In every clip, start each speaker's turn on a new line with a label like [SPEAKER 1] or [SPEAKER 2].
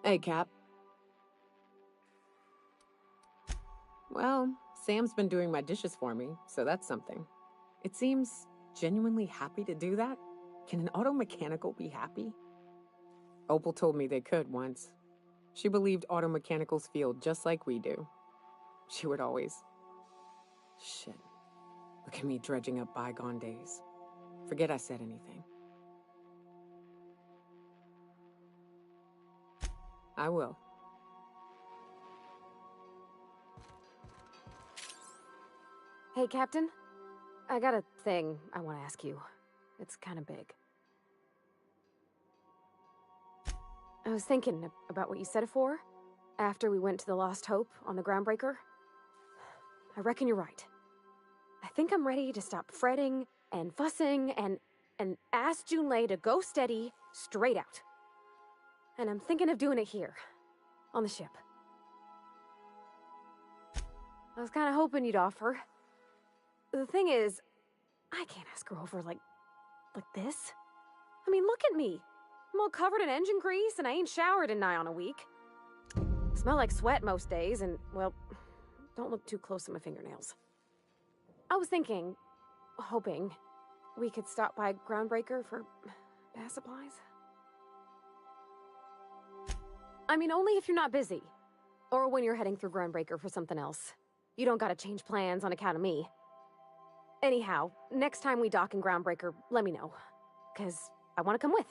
[SPEAKER 1] Hey, Cap. Well, Sam's been doing my dishes for me, so that's something. It seems genuinely happy to do that. Can an auto mechanical be happy? Opal told me they could once. She believed auto mechanicals feel just like we do. She would always... Shit. Look at me dredging up bygone days. Forget I said anything. I will.
[SPEAKER 2] Hey, Captain. I got a thing I want to ask you. It's kind of big. I was thinking about what you said before, after we went to the Lost Hope on the Groundbreaker. I reckon you're right. I think I'm ready to stop fretting and fussing and ask Junlei to go steady, straight out. And I'm thinking of doing it here, on the ship. I was kind of hoping you'd offer. The thing is, I can't ask her over like this. I mean, look at me. I'm all covered in engine grease and I ain't showered in nigh on a week. Smell like sweat most days and, well, don't look too close at my fingernails. I was thinking, hoping, we could stop by Groundbreaker for bath supplies. I mean, only if you're not busy. Or when you're heading through Groundbreaker for something else. You don't gotta change plans on account of me. Anyhow, next time we dock in Groundbreaker, let me know. 'Cause I want to come with.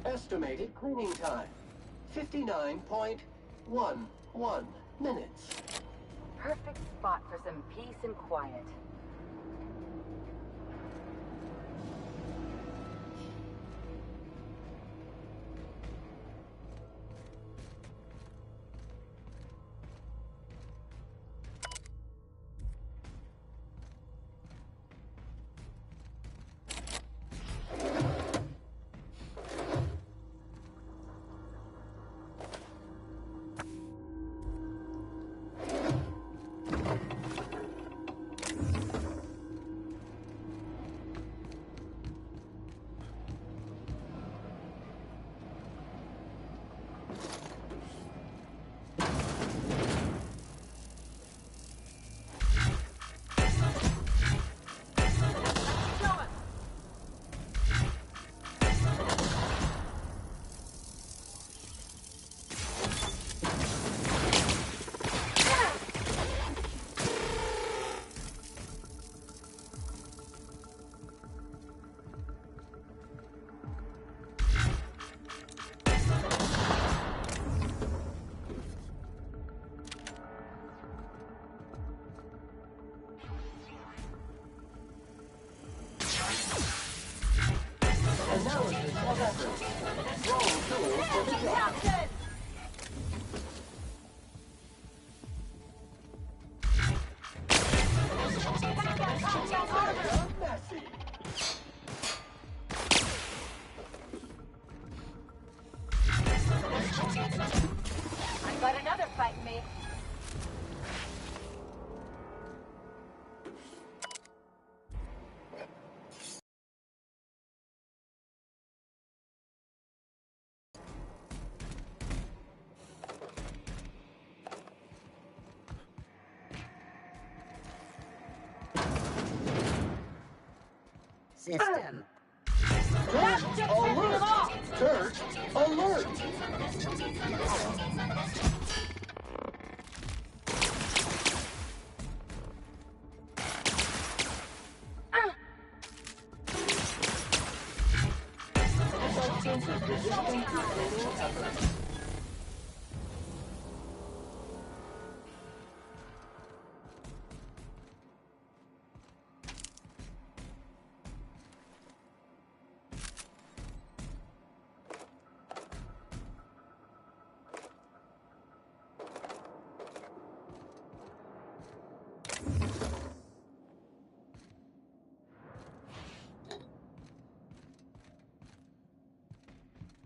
[SPEAKER 3] Estimated cleaning time, 59.11 minutes.
[SPEAKER 4] Perfect spot for some peace and quiet. I got another fight, mate.
[SPEAKER 5] System.
[SPEAKER 3] Alert! Turret alert!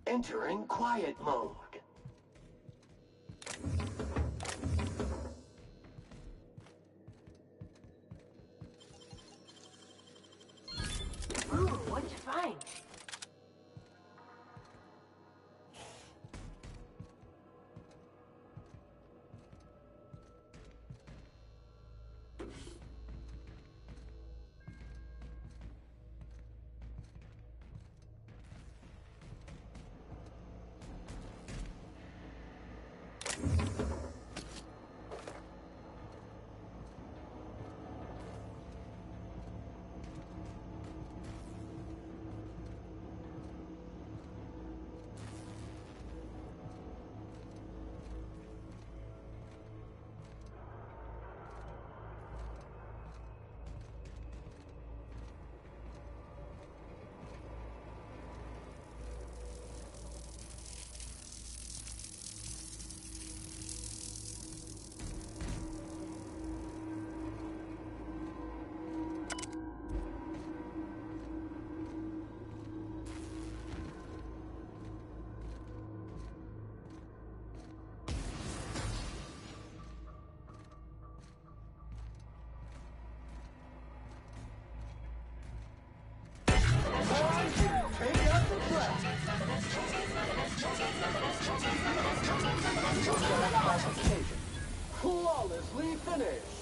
[SPEAKER 3] Entering quiet mode.
[SPEAKER 4] Ooh, what'd you find?
[SPEAKER 3] Take out the trash. Classification. Flawlessly finished.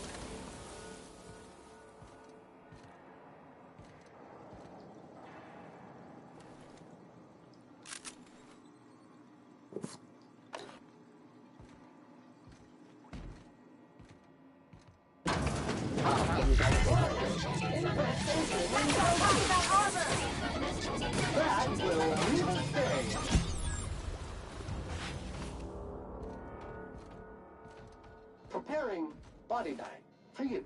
[SPEAKER 3] That will leave the stage. Preparing body bag for use.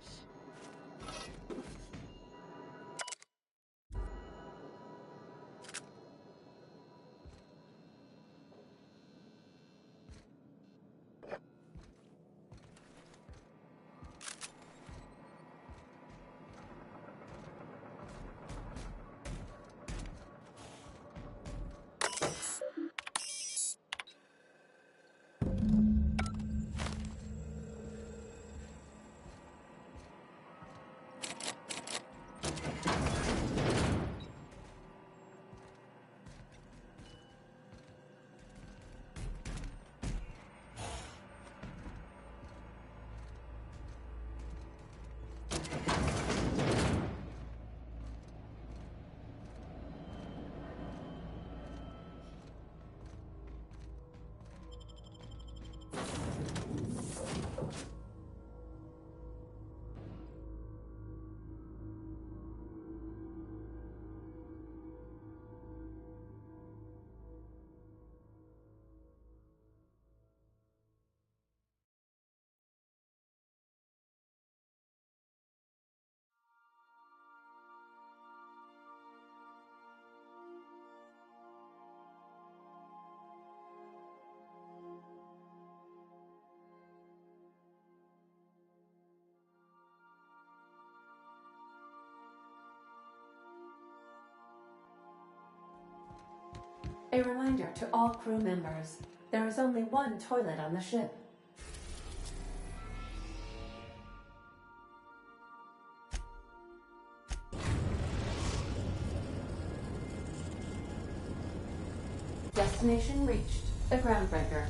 [SPEAKER 5] A reminder to all crew members, there is only one toilet on the ship. Destination reached, the Groundbreaker.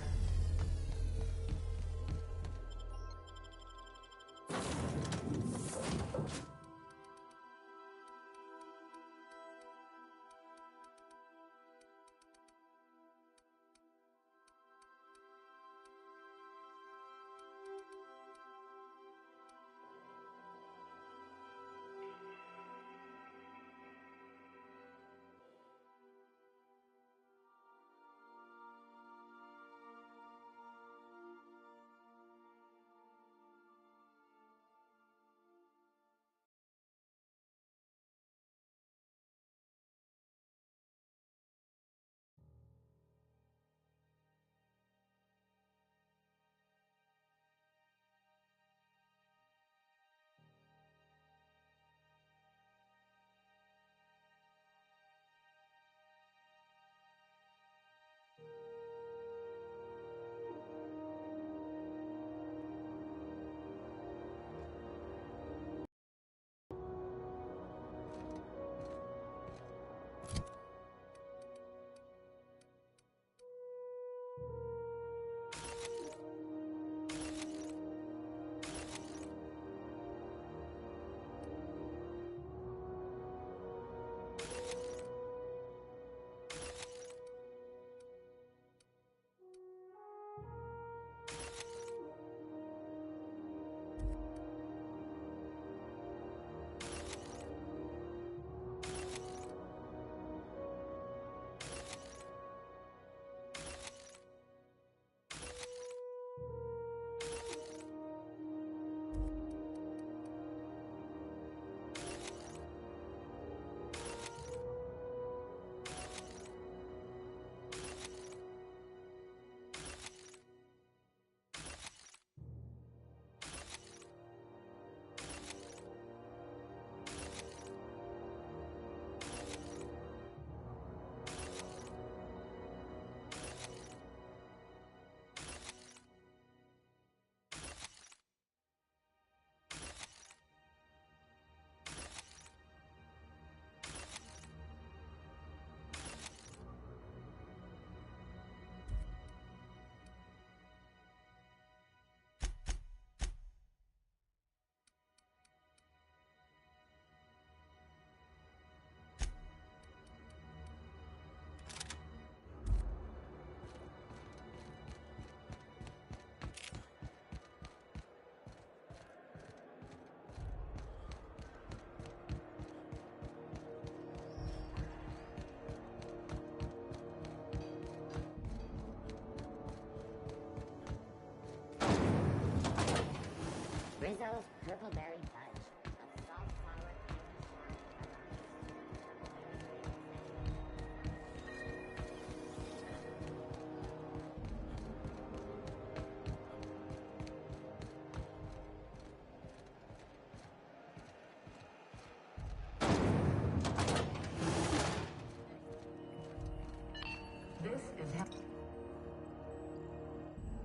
[SPEAKER 6] Rizzo's Purpleberry Fudge. A soft flower.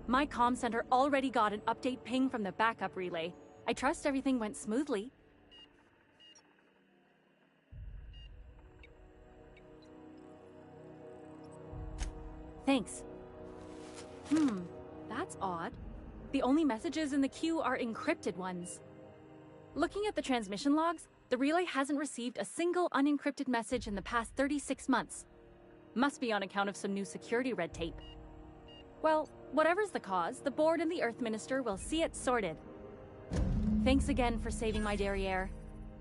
[SPEAKER 7] My comm center already got an update ping from the backup relay. I trust everything went smoothly. Thanks. That's odd. The only messages in the queue are encrypted ones. Looking at the transmission logs, the relay hasn't received a single unencrypted message in the past 36 months. Must be on account of some new security red tape. Well, whatever's the cause, the board and the Earth Minister will see it sorted. Thanks again for saving my derriere.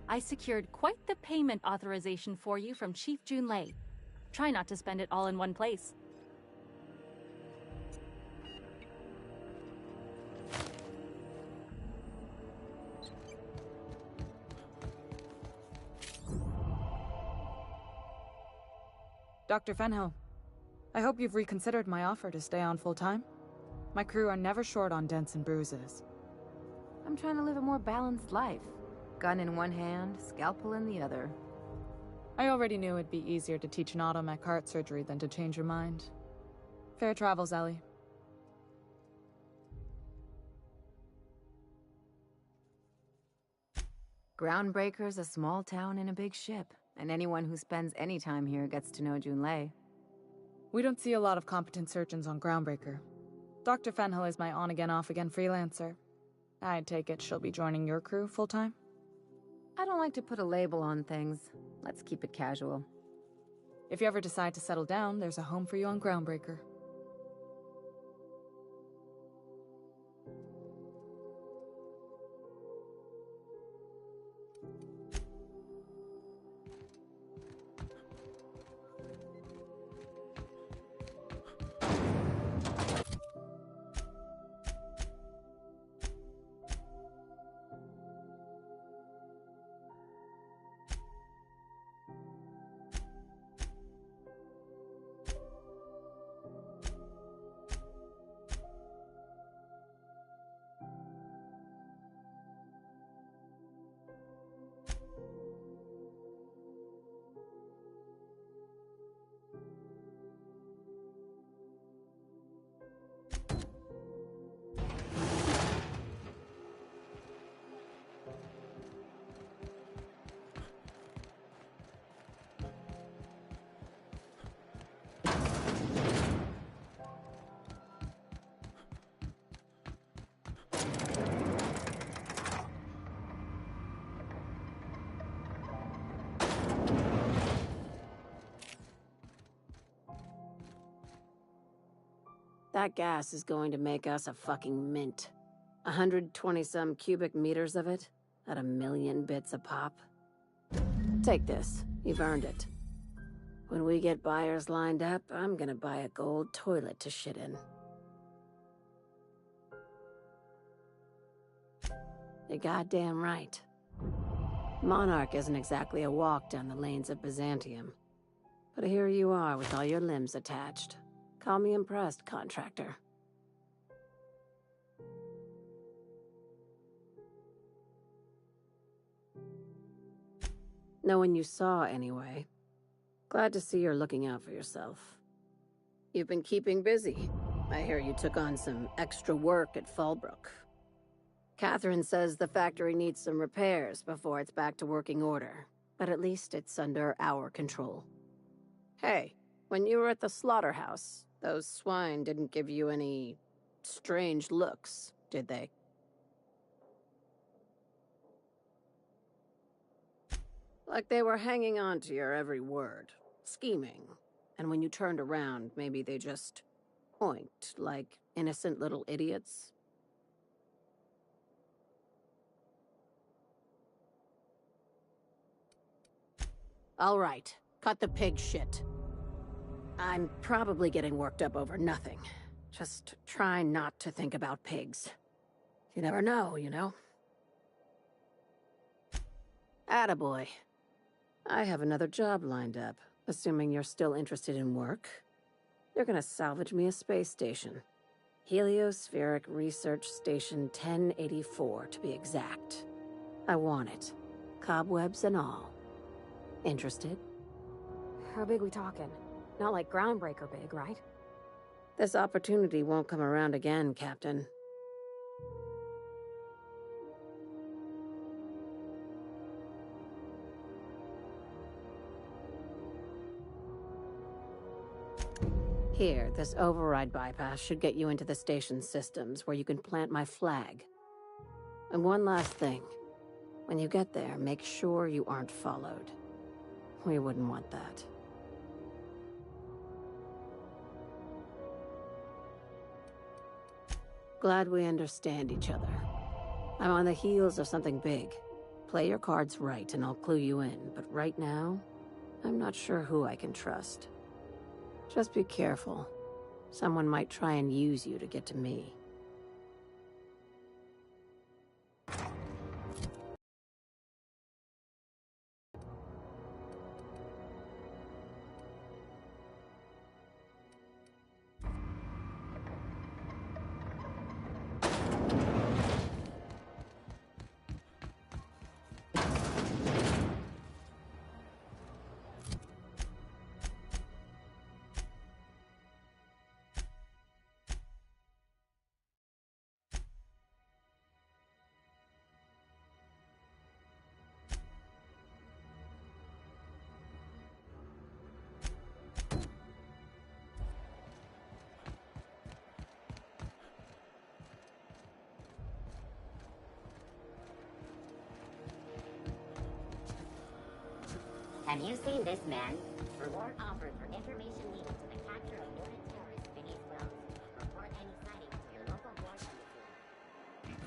[SPEAKER 7] I secured quite the payment authorization for you from Chief Junlei. Try not to spend it all in one place.
[SPEAKER 8] Dr. Fenhill, I hope you've reconsidered my offer to stay on full-time. My crew are never short on dents and bruises.
[SPEAKER 4] I'm trying to live a more balanced life. Gun in one hand, scalpel in the other.
[SPEAKER 8] I already knew it'd be easier to teach an automech heart surgery than to change your mind. Fair travels, Ellie.
[SPEAKER 4] Groundbreaker's a small town in a big ship, and anyone who spends any time here gets to know Junlei.
[SPEAKER 8] We don't see a lot of competent surgeons on Groundbreaker. Dr. Fenhill is my on-again, off-again freelancer. I take it she'll be joining your crew full-time?
[SPEAKER 4] I don't like to put a label on things. Let's keep it casual.
[SPEAKER 8] If you ever decide to settle down, there's a home for you on Groundbreaker.
[SPEAKER 9] That gas is going to make us a fucking mint. 120-some cubic meters of it, at 1,000,000 bits a pop. Take this. You've earned it. When we get buyers lined up, I'm gonna buy a gold toilet to shit in. You're goddamn right. Monarch isn't exactly a walk down the lanes of Byzantium. But here you are with all your limbs attached. Call me impressed, contractor. No one you saw, anyway. Glad to see you're looking out for yourself. You've been keeping busy. I hear you took on some extra work at Fallbrook. Catherine says the factory needs some repairs before it's back to working order, but at least it's under our control. Hey, when you were at the slaughterhouse, those swine didn't give you any strange looks, did they? Like they were hanging on to your every word, scheming, and when you turned around, maybe they just oinked like innocent little idiots? All right, cut the pig shit. I'm probably getting worked up over nothing. Just try not to think about pigs. You never know, you know? Attaboy. I have another job lined up, assuming you're still interested in work. They're gonna salvage me a space station. Heliospheric Research Station 1084, to be exact. I want it. Cobwebs and all. Interested?
[SPEAKER 2] How big we talking? Not like groundbreaker big, right?
[SPEAKER 9] This opportunity won't come around again, Captain. Here, this override bypass should get you into the station's systems where you can plant my flag. And one last thing. When you get there, make sure you aren't followed. We wouldn't want that. Glad we understand each other. I'm on the heels of something big. Play your cards right and I'll clue you in, but right now, I'm not sure who I can trust. Just be careful. Someone might try and use you to get to me.
[SPEAKER 6] Have you seen this man? Reward offered for information leading to the capture of wanted terrorist beneath Wells. Report any sightings to your local board on the scene.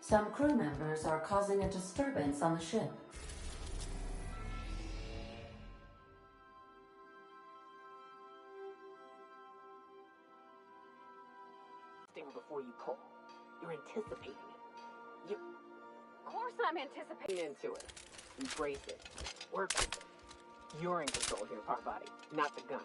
[SPEAKER 5] Some crew members are causing a disturbance on the ship.
[SPEAKER 1] Before you pull. You're anticipating it.
[SPEAKER 2] Of course I'm anticipating.
[SPEAKER 1] Into it. Embrace it. Work with it. You're in control here, Parvati, not the gun.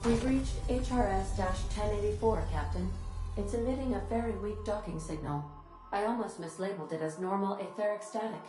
[SPEAKER 5] We've reached HRS-1084, Captain. It's emitting a very weak docking signal. I almost mislabeled it as normal etheric static.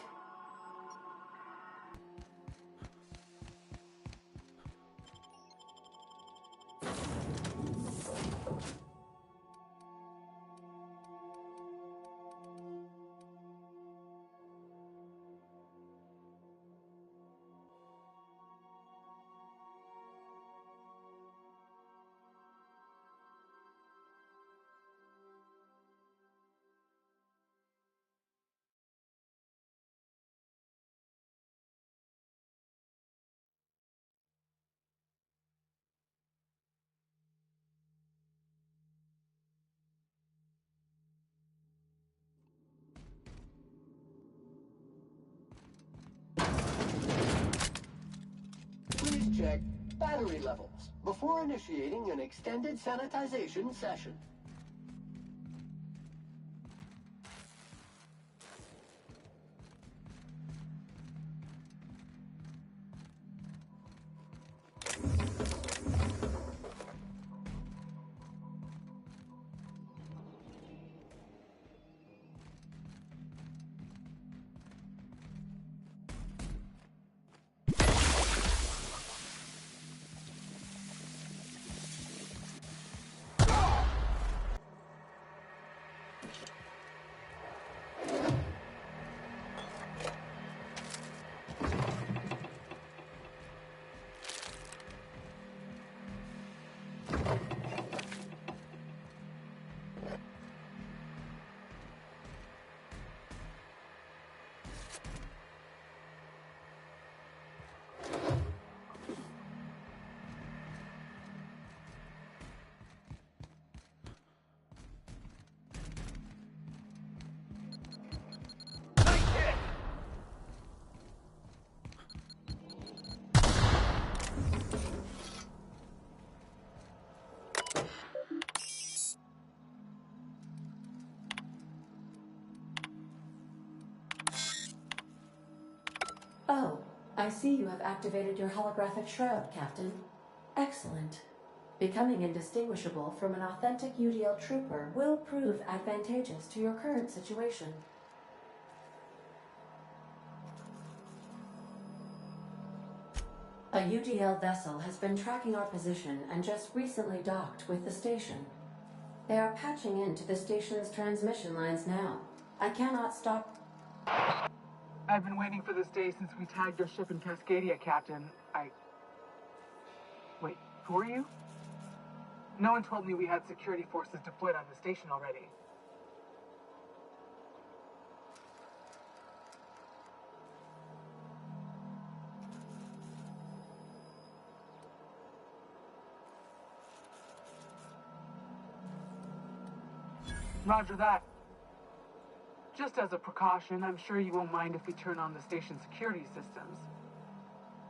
[SPEAKER 3] Please check battery levels before initiating an extended sanitization session.
[SPEAKER 5] Oh, I see you have activated your holographic shroud, Captain. Excellent. Becoming indistinguishable from an authentic UDL trooper will prove advantageous to your current situation. A UDL vessel has been tracking our position and just recently docked with the station. They are patching into the station's transmission lines now. I cannot stop...
[SPEAKER 10] I've been waiting for this day since we tagged your ship in Cascadia, Captain. Wait, who are you? No one told me we had security forces deployed on the station already. Roger that. Just as a precaution, I'm sure you won't mind if we turn on the station's security systems.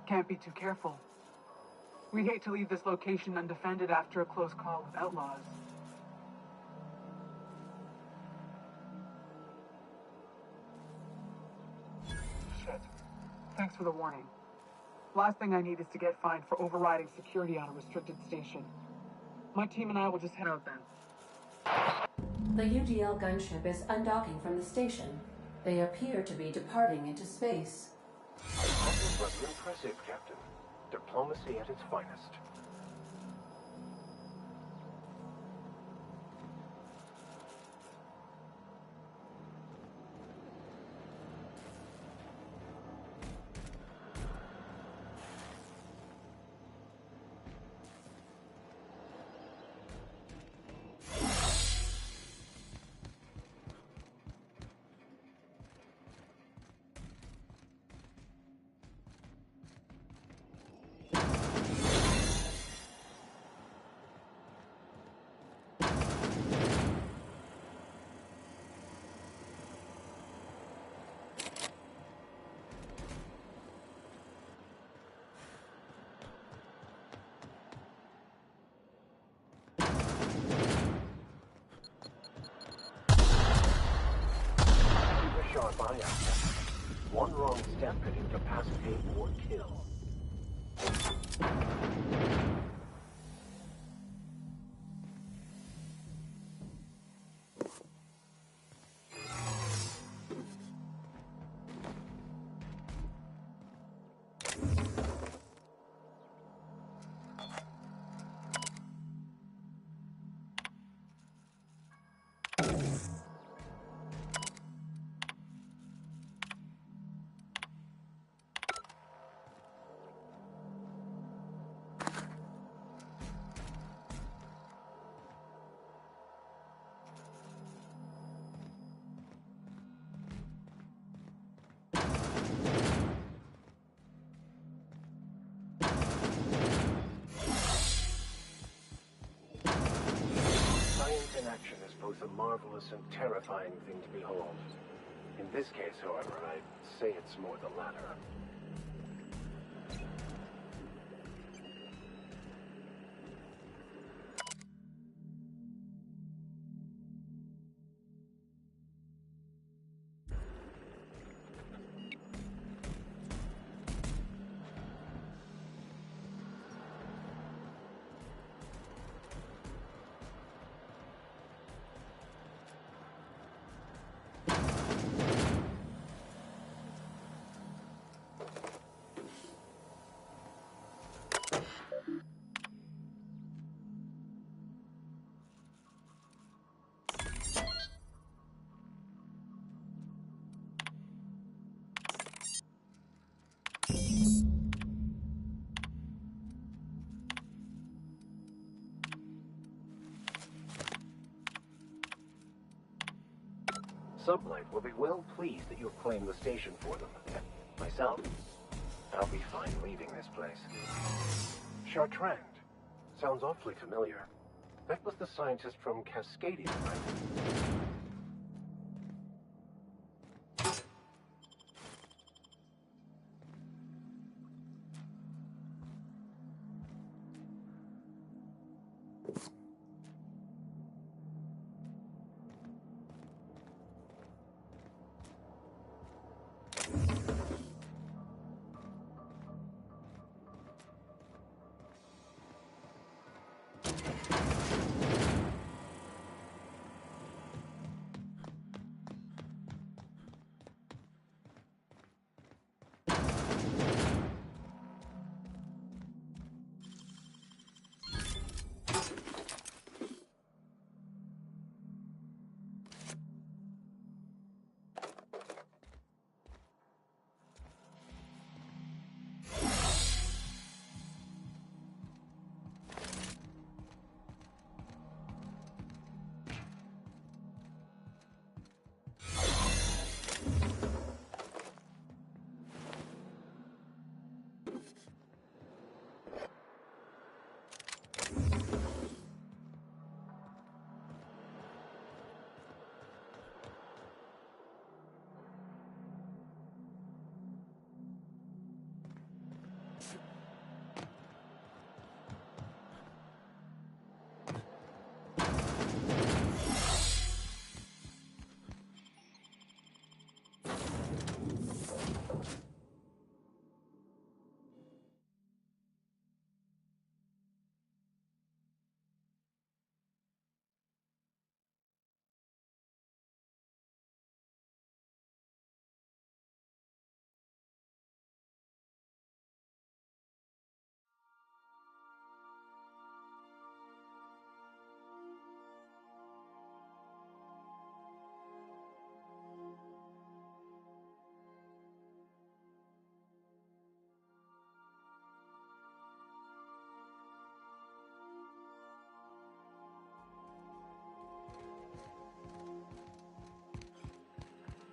[SPEAKER 10] Can't be too careful. We'd hate to leave this location undefended after a close call with outlaws. Shit. Thanks for the warning. Last thing I need is to get fined for overriding security on a restricted station. My team and I will just head out then.
[SPEAKER 5] The UDL gunship is undocking from the station. They appear to be departing into space.
[SPEAKER 11] That was impressive, Captain. Diplomacy at its finest. far by us. One wrong step could incapacitate or kill. Both a marvelous and terrifying thing to behold. In this case, however, I'd say it's more the latter. Sublight will be well pleased that you've claimed the station for them. Myself, I'll be fine leaving this place. Chartrand. Sounds awfully familiar. That was the scientist from Cascadia, right?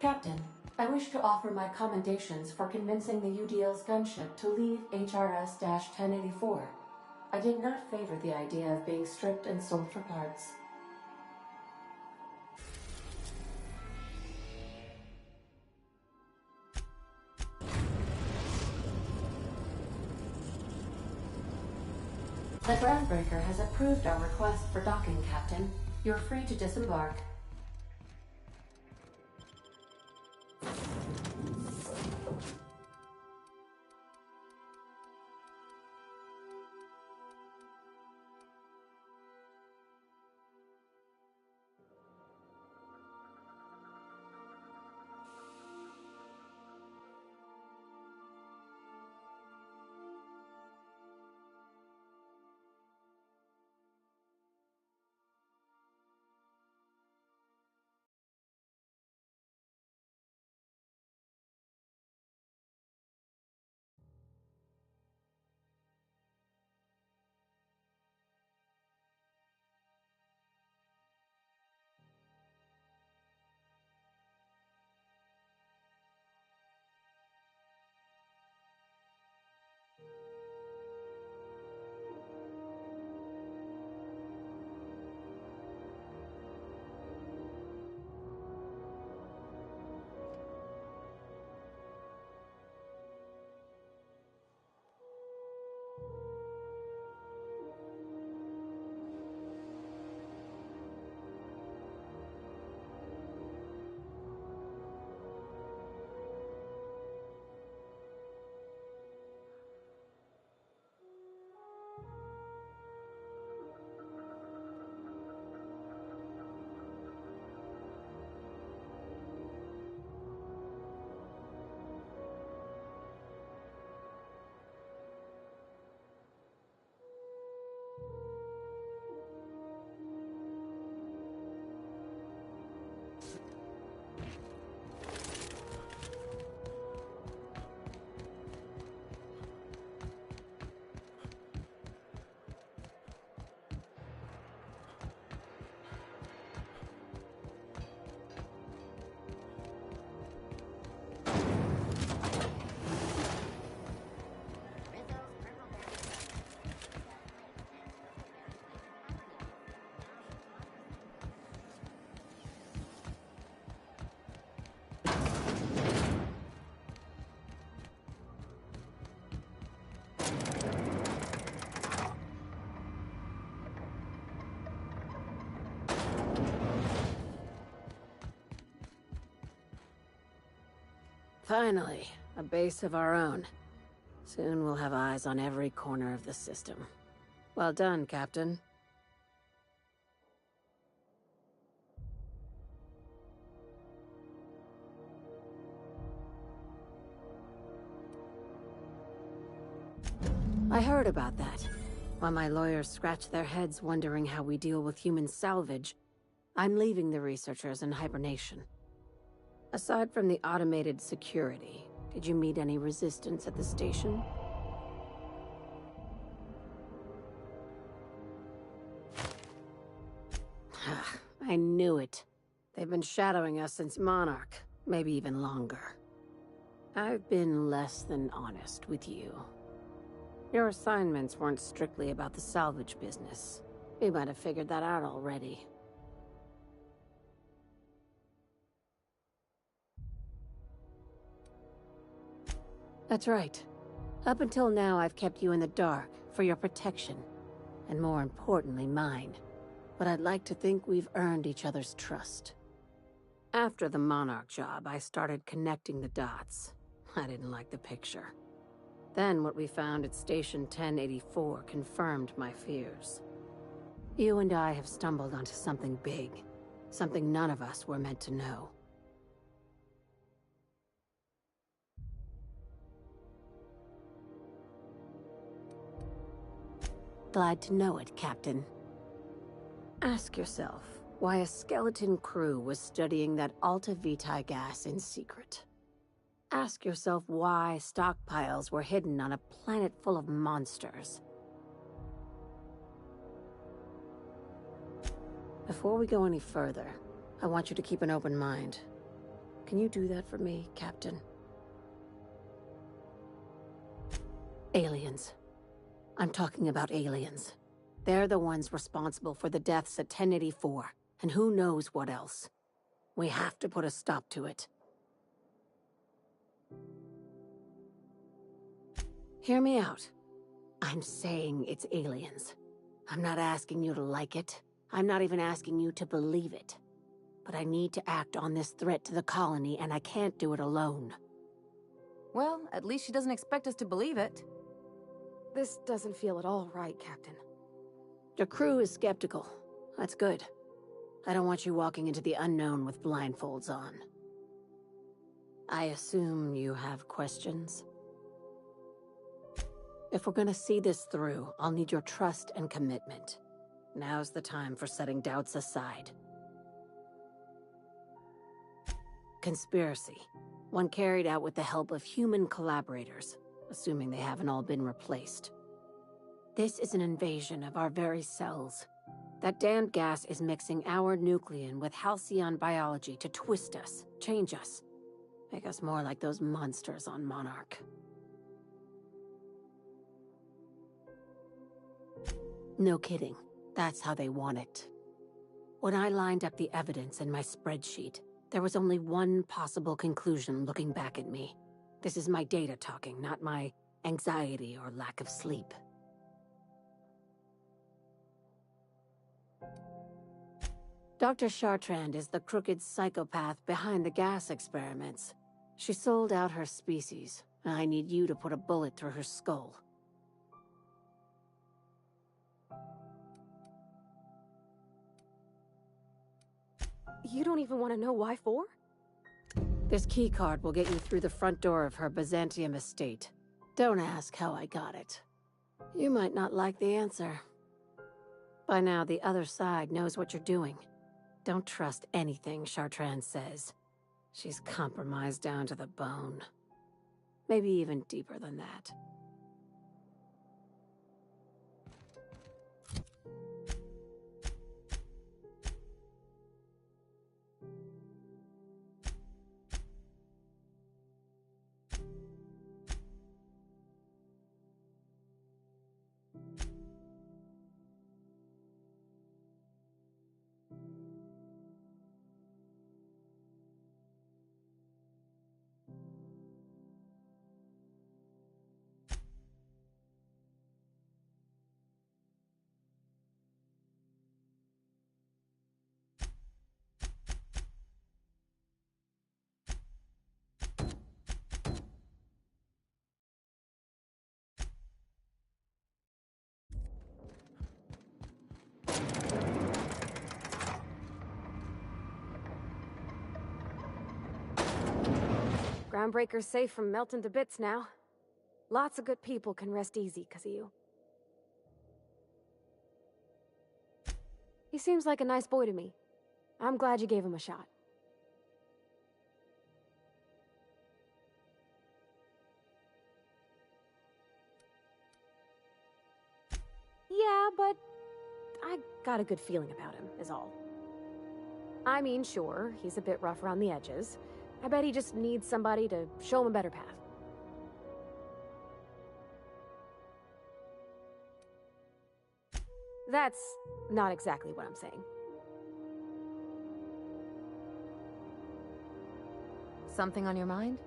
[SPEAKER 5] Captain, I wish to offer my commendations for convincing the UDL's gunship to leave HRS-1084. I did not favor the idea of being stripped and sold for parts. The Groundbreaker has approved our request for docking, Captain. You're free to disembark.
[SPEAKER 9] Finally, a base of our own. Soon we'll have eyes on every corner of the system. Well done, Captain. I heard about that. While my lawyers scratch their heads wondering how we deal with human salvage, I'm leaving the researchers in hibernation. Aside from the automated security, did you meet any resistance at the station? I knew it. They've been shadowing us since Monarch, maybe even longer. I've been less than honest with you. Your assignments weren't strictly about the salvage business. You might have figured that out already. That's right. Up until now, I've kept you in the dark for your protection, and more importantly, mine. But I'd like to think we've earned each other's trust. After the Monarch job, I started connecting the dots. I didn't like the picture. Then what we found at Station 1084 confirmed my fears. You and I have stumbled onto something big, something none of us were meant to know. Glad to know it, Captain. Ask yourself why a skeleton crew was studying that Alta Vitae gas in secret. Ask yourself why stockpiles were hidden on a planet full of monsters. Before we go any further, I want you to keep an open mind. Can you do that for me, Captain? Aliens. I'm talking about aliens. They're the ones responsible for the deaths at 1084, and who knows what else. We have to put a stop to it. Hear me out. I'm saying it's aliens. I'm not asking you to like it. I'm not even asking you to believe it. But I need to act on this threat to the colony, and I can't do it alone.
[SPEAKER 4] Well, at least she doesn't expect us to believe it.
[SPEAKER 2] This doesn't feel at all right, Captain.
[SPEAKER 9] Your crew is skeptical. That's good. I don't want you walking into the unknown with blindfolds on. I assume you have questions? If we're gonna see this through, I'll need your trust and commitment. Now's the time for setting doubts aside. Conspiracy. One carried out with the help of human collaborators, assuming they haven't all been replaced. This is an invasion of our very cells. That damned gas is mixing our nucleon with halcyon biology to twist us, change us, make us more like those monsters on Monarch. No kidding. That's how they want it. When I lined up the evidence in my spreadsheet, there was only one possible conclusion looking back at me. This is my data talking, not my anxiety or lack of sleep. Dr. Chartrand is the crooked psychopath behind the gas experiments. She sold out her species, and I need you to put a bullet through her skull.
[SPEAKER 2] You don't even want to know why for?
[SPEAKER 9] This keycard will get you through the front door of her Byzantium estate. Don't ask how I got it. You might not like the answer. By now, the other side knows what you're doing. Don't trust anything Chartrand says. She's compromised down to the bone. Maybe even deeper than that.
[SPEAKER 2] Groundbreaker's safe from melting to bits now. Lots of good people can rest easy because of you. He seems like a nice boy to me. I'm glad you gave him a shot. Yeah, but I got a good feeling about him, is all. I mean, sure, he's a bit rough around the edges. I bet he just needs somebody to show him a better path. That's not exactly what I'm saying.
[SPEAKER 4] Something on your mind?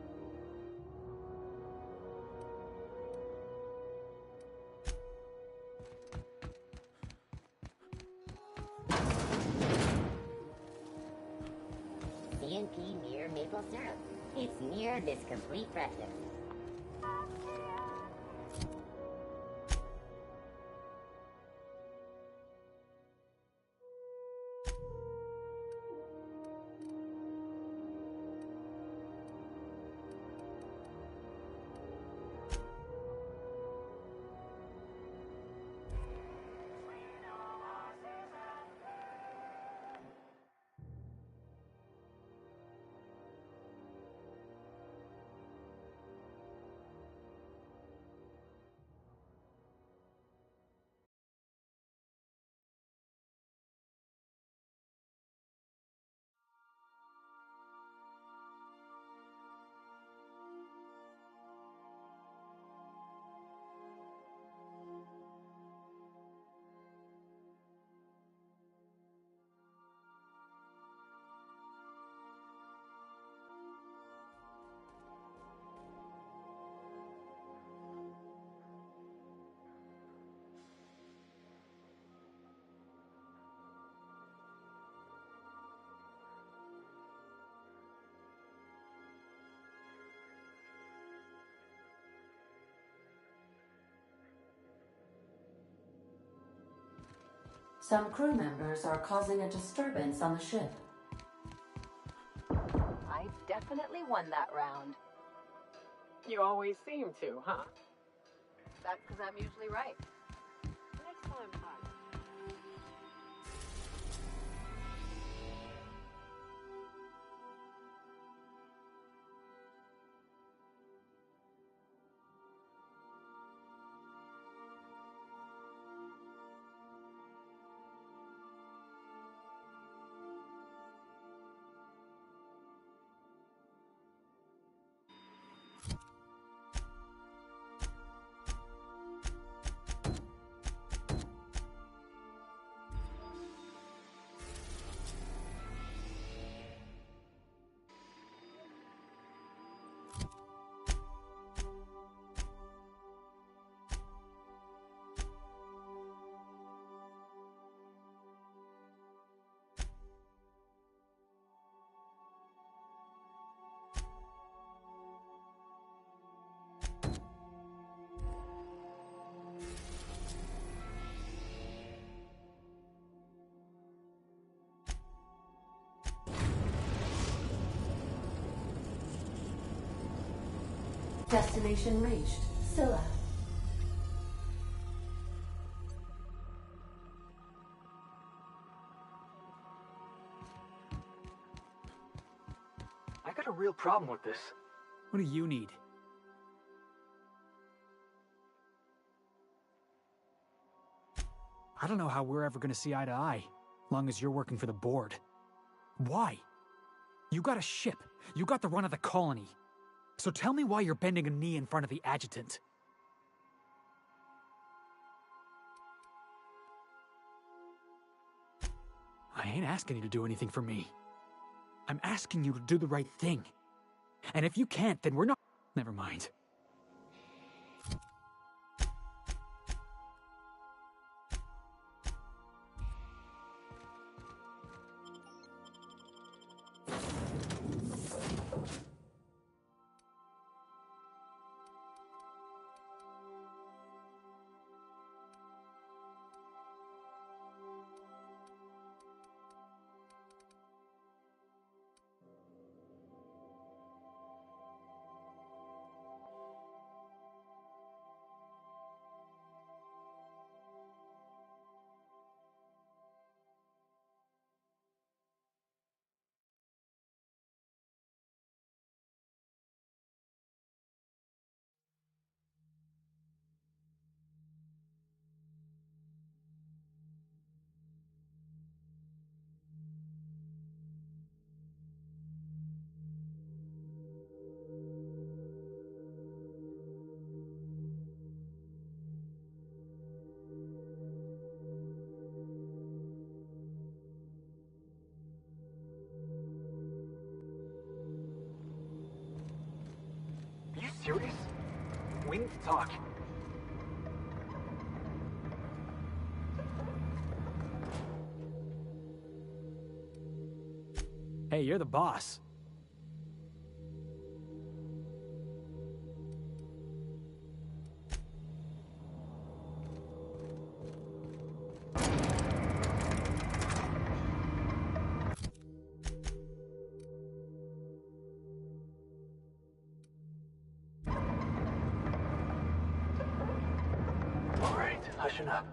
[SPEAKER 6] CNP near maple syrup. It's near this complete freshness.
[SPEAKER 5] Some crew members are causing a disturbance on the ship.
[SPEAKER 12] I definitely won that round.
[SPEAKER 1] You always seem to, huh?
[SPEAKER 12] That's because I'm usually right.
[SPEAKER 1] Next time, fine.
[SPEAKER 5] Destination reached. Scylla.
[SPEAKER 13] I got a real problem with this.
[SPEAKER 14] What do you need? I don't know how we're ever gonna see eye to eye, long as you're working for the board. Why? You got a ship. You got the run of the colony. So tell me why you're bending a knee in front of the adjutant. I ain't asking you to do anything for me. I'm asking you to do the right thing. And if you can't, then we're not— Never mind.
[SPEAKER 13] serious? We need to talk.
[SPEAKER 14] Hey, you're the boss.
[SPEAKER 13] All right, hushing up.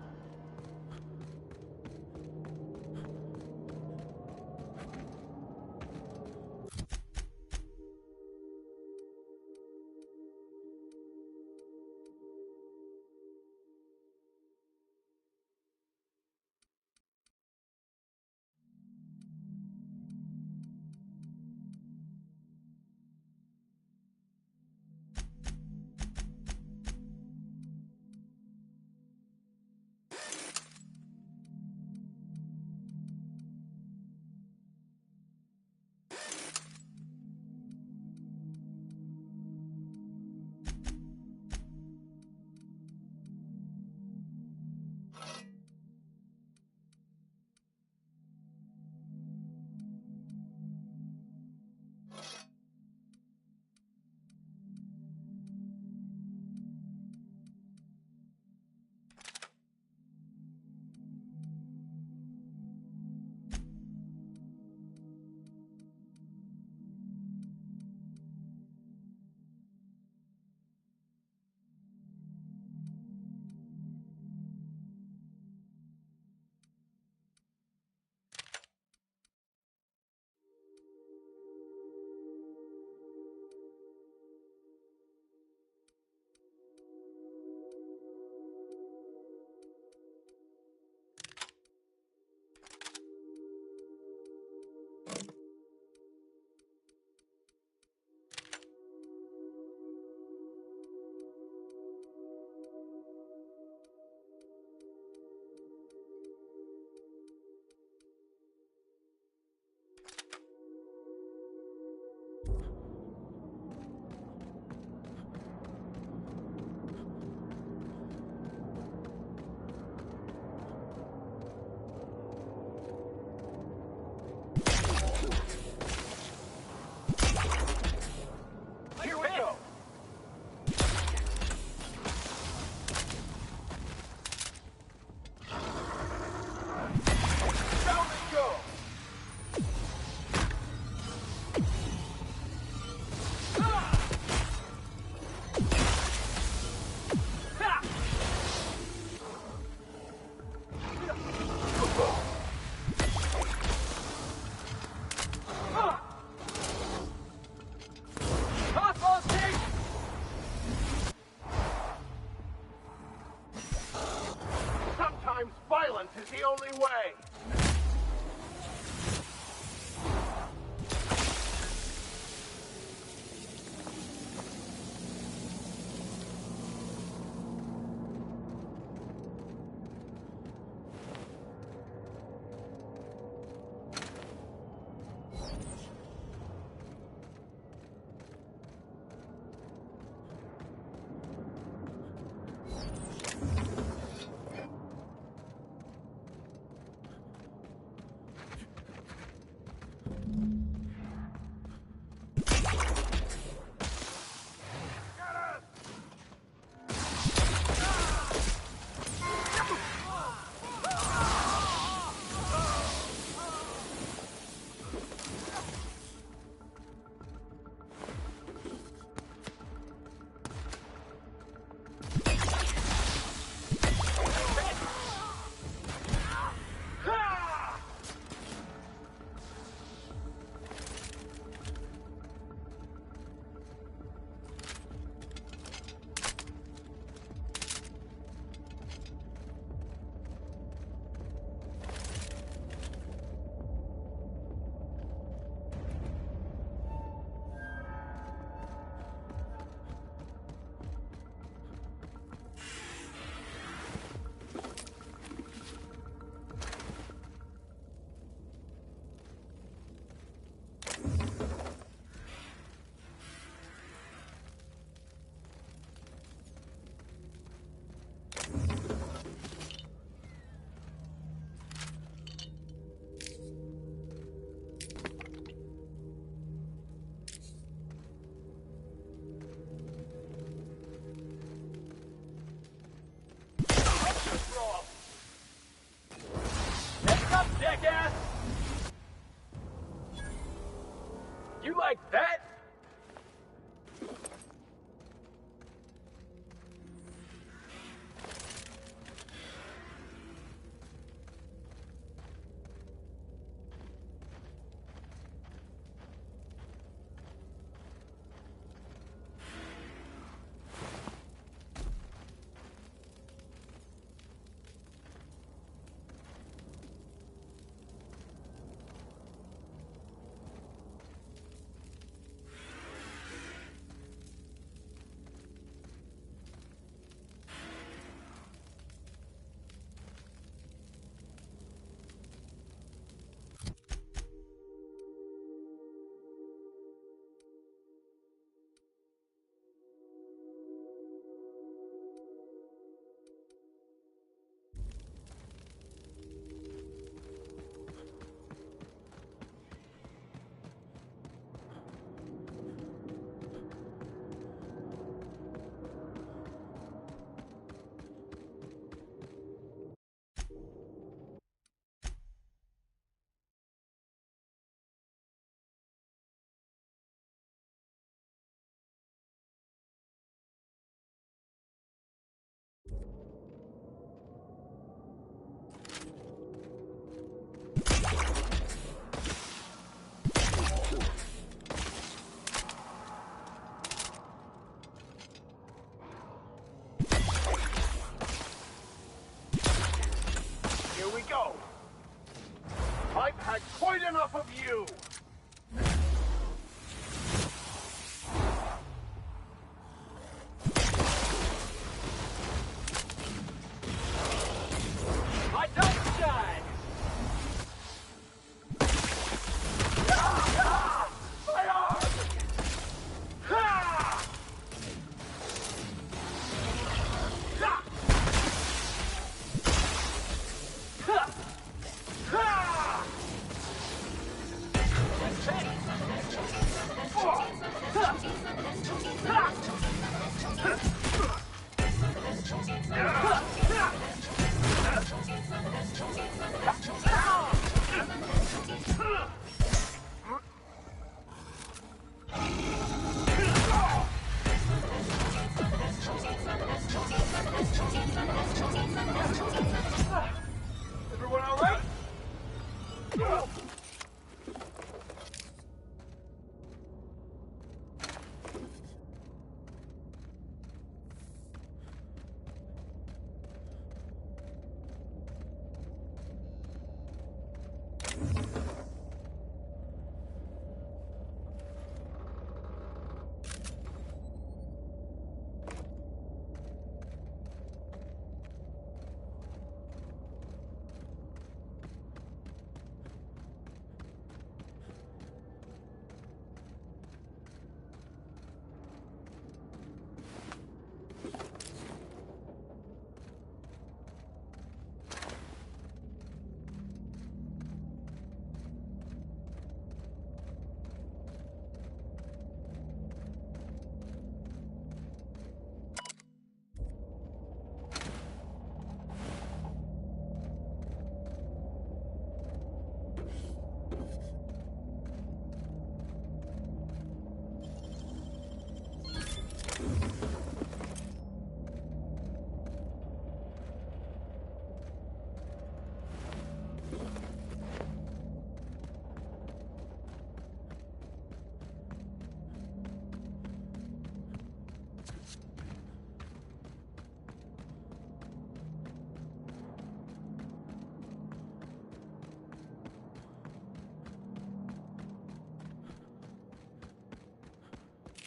[SPEAKER 13] You like that? Here we go. I've had quite enough of you. I don't shine. My arm! Ha! Everyone all right?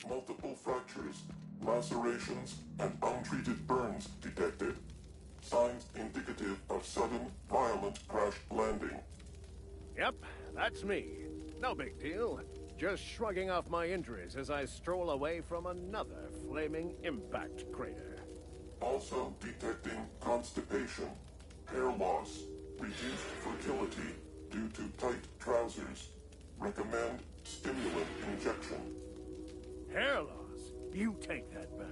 [SPEAKER 15] Multiple fractures, lacerations, and untreated burns detected. Signs indicative of sudden, violent crash landing.
[SPEAKER 16] Yep, that's me. No big deal. Just shrugging off my injuries as I stroll away from another flaming impact crater.
[SPEAKER 15] Also detecting constipation, hair loss, reduced fertility due to tight trousers. Recommend stimulant injection.
[SPEAKER 16] Hair loss? You take that back.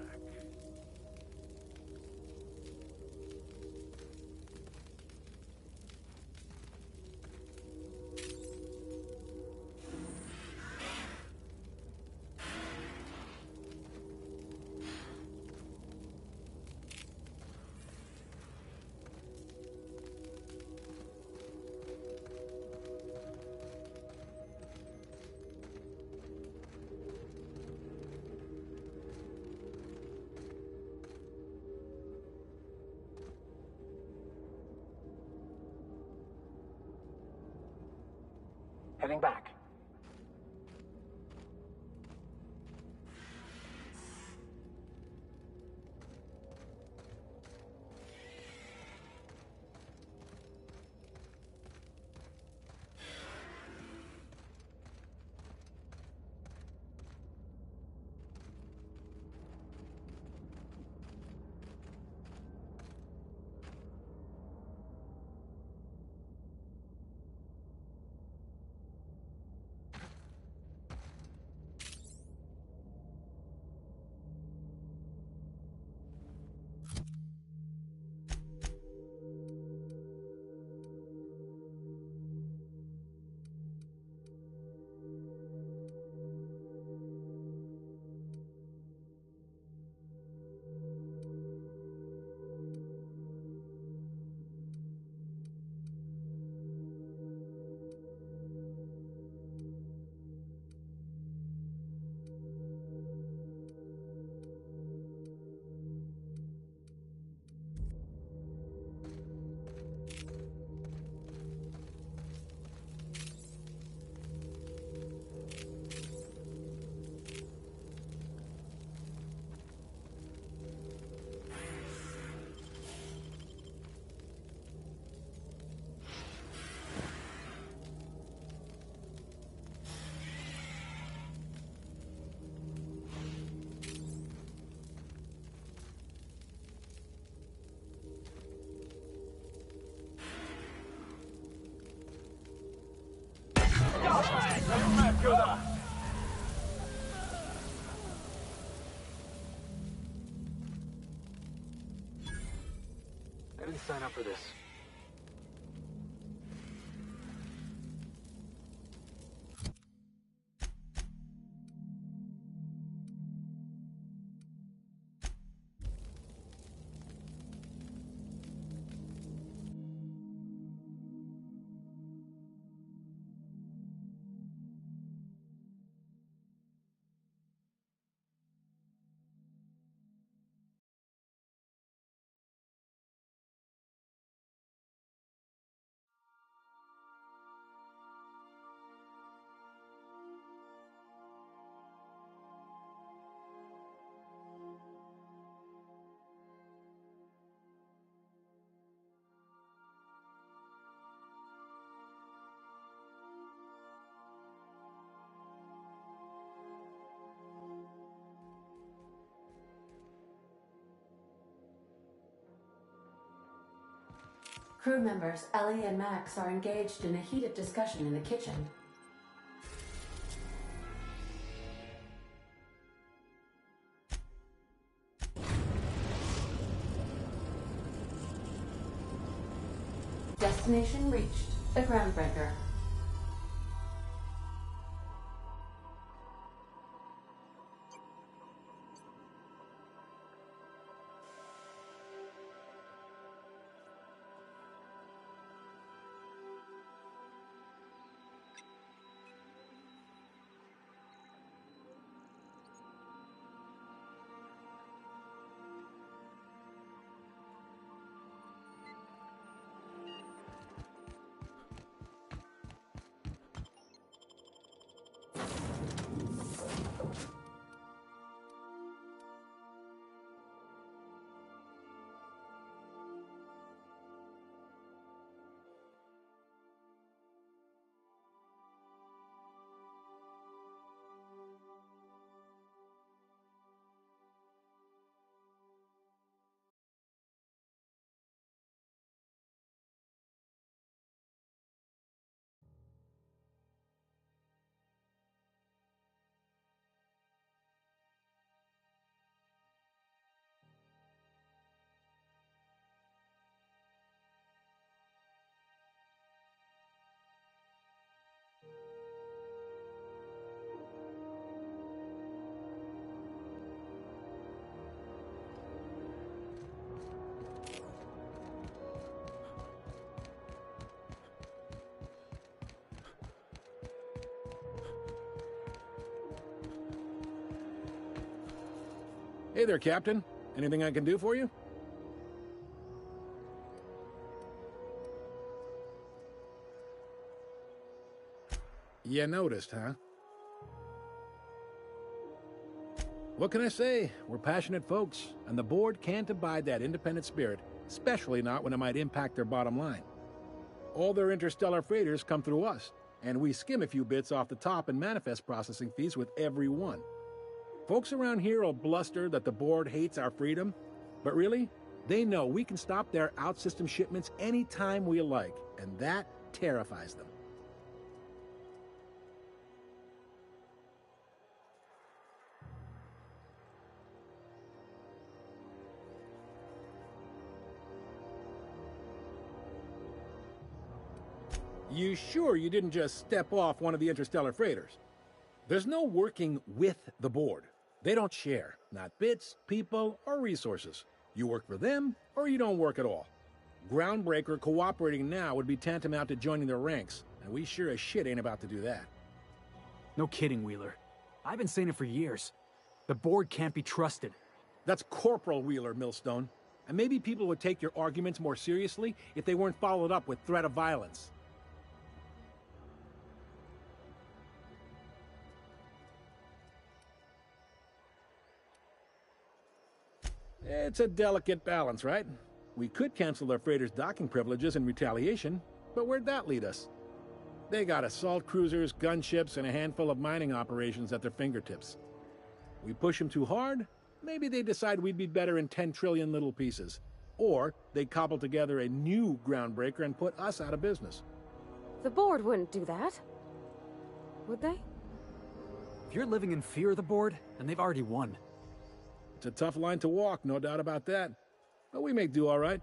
[SPEAKER 11] Heading back. I didn't sign up for this.
[SPEAKER 5] Crew members Ellie and Max are engaged in a heated discussion in the kitchen. Destination reached. The Groundbreaker.
[SPEAKER 16] Hey there, Captain. Anything I can do for you?
[SPEAKER 17] You noticed, huh? What can I say? We're passionate folks, and the board can't abide that independent spirit, especially not when it might impact their bottom line. All their interstellar freighters come through us, and we skim a few bits off the top in manifest processing fees with every one. Folks around here will bluster that the board hates our freedom, but really, they know we can stop their out-system shipments anytime we like, and that terrifies them. You sure you didn't just step off one of the interstellar freighters? There's no working with the board. They don't share, not bits, people, or resources. You work for them, or you don't work at all. Groundbreaker cooperating now would be tantamount to joining their ranks, and we sure as shit ain't about to do that.
[SPEAKER 14] No kidding, Wheeler. I've been saying it for years. The board can't be trusted.
[SPEAKER 17] That's Corporal Wheeler, Millstone. And maybe people would take your arguments more seriously if they weren't followed up with threat of violence. It's a delicate balance, right? We could cancel their freighters' docking privileges in retaliation, but where'd that lead us? They got assault cruisers, gunships, and a handful of mining operations at their fingertips. We push them too hard, maybe they decide we'd be better in 10 trillion little pieces. Or they cobble together a new groundbreaker and put us out of business.
[SPEAKER 2] The board wouldn't do that. Would they?
[SPEAKER 14] If you're living in fear of the board, then they've already won.
[SPEAKER 17] It's a tough line to walk, no doubt about that. But we make do all right.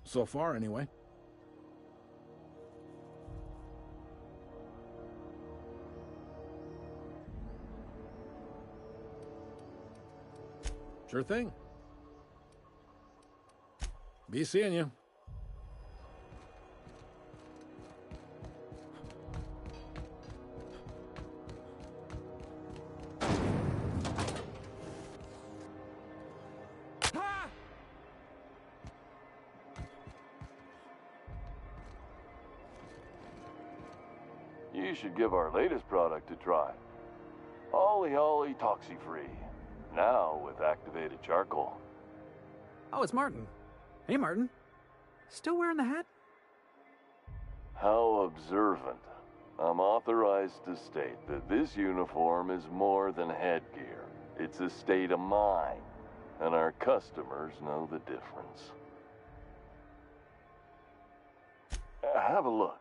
[SPEAKER 17] So far, anyway. Sure thing. Be seeing you.
[SPEAKER 18] You should give our latest product a try. Ollie Ollie Toxi-Free. Now with activated charcoal.
[SPEAKER 14] Oh, it's Martin. Hey, Martin. Still wearing the hat?
[SPEAKER 18] How observant. I'm authorized to state that this uniform is more than headgear. It's a state of mind, and our customers know the difference. Have a look.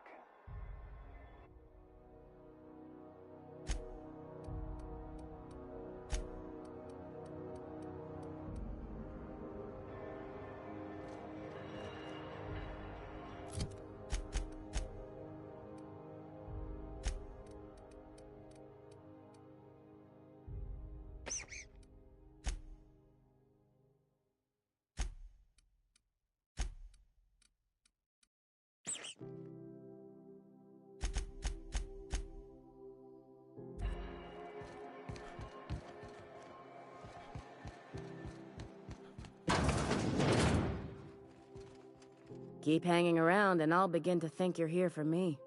[SPEAKER 4] Keep hanging around and I'll begin to think you're here for me.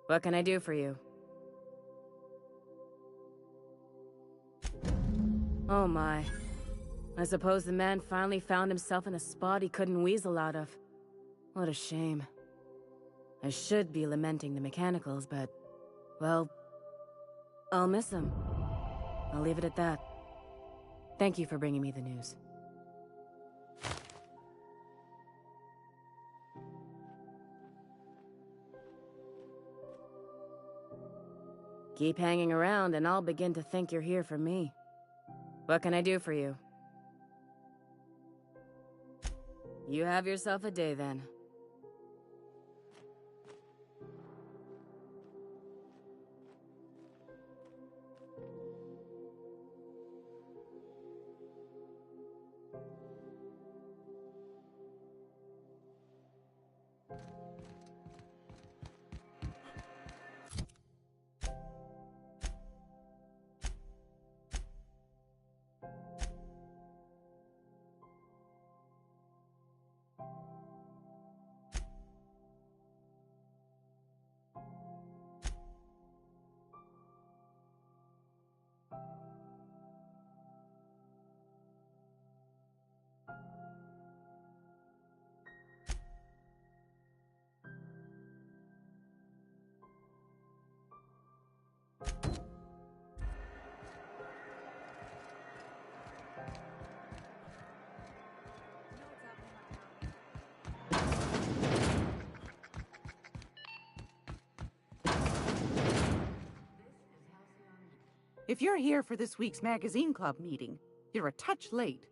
[SPEAKER 4] What can I do for you? Oh my. I suppose the man finally found himself in a spot he couldn't weasel out of. What a shame. I should be lamenting the mechanicals, but... well... I'll miss him. I'll leave it at that. Thank you for bringing me the news. Keep hanging around and I'll begin to think you're here for me. What can I do for you? You have yourself a day then.
[SPEAKER 19] If you're here for this week's magazine club meeting, you're a touch late.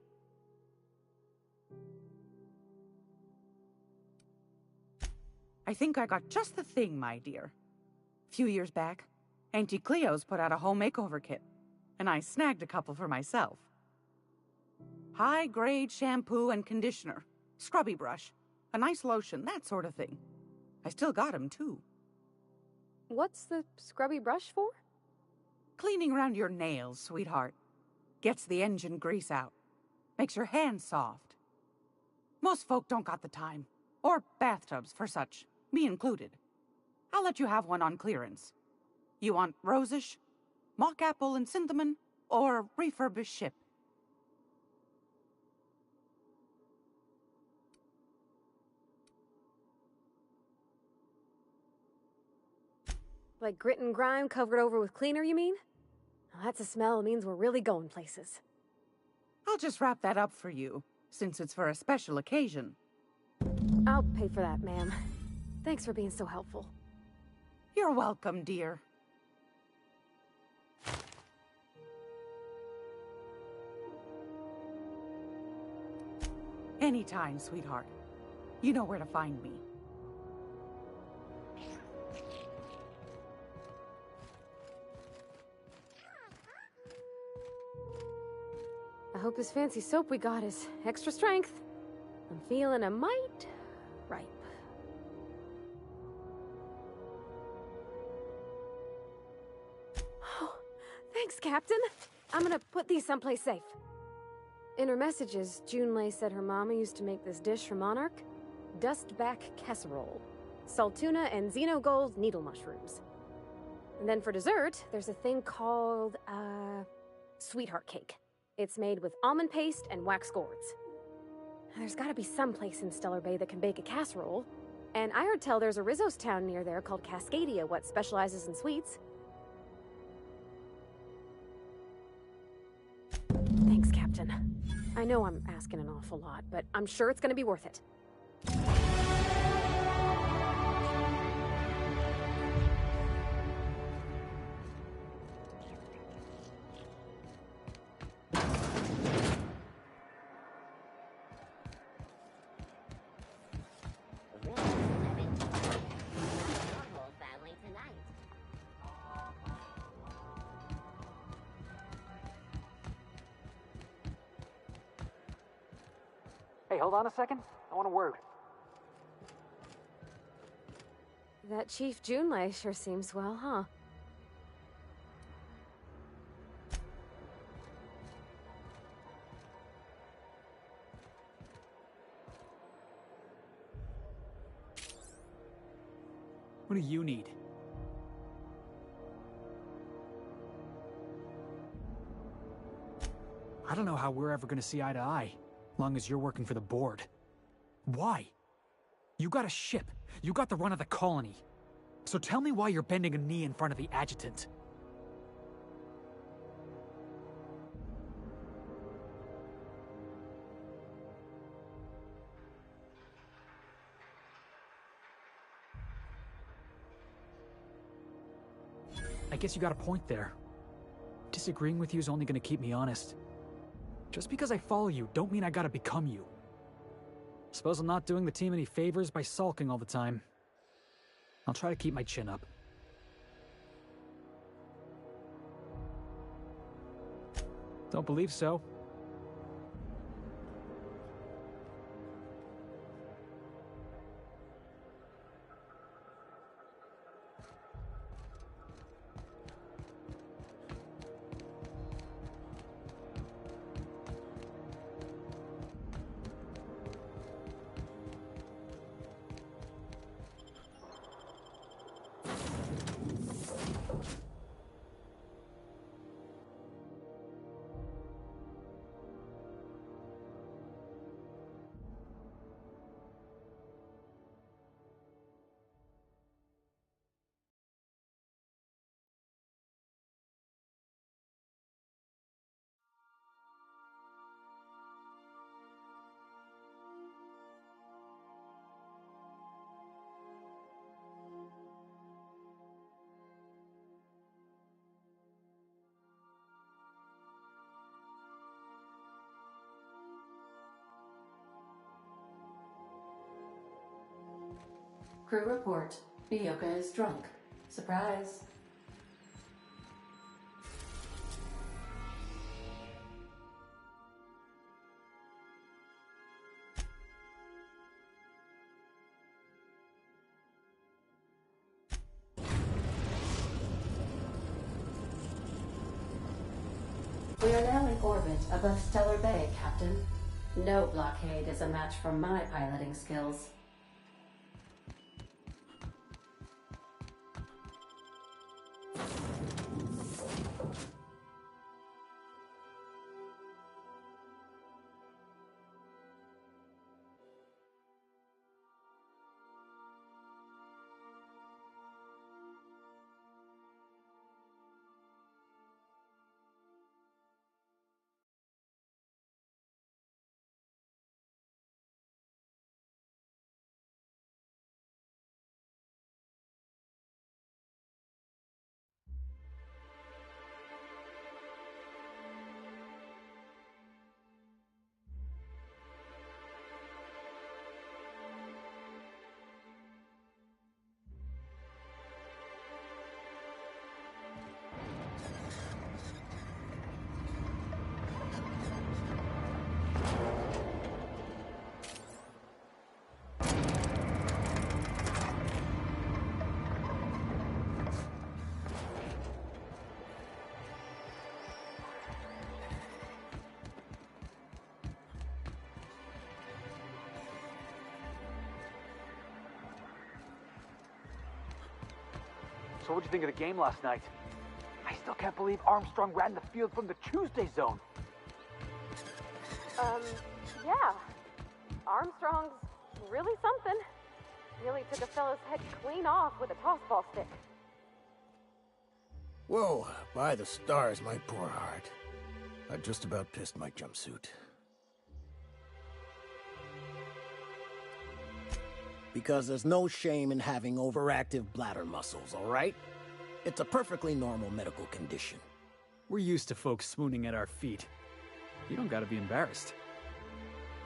[SPEAKER 19] I think I got just the thing, my dear. A few years back, Auntie Cleo's put out a home makeover kit, and I snagged a couple for myself. High-grade shampoo and conditioner, scrubby brush, a nice lotion, that sort of thing. I still got 'em, too.
[SPEAKER 2] What's the scrubby brush for?
[SPEAKER 19] Cleaning around your nails, sweetheart. Gets the engine grease out. Makes your hands soft. Most folk don't got the time. Or bathtubs for such, me included. I'll let you have one on clearance. You want rosish, mock apple and cinnamon, or refurbished ship?
[SPEAKER 2] Like grit and grime covered over with cleaner, you mean? Now that's a smell means we're really going places.
[SPEAKER 19] I'll just wrap that up for you, since it's for a special occasion.
[SPEAKER 2] I'll pay for that, ma'am. Thanks for being so helpful.
[SPEAKER 19] You're welcome, dear. Anytime, sweetheart. You know where to find me.
[SPEAKER 2] I hope this fancy soap we got is extra strength. I'm feeling a mite ripe. Oh, thanks, Captain. I'm gonna put these someplace safe. In her messages, Junlei said her mama used to make this dish for Monarch. Dustback casserole. Salt tuna and xenogold needle mushrooms. And then for dessert, there's a thing called, sweetheart cake. It's made with almond paste and wax gourds. There's gotta be some place in Stellar Bay that can bake a casserole. And I heard tell there's a Rizzo's town near there called Cascadia, what specializes in sweets. Thanks, Captain. I know I'm asking an awful lot, but I'm sure it's gonna be worth it.
[SPEAKER 14] Hey, hold on a second. I want a word.
[SPEAKER 2] That Chief Junlei sure seems well, huh?
[SPEAKER 14] What do you need? I don't know how we're ever gonna see eye to eye, long as you're working for the board. Why? You got a ship. You got the run of the colony. So tell me why you're bending a knee in front of the adjutant. I guess you got a point there. Disagreeing with you is only gonna keep me honest. Just because I follow you, don't mean I gotta become you. Suppose I'm not doing the team any favors by sulking all the time. I'll try to keep my chin up. Don't believe so?
[SPEAKER 5] Crew report. Ioka is drunk. Surprise. We are now in orbit above Stellar Bay, Captain. No blockade is a match for my piloting skills.
[SPEAKER 20] So what'd you think of the game last night? I still can't believe Armstrong ran the field from the Tuesday zone.
[SPEAKER 2] Yeah. Armstrong's really something. Nearly took a fella's head clean off with a tossball stick.
[SPEAKER 21] Whoa, by the stars, my poor heart. I just about pissed my jumpsuit. Because there's no shame in having overactive bladder muscles, all right? It's a perfectly normal medical condition.
[SPEAKER 14] We're used to folks swooning at our feet. You don't gotta be embarrassed.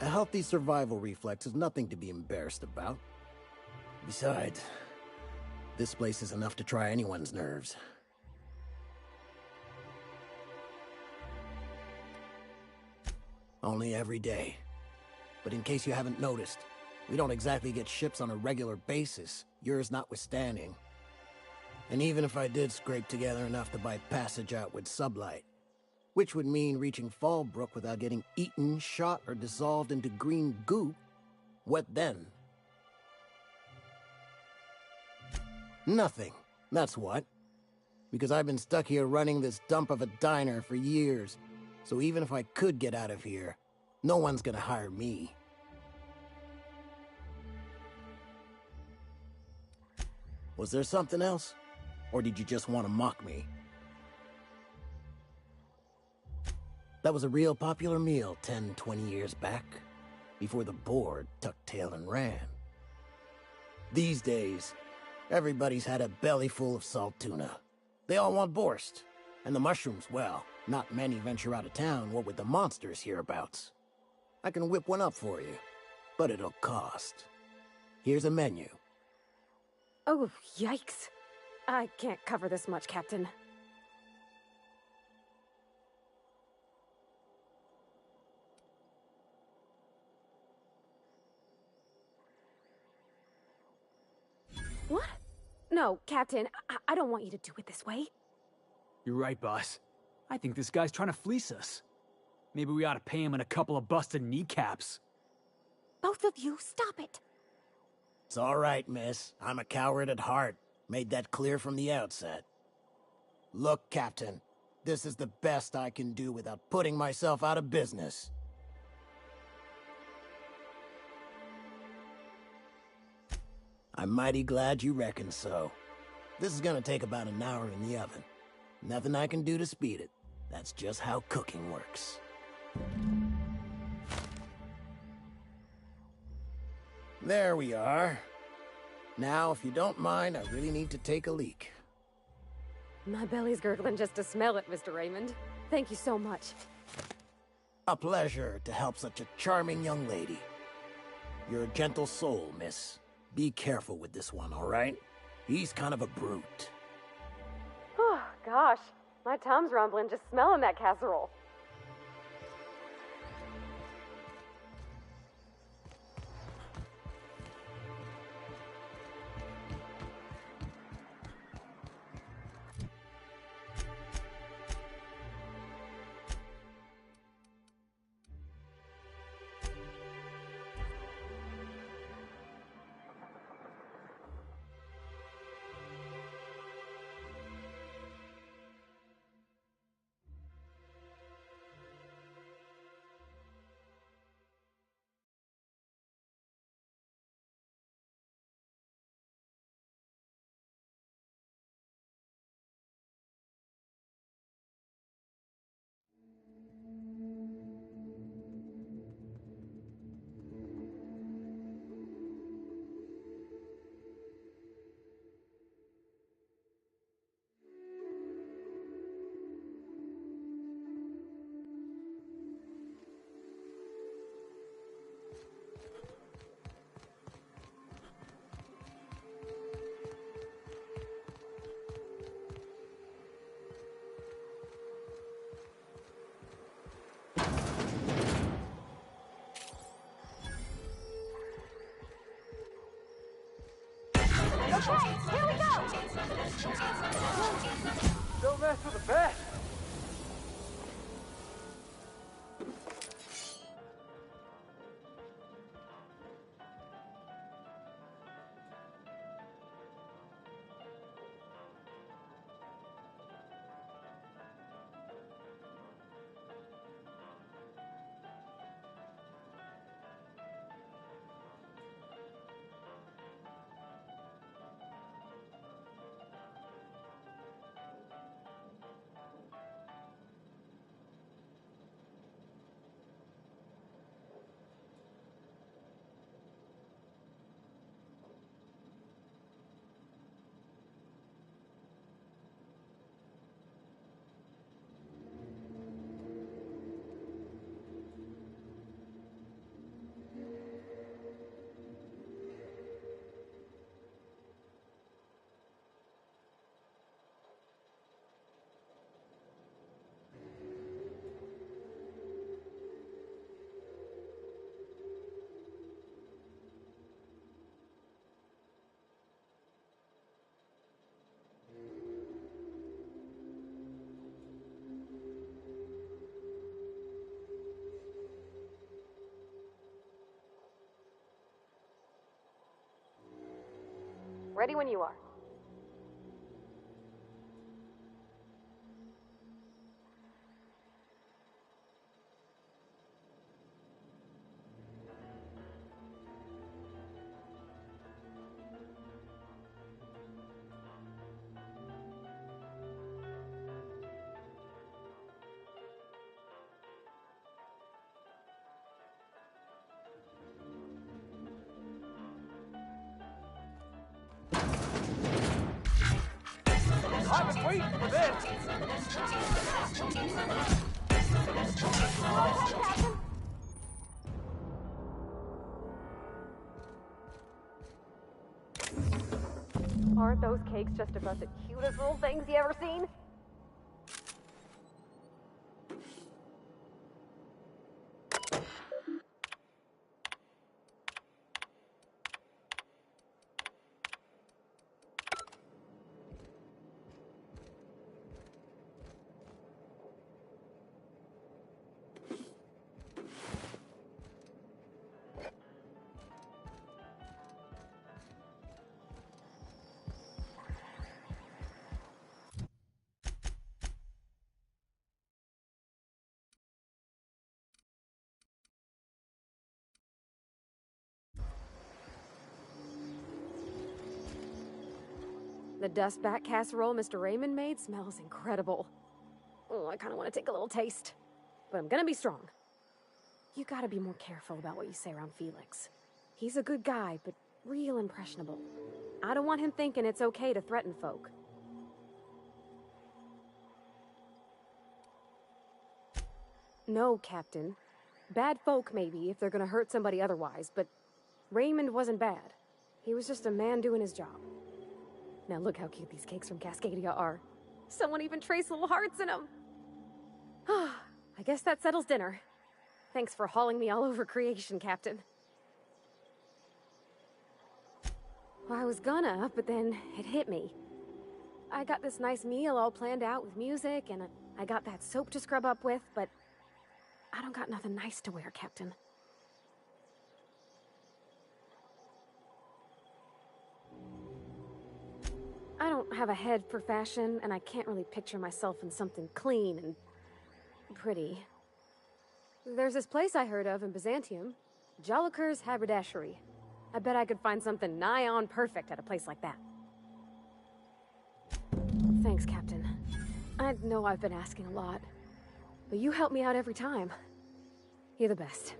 [SPEAKER 21] A healthy survival reflex is nothing to be embarrassed about. Besides, this place is enough to try anyone's nerves. Only every day. But in case you haven't noticed, we don't exactly get ships on a regular basis, yours notwithstanding. And even if I did scrape together enough to buy passage out with sublight, which would mean reaching Fallbrook without getting eaten, shot, or dissolved into green goop, what then? Nothing, that's what. Because I've been stuck here running this dump of a diner for years, so even if I could get out of here, no one's gonna hire me. Was there something else? Or did you just want to mock me? That was a real popular meal 10, 20 years back, before the board tucked tail and ran. These days, everybody's had a belly full of salt tuna. They all want borscht. And the mushrooms, well, not many venture out of town, what with the monsters hereabouts. I can whip one up for you, but it'll cost. Here's a menu.
[SPEAKER 2] Oh, yikes. I can't cover this much, Captain. What? No, Captain, I don't want you to do it this way.
[SPEAKER 14] You're right, boss. I think this guy's trying to fleece us. Maybe we ought to pay him in a couple of busted kneecaps.
[SPEAKER 2] Both of you, stop it.
[SPEAKER 21] It's all right, miss. I'm a coward at heart. Made that clear from the outset. Look, Captain, this is the best I can do without putting myself out of business. I'm mighty glad you reckon so. This is gonna take about an hour in the oven. Nothing I can do to speed it. That's just how cooking works. There we are. Now, if you don't mind, I really need to take a leak.
[SPEAKER 2] My belly's gurgling just to smell it, Mr. Raymond. Thank you so much.
[SPEAKER 21] A pleasure to help such a charming young lady. You're a gentle soul, miss. Be careful with this one, all right? He's kind of a brute.
[SPEAKER 2] Oh, gosh. My tum's rumbling just smelling that casserole. Okay, here we go!
[SPEAKER 20] Don't mess with the best.
[SPEAKER 2] Ready when you are.
[SPEAKER 20] I've been waiting for this.
[SPEAKER 2] Aren't those cakes just about the cutest little things you ever seen? The dustback casserole Mr. Raymond made smells incredible. Oh, I kind of want to take a little taste. But I'm gonna be strong. You gotta be more careful about what you say around Felix. He's a good guy, but real impressionable. I don't want him thinking it's okay to threaten folk. No, Captain. Bad folk, maybe, if they're gonna hurt somebody otherwise, but Raymond wasn't bad. He was just a man doing his job. Now look how cute these cakes from Cascadia are. Someone even traced little hearts in them. I guess that settles dinner. Thanks for hauling me all over creation, Captain. Well, I was gonna, but then it hit me. I got this nice meal all planned out with music, and I got that soap to scrub up with, but I don't got nothing nice to wear, Captain. I don't have a head for fashion, and I can't really picture myself in something clean and pretty. There's this place I heard of in Byzantium, Joliker's Haberdashery. I bet I could find something nigh on perfect at a place like that. Thanks, Captain. I know I've been asking a lot, but you help me out every time. You're the best.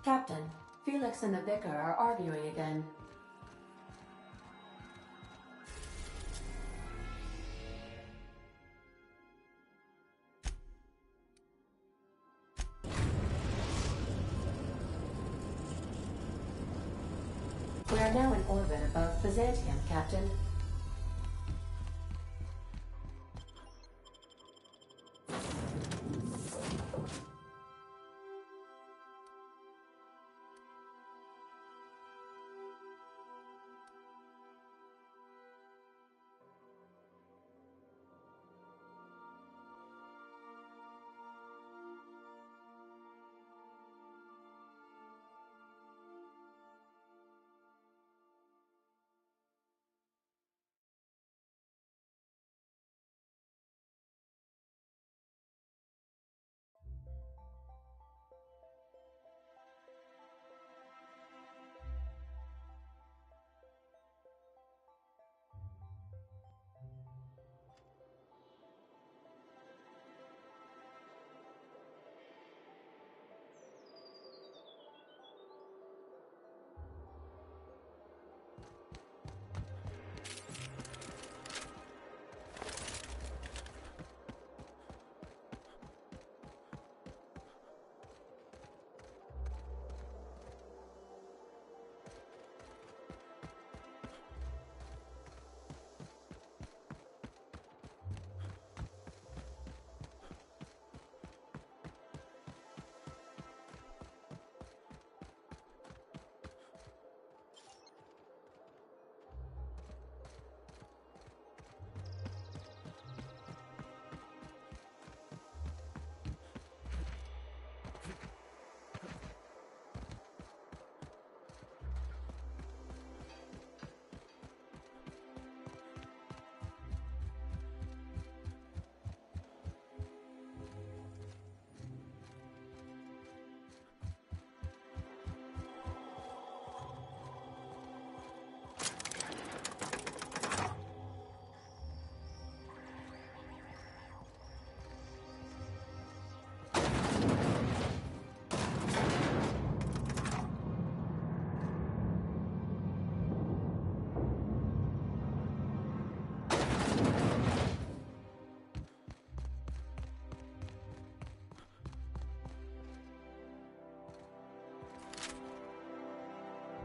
[SPEAKER 5] Captain, Felix and the Vicar are arguing again. We are now in orbit above Byzantium, Captain.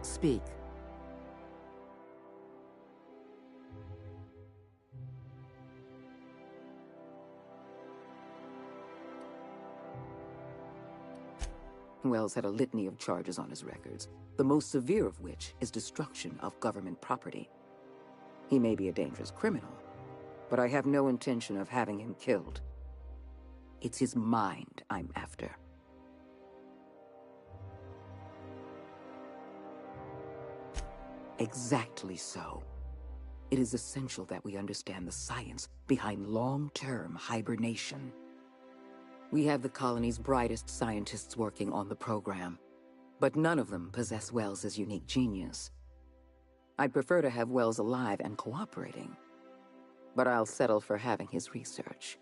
[SPEAKER 7] Speak. Wells had a litany of charges on his records, the most severe of which is destruction of government property. He may be a dangerous criminal, but I have no intention of having him killed. It's his mind I'm after. Exactly so. It is essential that we understand the science behind long-term hibernation. We have the colony's brightest scientists working on the program, but none of them possess Wells's unique genius. I'd prefer to have Wells alive and cooperating, but I'll settle for having his research.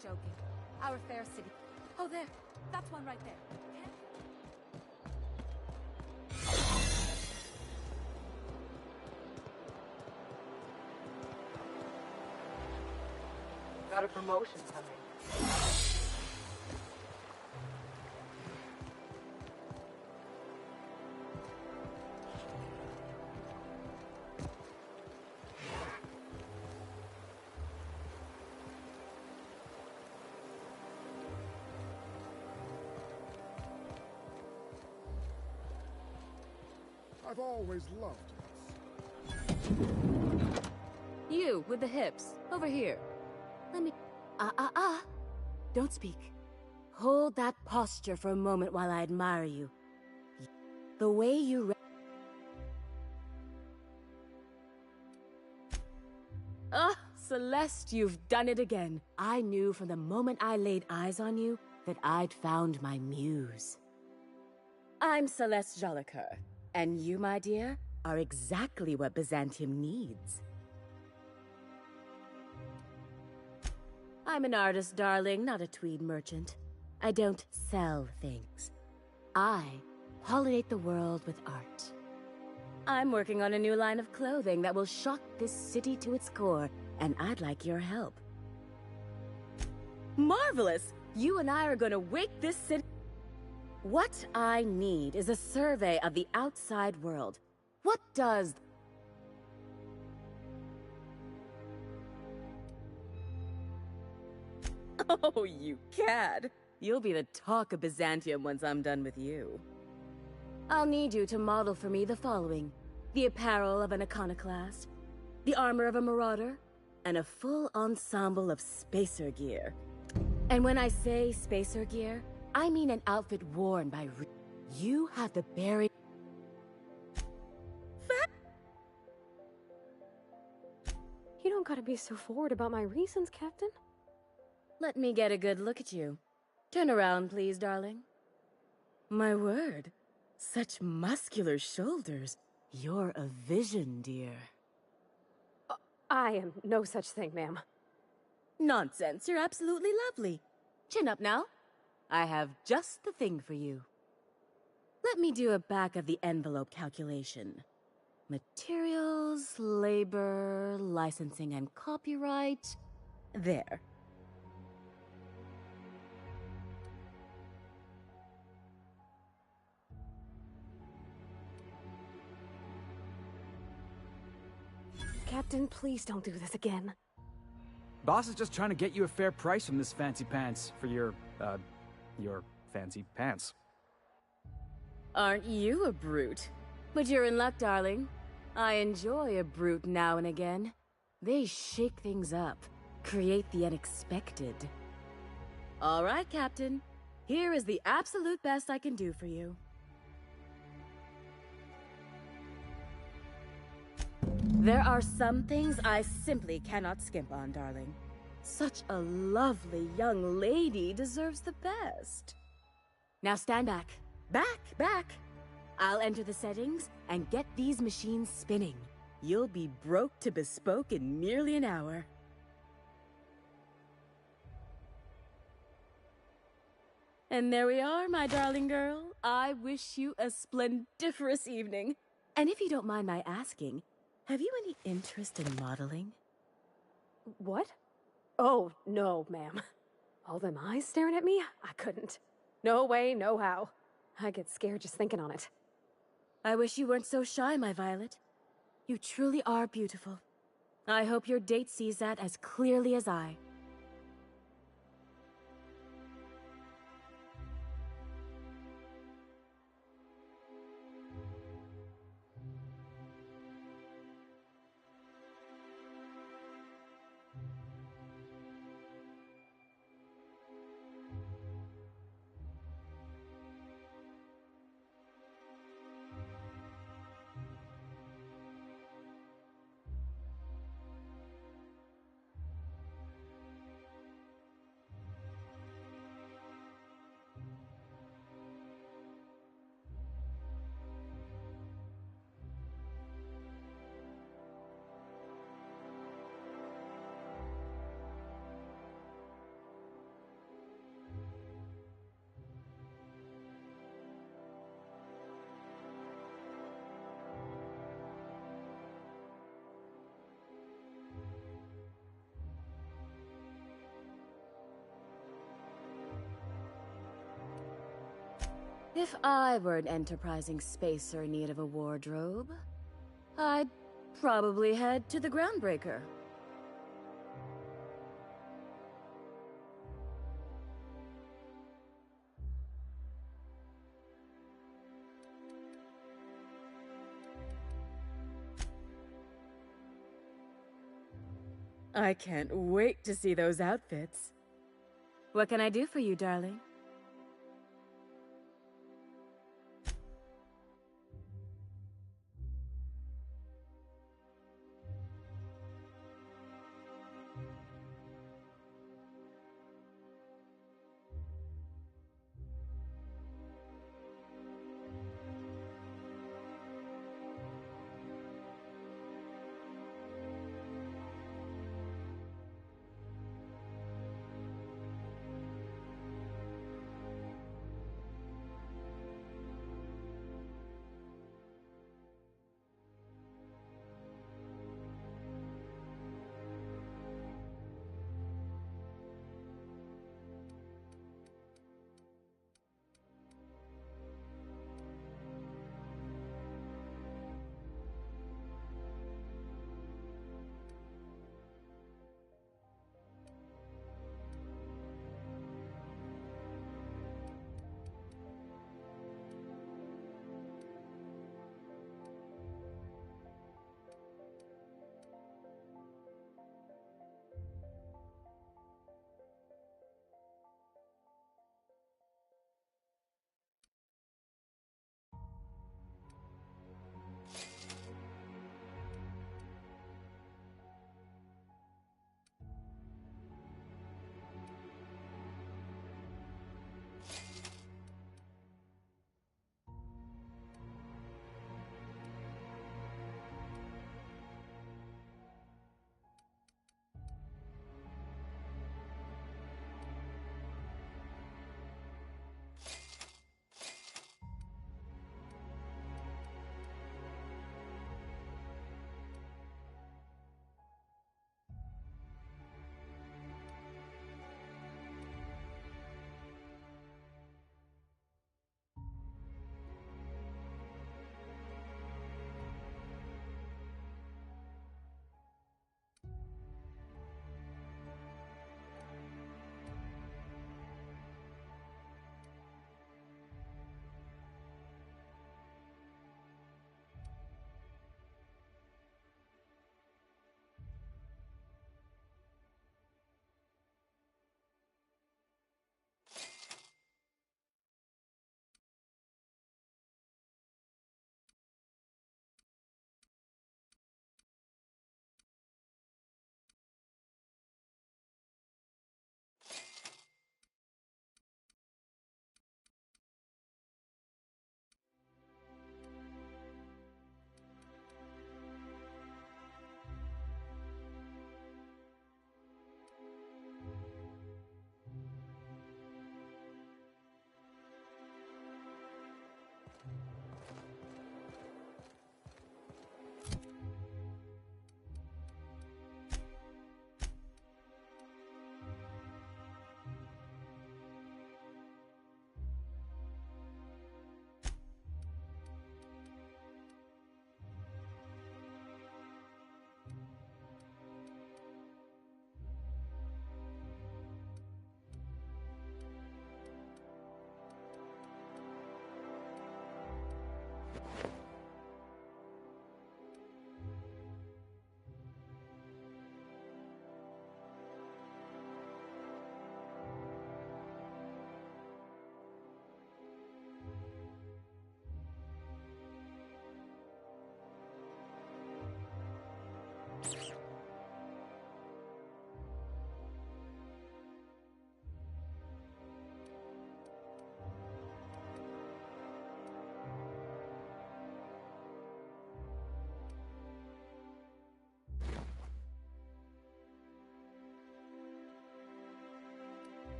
[SPEAKER 22] Joking. Our fair city. Oh, there. That's one right there.
[SPEAKER 12] Got a promotion coming.
[SPEAKER 23] I've always loved this.
[SPEAKER 4] You, with the hips. Over here. Let me... Don't speak. Hold that posture for a moment while I admire you. The way you... Celeste, you've done it again. I knew from the moment I laid eyes on you that I'd found my muse. I'm Celeste Jolicoeur, and you, my dear, are exactly what Byzantium needs. I'm an artist, darling, not a tweed merchant. I don't sell things. I pollinate the world with art. I'm working on a new line of clothing that will shock this city to its core, and I'd like your help. Marvelous! You and I are gonna wake this city. What I need is a survey of the outside world. What does... Oh, you cad! You'll be the talk of Byzantium once I'm done with you. I'll need you to model for me the following: the apparel of an iconoclast, the armor of a marauder, and a full ensemble of spacer gear. And when I say spacer gear, I mean an outfit worn by... You have the berry...
[SPEAKER 2] You don't gotta be so forward about my reasons, Captain.
[SPEAKER 4] Let me get a good look at you. Turn around, please, darling. My word. Such muscular shoulders. You're a vision, dear.
[SPEAKER 2] I am no such thing, ma'am.
[SPEAKER 4] Nonsense. You're absolutely lovely. Chin up now. I have just the thing for you. Let me do a back-of-the-envelope calculation. Materials, labor, licensing and copyright. There.
[SPEAKER 2] Captain, please don't do this again.
[SPEAKER 14] Boss is just trying to get you a fair price from this fancy pants for your fancy pants.
[SPEAKER 4] Aren't you a brute? But you're in luck, darling. I enjoy a brute now and again. They shake things up, create the unexpected. All right, Captain. Here is the absolute best I can do for you. There are some things I simply cannot skimp on, darling. Such a lovely young lady deserves the best. Now stand back. Back! I'll enter the settings and get these machines spinning. You'll be broke to bespoke in merely an hour. And there we are, my darling girl. I wish you a splendiferous evening. And if you don't mind my asking, have you any interest in modeling?
[SPEAKER 2] What? Oh, no, ma'am. All them eyes staring at me? I couldn't. No way, no how. I get scared just thinking on it.
[SPEAKER 4] I wish you weren't so shy, my Violet. You truly are beautiful. I hope your date sees that as clearly as I. If I were an enterprising spacer in need of a wardrobe, I'd probably head to the Groundbreaker. I can't wait to see those outfits. What can I do for you, darling?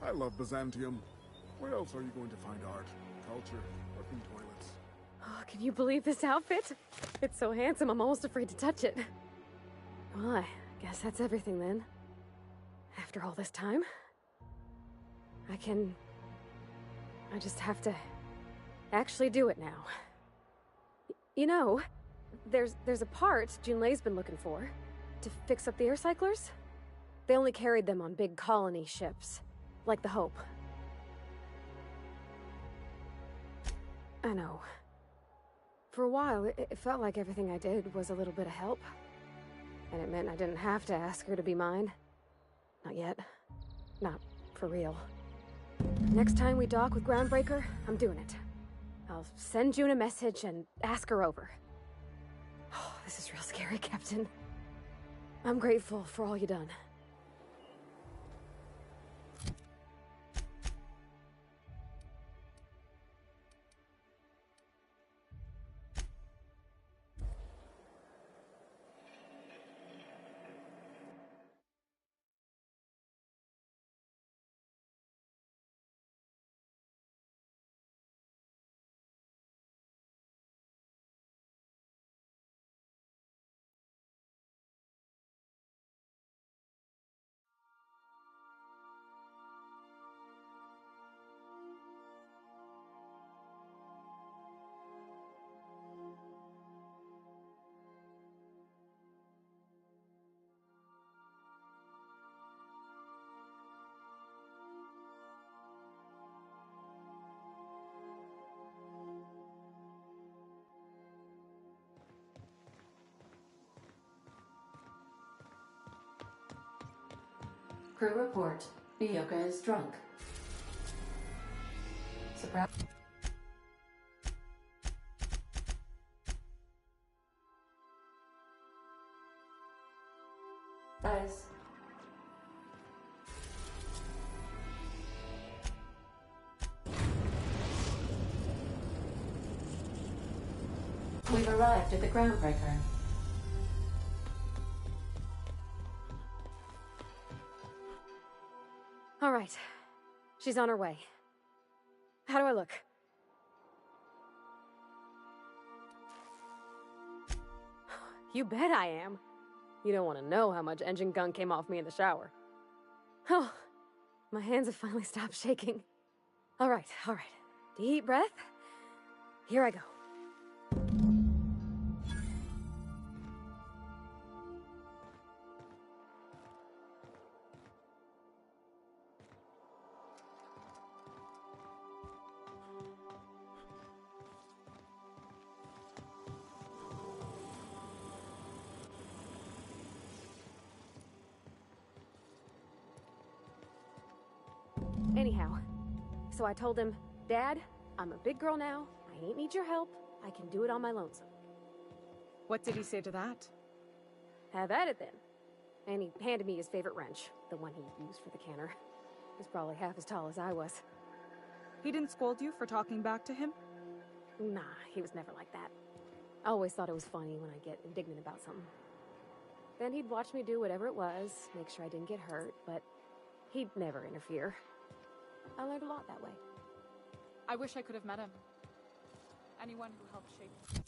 [SPEAKER 23] I love Byzantium. Where else are you going to find art, culture, working toilets?
[SPEAKER 2] Oh, can you believe this outfit? It's so handsome, I'm almost afraid to touch it. Well, I guess that's everything then. After all this time, I just have to actually do it now. You know, there's a part Junlei's been looking for to fix up the air cyclers. They only carried them on big colony ships, like the Hope. I know. For a while, it felt like everything I did was a little bit of help. And it meant I didn't have to ask her to be mine. Not yet. Not for real. Next time we dock with Groundbreaker, I'm doing it. I'll send June a message and ask her over. Oh, this is real scary, Captain. I'm grateful for all you done.
[SPEAKER 5] Crew report. Bioka is drunk. Surprise. Guys. We've arrived at the Groundbreaker.
[SPEAKER 2] All right. She's on her way. How do I look? You bet I am. You don't want to know how much engine gunk came off me in the shower. Oh, my hands have finally stopped shaking. All right. Deep breath. Here I go. So I told him, Dad, I'm a big girl now. I ain't need your help. I can do it on my lonesome.
[SPEAKER 3] What did he say to that?
[SPEAKER 2] Have at it then. And he handed me his favorite wrench, the one he used for the canner. He's probably half as tall as I was.
[SPEAKER 3] He didn't scold you for talking back to him?
[SPEAKER 2] Nah, he was never like that. I always thought it was funny when I get indignant about something. Then he'd watch me do whatever it was, make sure I didn't get hurt, but he'd never interfere. I learned a lot that way.
[SPEAKER 3] I wish I could have met him. Anyone who helped shape...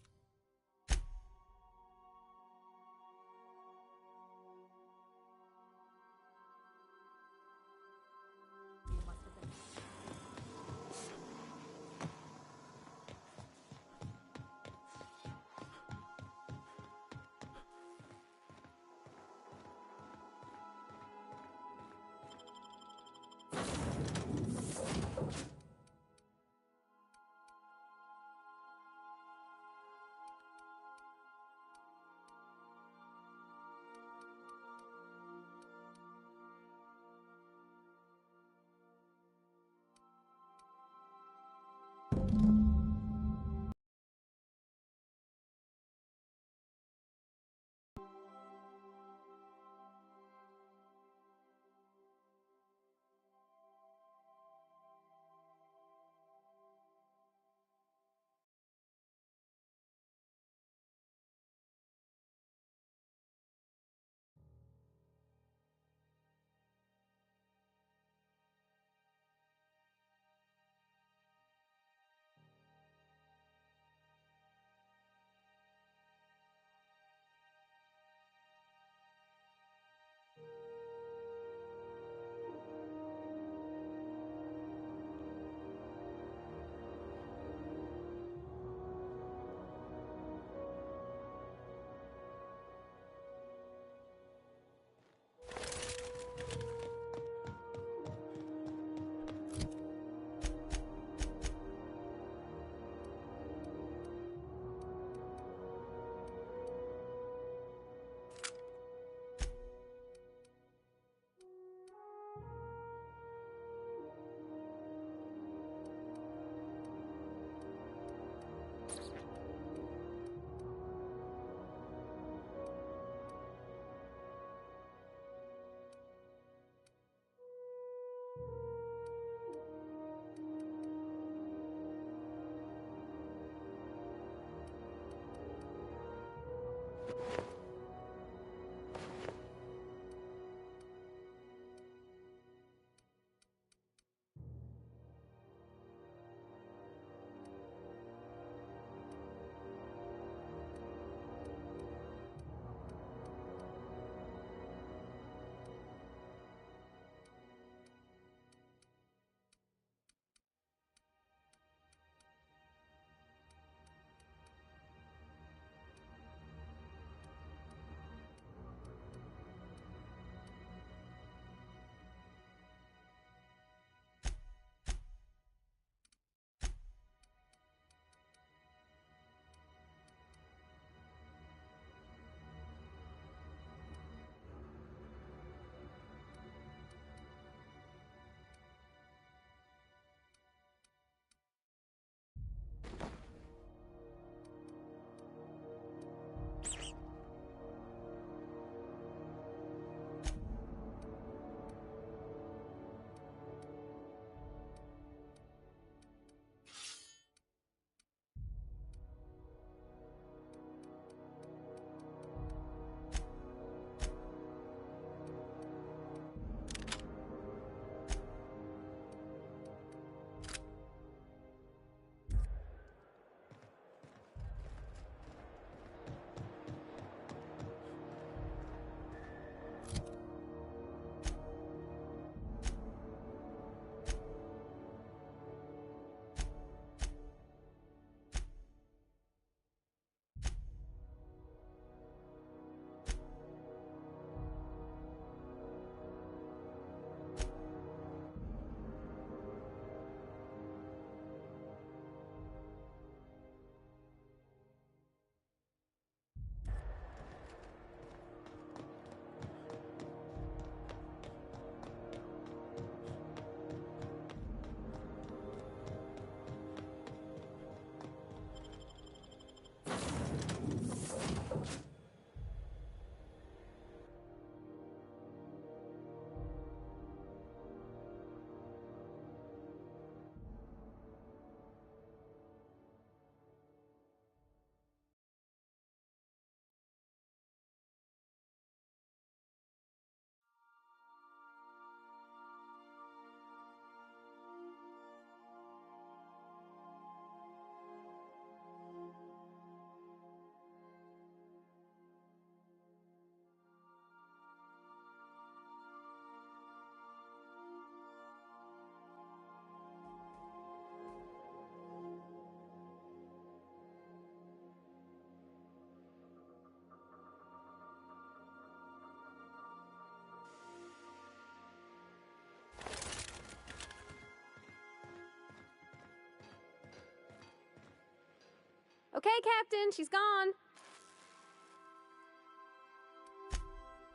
[SPEAKER 2] Okay, Captain, she's gone.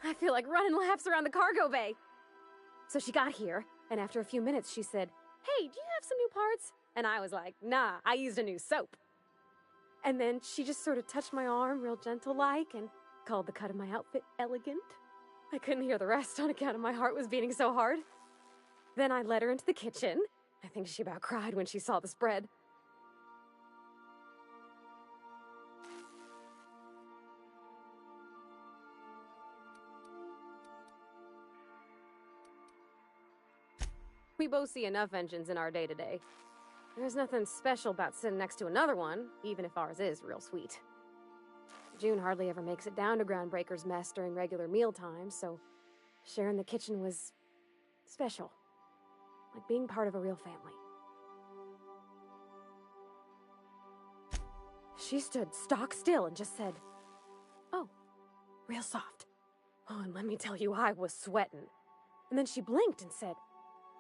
[SPEAKER 2] I feel like running laps around the cargo bay. So she got here, and after a few minutes she said, "Hey, do you have some new parts?" And I was like, "Nah, I used a new soap." And then she just sort of touched my arm real gentle-like and called the cut of my outfit elegant. I couldn't hear the rest on account of my heart was beating so hard. Then I led her into the kitchen. I think she about cried when she saw the spread. We both see enough engines in our day-to-day. There's nothing special about sitting next to another one, even if ours is real sweet. June hardly ever makes it down to Groundbreaker's mess during regular meal times, so sharing the kitchen was special. Like being part of a real family. She stood stock still and just said, "Oh, real soft." Oh, and let me tell you, I was sweating. And then she blinked and said,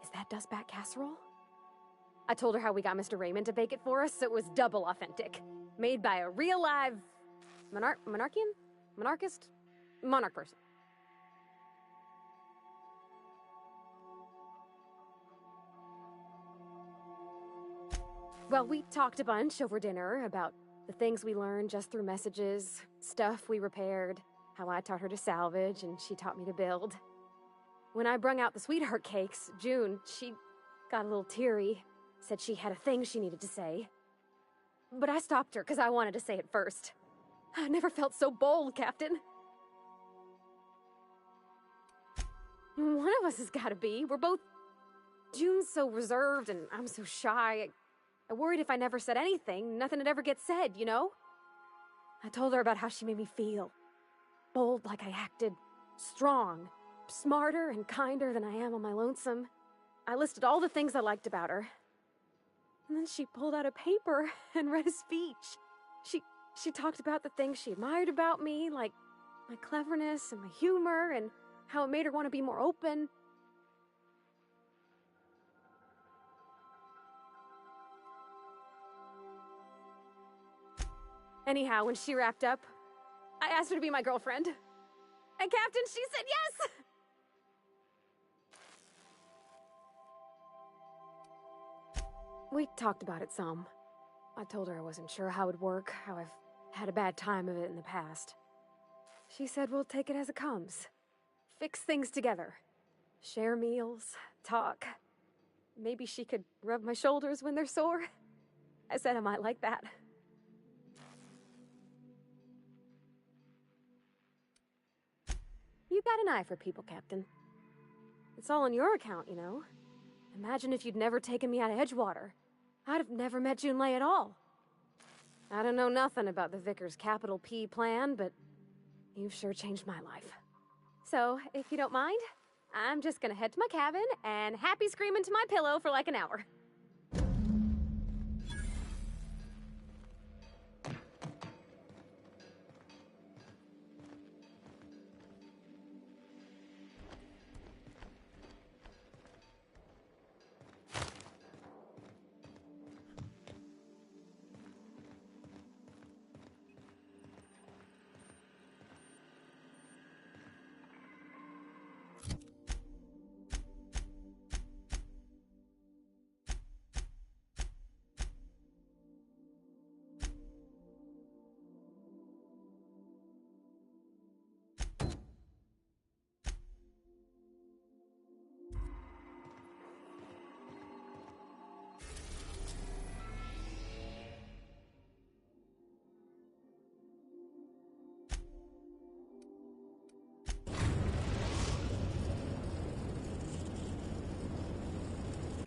[SPEAKER 2] "Is that dustback casserole?" I told her how we got Mr. Raymond to bake it for us, so it was double authentic. Made by a real live monarch person. Well, we talked a bunch over dinner about the things we learned just through messages, stuff we repaired, how I taught her to salvage and she taught me to build. When I brung out the sweetheart cakes, June, she got a little teary, said she had a thing she needed to say. But I stopped her because I wanted to say it first. I never felt so bold, Captain. One of us has got to be. We're both... June's so reserved and I'm so shy. I worried if I never said anything, nothing would ever get said, you know? I told her about how she made me feel. Bold like I acted. Strong. Smarter and kinder than I am on my lonesome. I listed all the things I liked about her. And then she pulled out a paper and read a speech. She talked about the things she admired about me, like my cleverness and my humor, and how it made her want to be more open. Anyhow, when she wrapped up, I asked her to be my girlfriend. And Captain, she said yes! We talked about it some. I told her I wasn't sure how it would work, how I've had a bad time of it in the past. She said we'll take it as it comes. Fix things together. Share meals, talk. Maybe she could rub my shoulders when they're sore. I said I might like that. You got an eye for people, Captain. It's all on your account, you know. Imagine if you'd never taken me out of Edgewater. I'd have never met Junlei at all. I don't know nothing about the Vicar's capital P plan, but you've sure changed my life. So, if you don't mind, I'm just gonna head to my cabin and happy scream into my pillow for like an hour.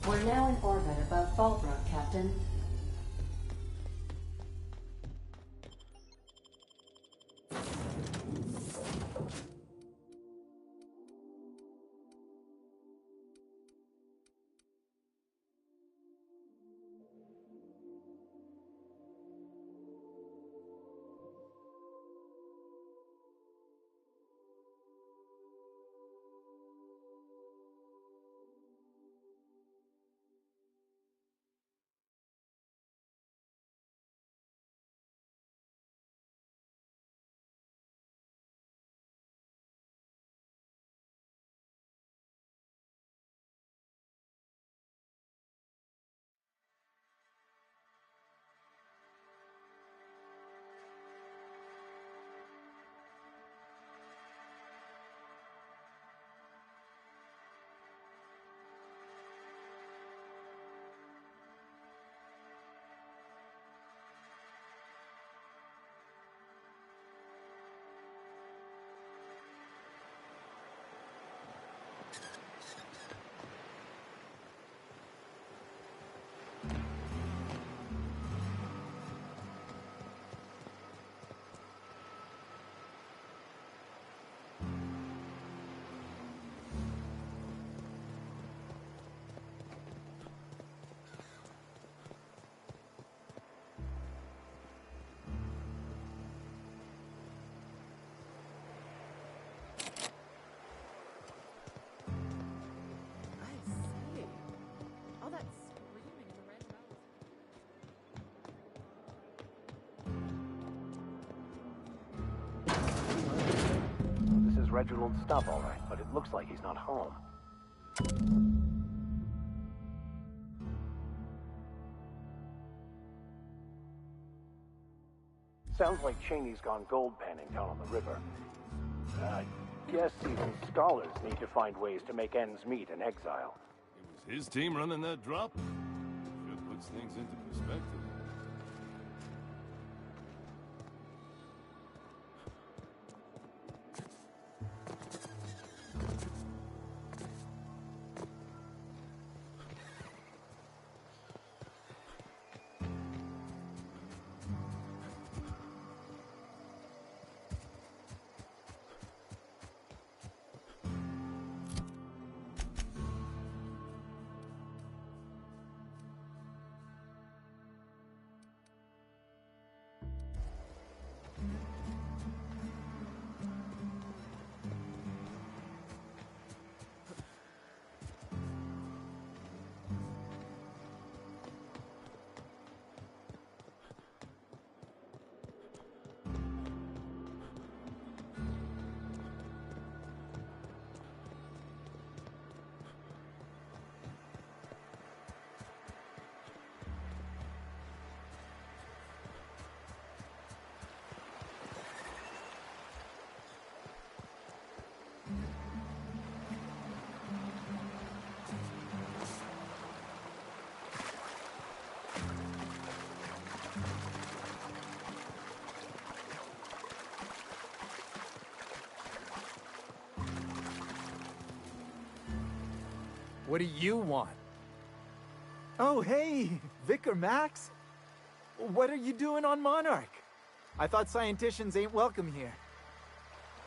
[SPEAKER 5] We're now in orbit above Fallbrook, Captain.
[SPEAKER 11] Reginald's stuff, all right, but it looks like he's not home. Sounds like Cheney's gone gold panning down on the river. I guess even scholars need to find ways to make ends meet in exile.
[SPEAKER 8] It was his team running that drop. Sure puts things into perspective.
[SPEAKER 9] What do you want? Oh, hey, Vicar Max. What are you doing on Monarch? I thought scienticians ain't welcome here.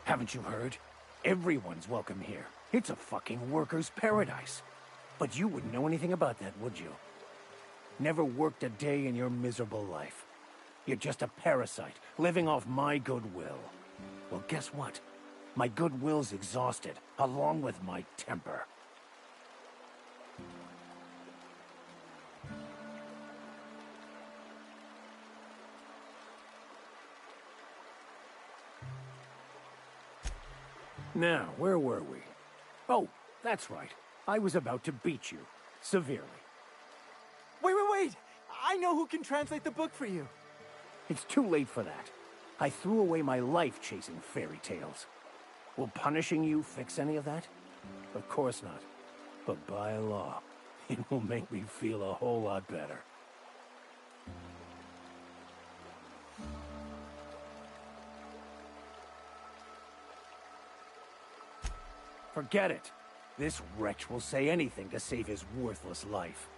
[SPEAKER 11] Haven't you heard? Everyone's welcome here. It's a fucking worker's paradise. But you wouldn't know anything about that, would you? Never worked a day in your miserable life. You're just a parasite, living off my goodwill. Well, guess what? My goodwill's exhausted, along with my temper. Now, where were we? Oh, that's right. I was about to beat you. Severely.
[SPEAKER 9] Wait! I know who can translate the book for you.
[SPEAKER 11] It's too late for that. I threw away my life chasing fairy tales. Will punishing you fix any of that? Of course not. But by law, it will make me feel a whole lot better. Forget it. This wretch will say anything to save his worthless life.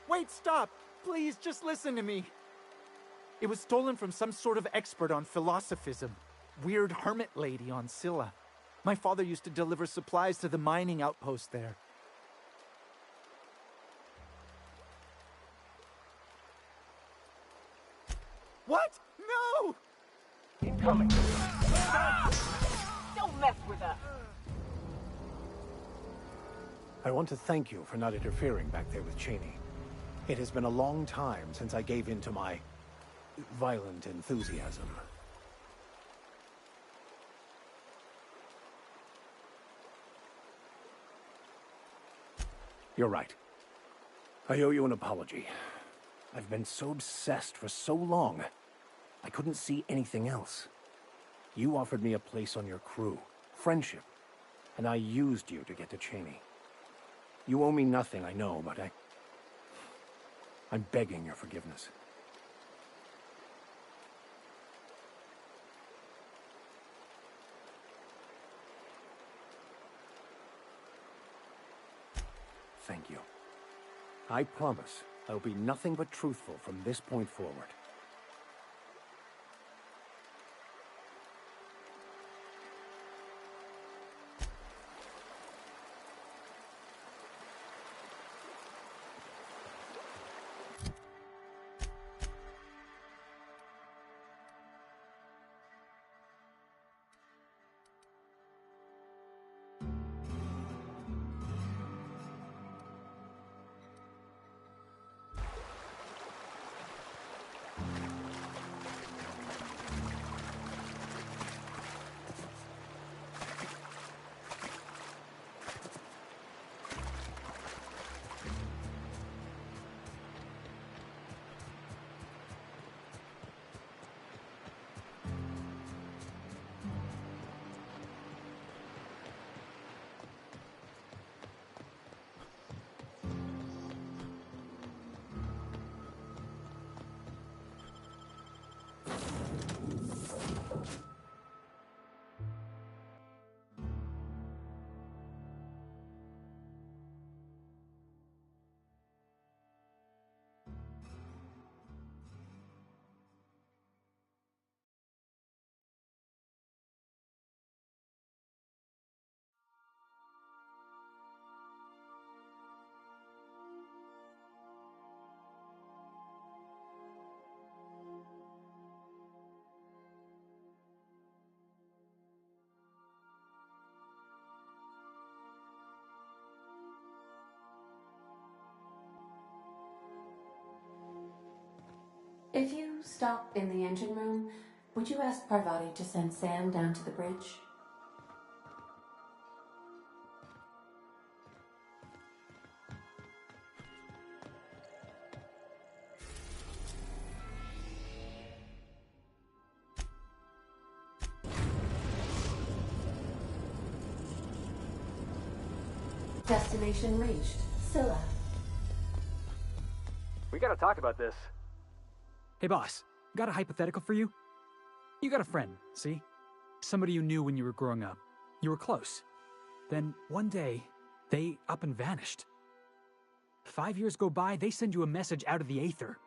[SPEAKER 9] Wait, stop! Please, just listen to me. It was stolen from some sort of expert on philosophism. Weird hermit lady on Scylla. My father used to deliver supplies to the mining outpost there. What? No!
[SPEAKER 12] Incoming! Don't mess with her!
[SPEAKER 11] I want to thank you for not interfering back there with Cheney. It has been a long time since I gave in to my violent enthusiasm. You're right. I owe you an apology. I've been so obsessed for so long, I couldn't see anything else. You offered me a place on your crew, friendship, and I used you to get to Cheney. You owe me nothing, I know, but I'm begging your forgiveness. Thank you. I promise I'll be nothing but truthful from this point forward.
[SPEAKER 5] If you stop in the engine room, would you ask Parvati to send Sam down to the bridge? Destination reached. Scylla.
[SPEAKER 20] We gotta talk about this.
[SPEAKER 14] Hey boss, got a hypothetical for you? You got a friend, see? Somebody you knew when you were growing up. You were close. Then one day, they up and vanished. 5 years go by, they send you a message out of the aether.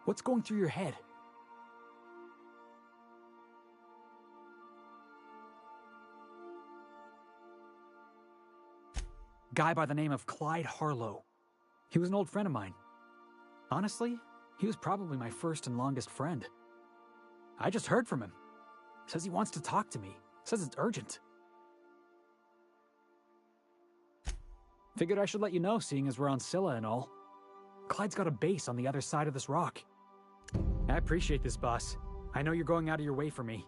[SPEAKER 14] What's going through your head? Guy by the name of Clyde Harlow. He was an old friend of mine. Honestly, he was probably my first and longest friend. I just heard from him. Says he wants to talk to me. Says it's urgent. Figured I should let you know, seeing as we're on Scylla and all. Clyde's got a base on the other side of this rock. I appreciate this, boss. I know you're going out of your way for me.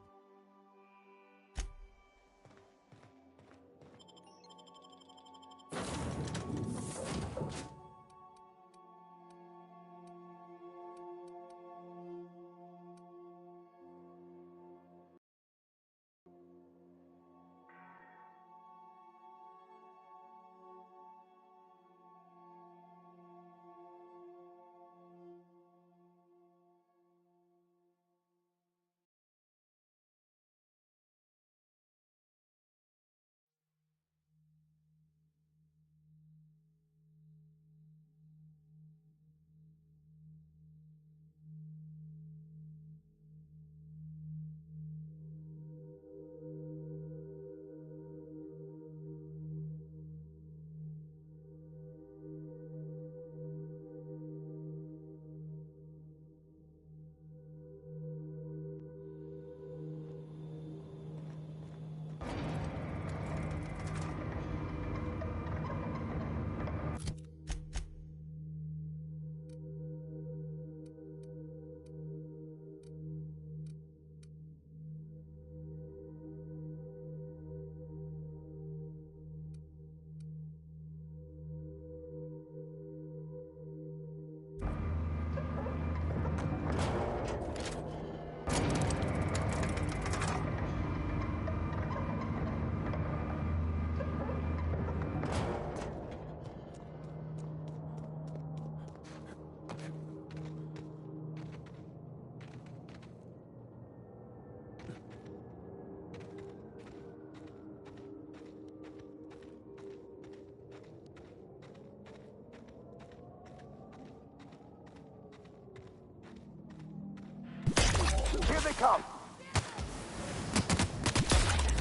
[SPEAKER 20] Here they come!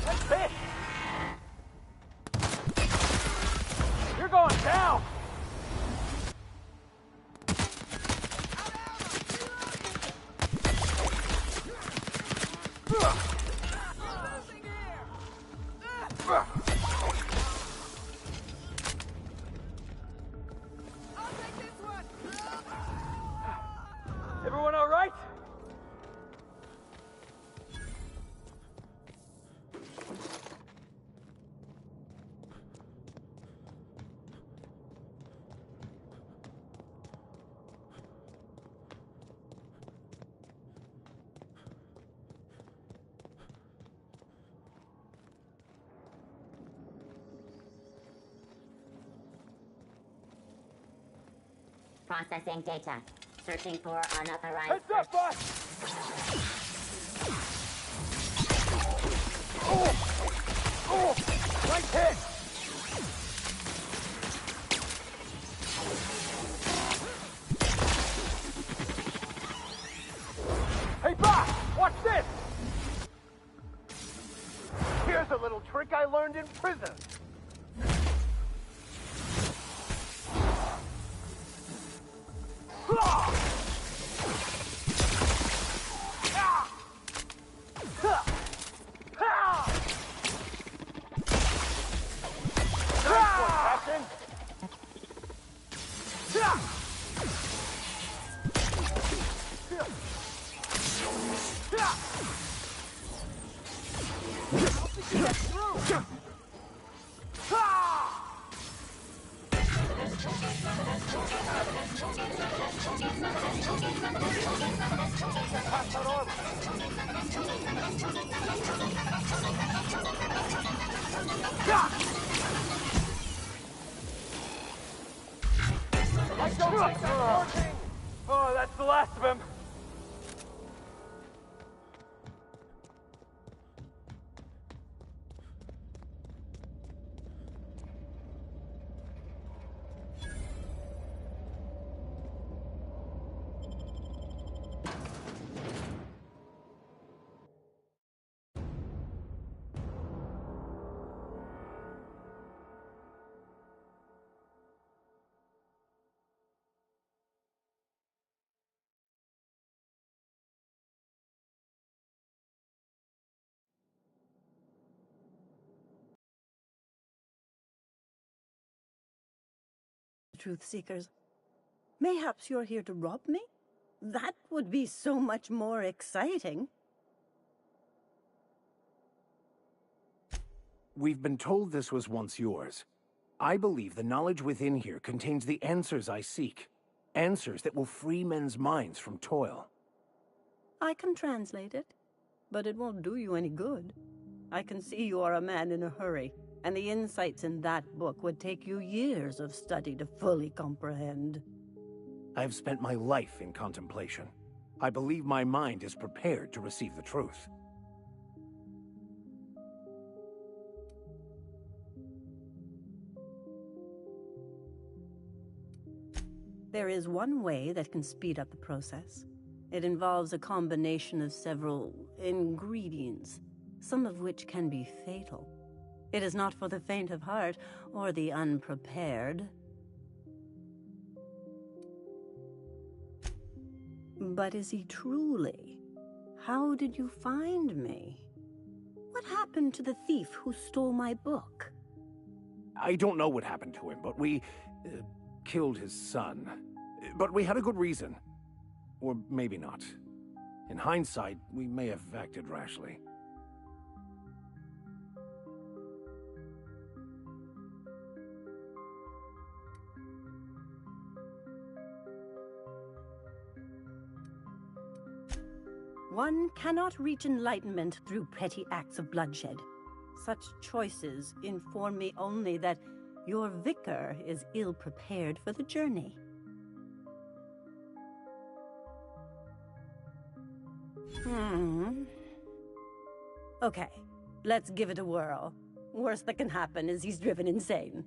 [SPEAKER 20] Let's fish! You're going down! Everyone all right?
[SPEAKER 1] Processing data. Searching for unauthorized...
[SPEAKER 20] Heads up, boss! Oh! Nice hit! Hey, boss! Watch this!
[SPEAKER 13] Here's a little trick I learned in prison.
[SPEAKER 12] Get through! Ah! Pass that armor! I don't like that working!
[SPEAKER 20] Oh, that's the last of him.
[SPEAKER 6] Truth seekers. Mayhaps you're here to rob me? That would be so much more exciting.
[SPEAKER 11] We've been told this was once yours. I believe the knowledge within here contains the answers I seek. Answers that will free men's minds from toil.
[SPEAKER 6] I can translate it, but it won't do you any good. I can see you are a man in a hurry, and the insights in that book would take you years of study to fully comprehend.
[SPEAKER 11] I've spent my life in contemplation. I believe my mind is prepared to receive the truth.
[SPEAKER 6] There is one way that can speed up the process. It involves a combination of several ingredients, some of which can be fatal. It is not for the faint of heart or the unprepared. But is he truly? How did you find me? What happened to the thief who stole my book?
[SPEAKER 11] I don't know what happened to him, but we killed his son. But we had a good reason. Or maybe not. In hindsight, we may have acted rashly.
[SPEAKER 6] One cannot reach enlightenment through petty acts of bloodshed. Such choices inform me only that your vicar is ill-prepared for the journey. Okay, let's give it a whirl. Worst that can happen is he's driven insane.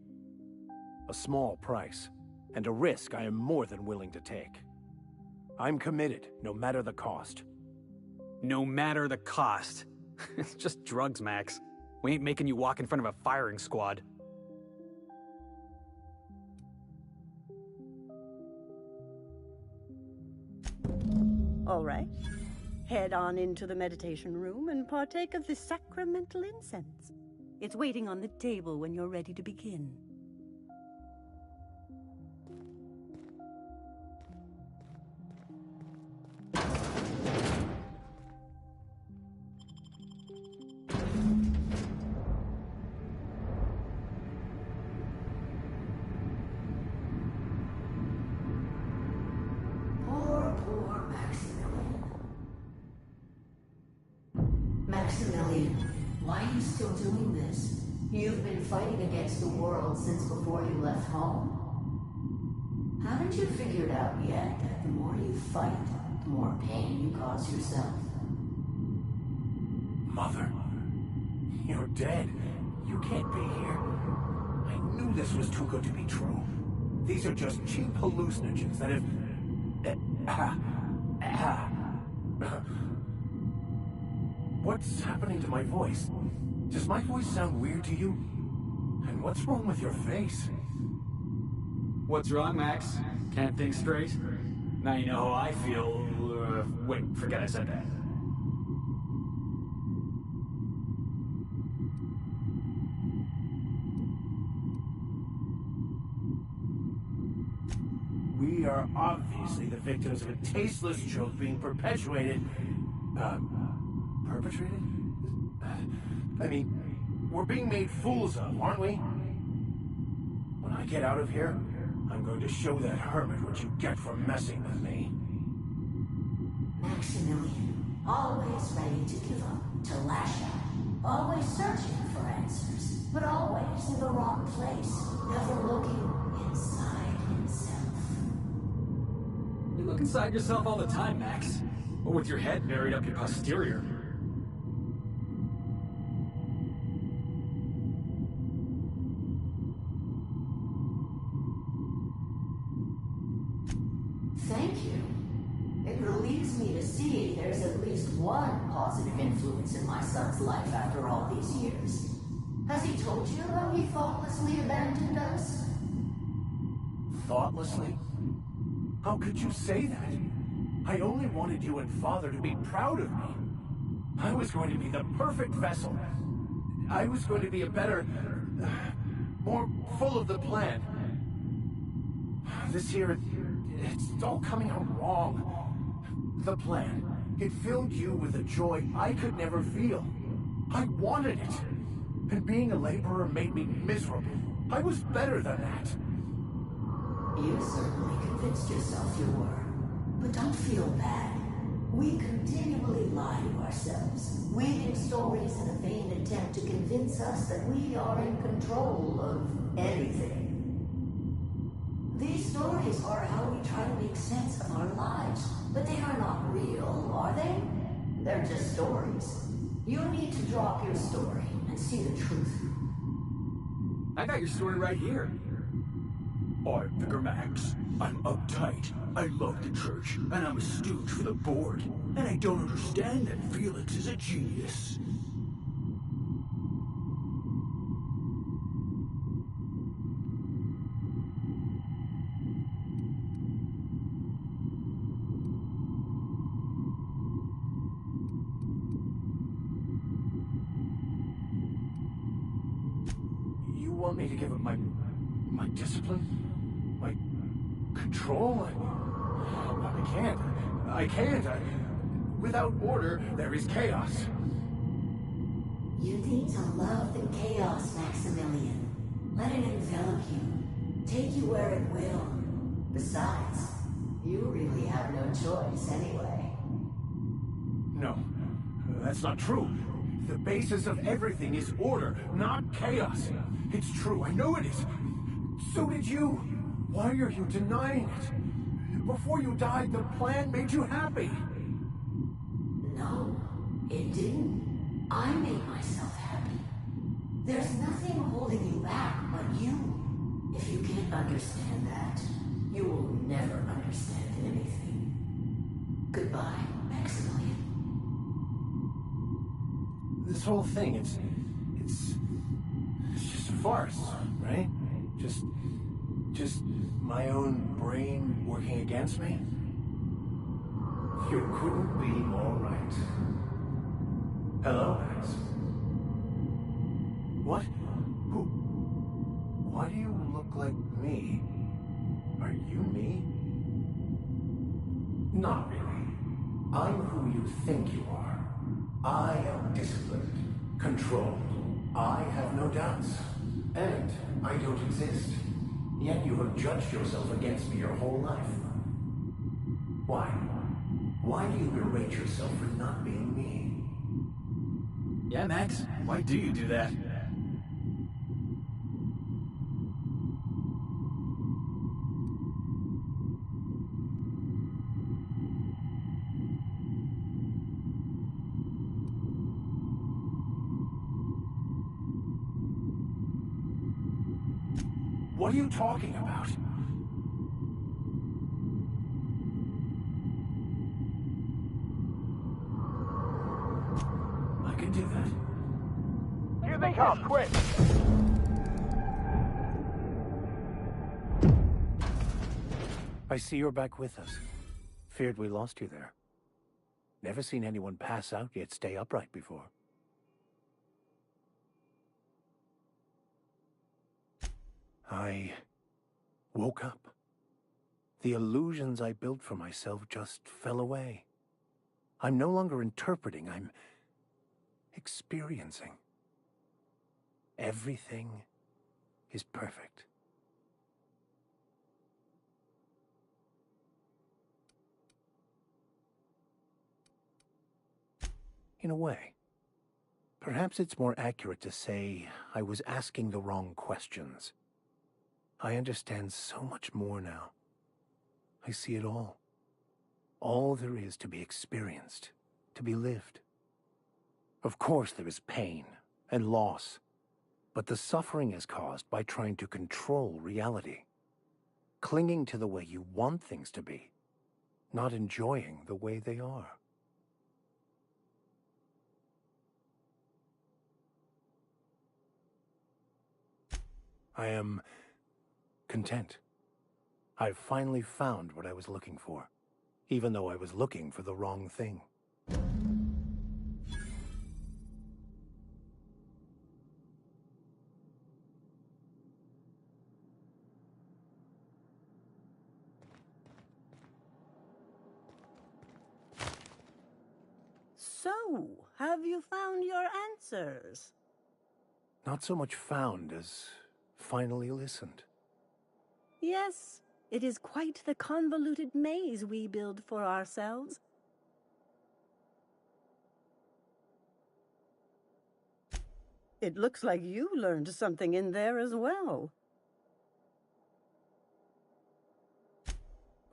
[SPEAKER 11] A small price, and a risk I am more than willing to take. I'm committed, no matter the cost.
[SPEAKER 14] No matter the cost. It's just drugs, Max. We ain't making you walk in front of a firing squad.
[SPEAKER 6] All right. Head on into the meditation room and partake of the sacramental incense. It's waiting on the table when you're ready to begin.
[SPEAKER 5] Poor Maximilian. Maximilian, why are you still doing this? You've been fighting against the world since before you left home. Haven't you figured out yet that the more you fight, the more pain you cause yourself?
[SPEAKER 11] Mother, you're dead. You can't be here. I knew this was too good to be true. These are just cheap hallucinogens that have... What's happening to my voice? Does my voice sound weird to you? And what's wrong with your face?
[SPEAKER 14] What's wrong, Max? Can't think straight? Now you know how I feel. Wait, forget I said that.
[SPEAKER 11] We are obviously the victims of a tasteless joke being perpetuated... perpetrated? I mean, We're being made fools of, aren't we? When I get out of here, I'm going to show that hermit what you get for messing with me.
[SPEAKER 10] Maximilian, always ready to give up, to lash out, always searching for answers, but always in the wrong place, never looking inside himself.
[SPEAKER 14] You look inside yourself all the time, Max. Or with your head buried up your posterior.
[SPEAKER 10] Thank you. It relieves me to see there's at least one positive influence in my son's life after all these years. Has he told you how he thoughtlessly abandoned us?
[SPEAKER 11] Thoughtlessly? How could you say that? I only wanted you and Father to be proud of me. I was going to be the perfect vessel. I was going to be a better... more full of the plan. This here, it's all coming out wrong. The plan, it filled you with a joy I could never feel. I wanted it. And being a laborer made me miserable. I was better than that.
[SPEAKER 10] You certainly convinced yourself you were. But don't feel bad. We continually lie to ourselves, weaving stories in a vain attempt to convince us that we are in control of anything. These stories are how we try to make sense of our lives, but they are not real, are they? They're just stories. You need to drop your story and see the truth.
[SPEAKER 14] I got your story right here.
[SPEAKER 15] I'm Vicar Max. I'm uptight. I love the church, and I'm a stooge for the board. And I don't understand that Felix is a genius.
[SPEAKER 11] You want me to give up my discipline? My control? I can't. I can't. Without order, there is chaos.
[SPEAKER 10] You need to love the chaos, Maximilian. Let it envelop you. Take you where it will. Besides, you really have no choice anyway.
[SPEAKER 11] No, that's not true. The basis of everything is order, not chaos. It's true, I know it is. So did you. Why are you denying it? Before you died, the plan made you happy.
[SPEAKER 10] No, it didn't. I made myself happy. There's nothing holding you back but you. If you can't understand that, you will never understand anything. Goodbye, Maximilian.
[SPEAKER 11] This whole thing, it's just a farce, right? Just my own brain working against me? You couldn't be more right. Hello, Max. What? Who? Why do you look like me? Are you me? Not really. I'm who you think you are. I am disciplined, controlled. I have no doubts. And I don't exist. Yet you have judged yourself against me your whole life. Why? Why do you berate yourself for not being me?
[SPEAKER 14] Yeah, Max. Why do you do that?
[SPEAKER 11] What are you talking about? I can do that.
[SPEAKER 12] Here they come, quick!
[SPEAKER 11] I see you're back with us. Feared we lost you there. Never seen anyone pass out yet stay upright before. I woke up. The illusions I built for myself just fell away. I'm no longer interpreting, I'm experiencing.
[SPEAKER 21] Everything is perfect. In a way. Perhaps it's more accurate to say I was asking the wrong questions. I understand so much more now. I see it all. All there is to be experienced, to be lived. Of course there is pain and loss, but the suffering is caused by trying to control reality. Clinging to the way you want things to be, not enjoying the way they are. I am content. I've finally found what I was looking for, even though I was looking for the wrong thing.
[SPEAKER 6] So, have you found your answers?
[SPEAKER 21] Not so much found as finally listened.
[SPEAKER 6] Yes, it is quite the convoluted maze we build for ourselves. It looks like you learned something in there as well.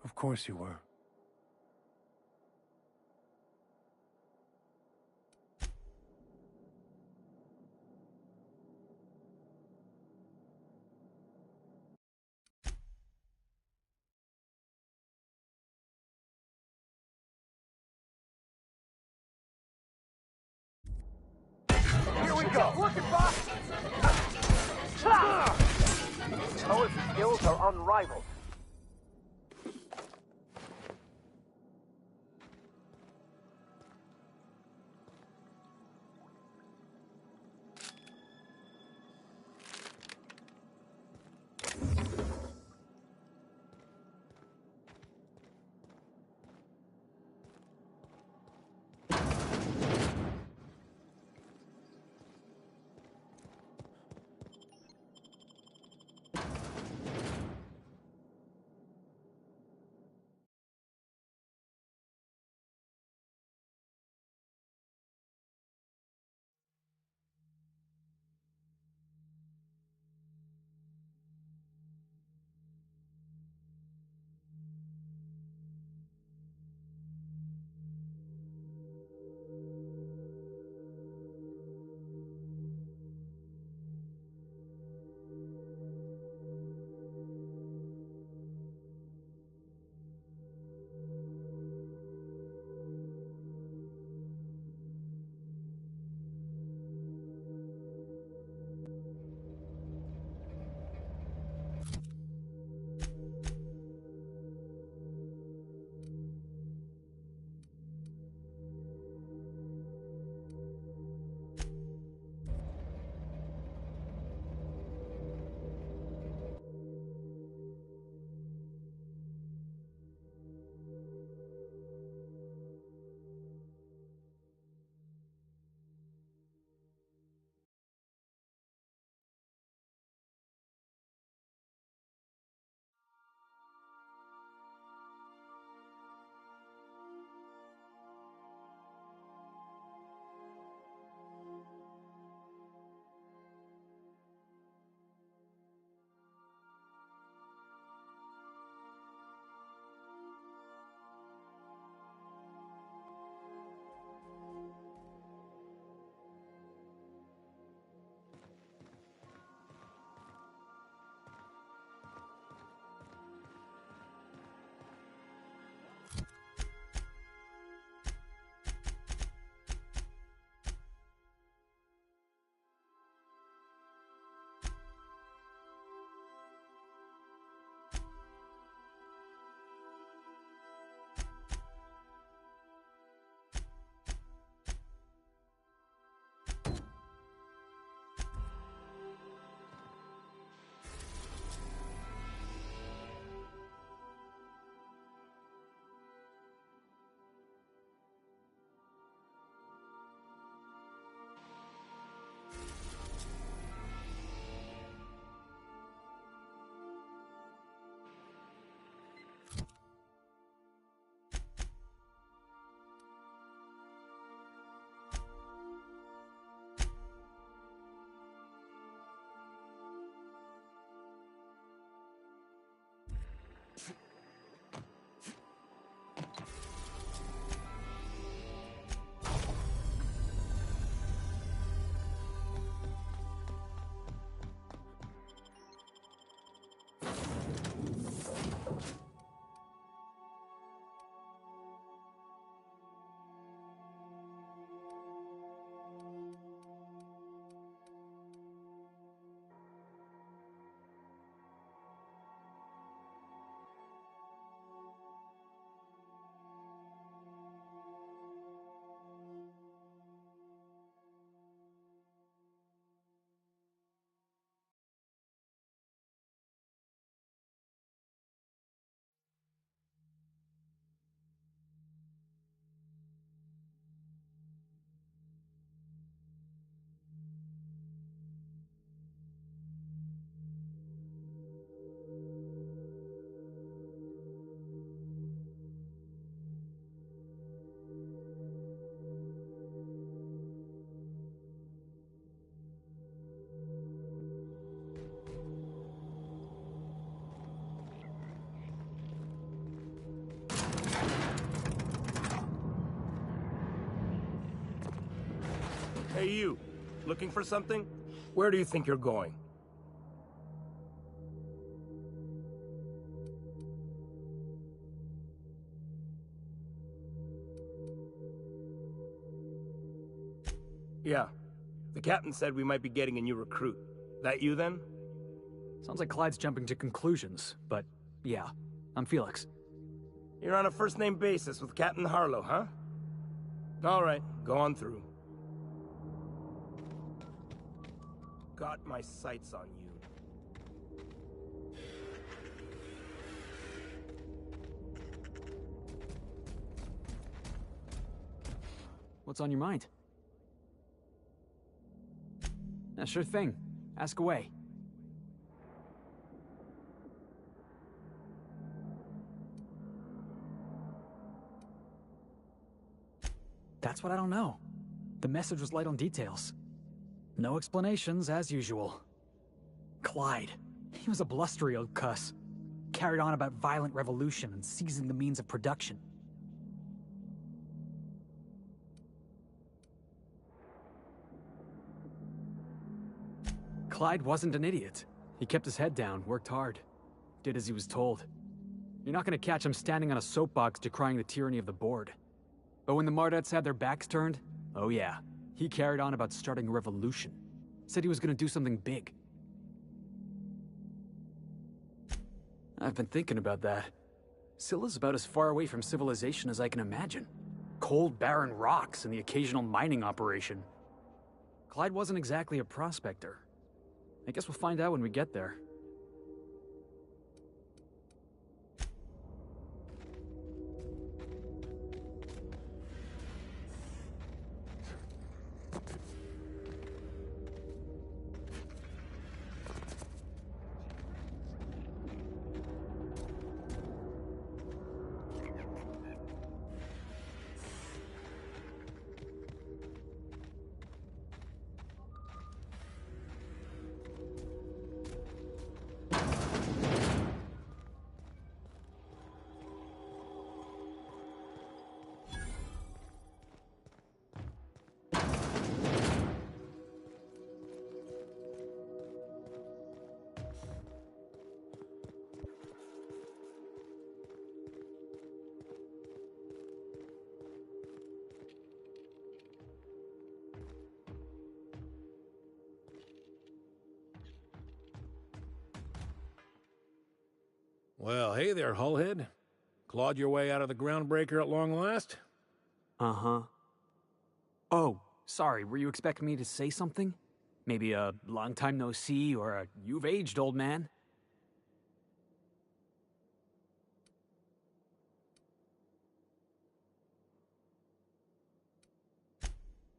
[SPEAKER 21] Of course you were.
[SPEAKER 13] Here we go! Looking, boss! Noah's skills are unrivaled.
[SPEAKER 16] Hey, you. Looking for something? Where do you think you're going? Yeah. The captain said we might be getting a new recruit. That you, then?
[SPEAKER 14] Sounds like Clyde's jumping to conclusions, but yeah, I'm Felix.
[SPEAKER 16] You're on a first-name basis with Captain Harlow, huh? All right, go on through. Got my sights on you.
[SPEAKER 14] What's on your mind? Yeah, sure thing. Ask away. That's what I don't know. The message was light on details. No explanations, as usual. Clyde. He was a blustery old cuss. Carried on about violent revolution and seizing the means of production. Clyde wasn't an idiot. He kept his head down, worked hard. Did as he was told. You're not gonna catch him standing on a soapbox decrying the tyranny of the board. But when the Mardettes had their backs turned, oh yeah, he carried on about starting a revolution. Said he was gonna do something big. I've been thinking about that. Scylla's about as far away from civilization as I can imagine. Cold, barren rocks and the occasional mining operation. Clyde wasn't exactly a prospector. I guess we'll find out when we get there.
[SPEAKER 17] Well, hey there, Hullhead. Clawed your way out of the groundbreaker at long last?
[SPEAKER 14] Uh-huh. Oh, sorry, were you expecting me to say something? Maybe a long time no see, or a you've aged, old man?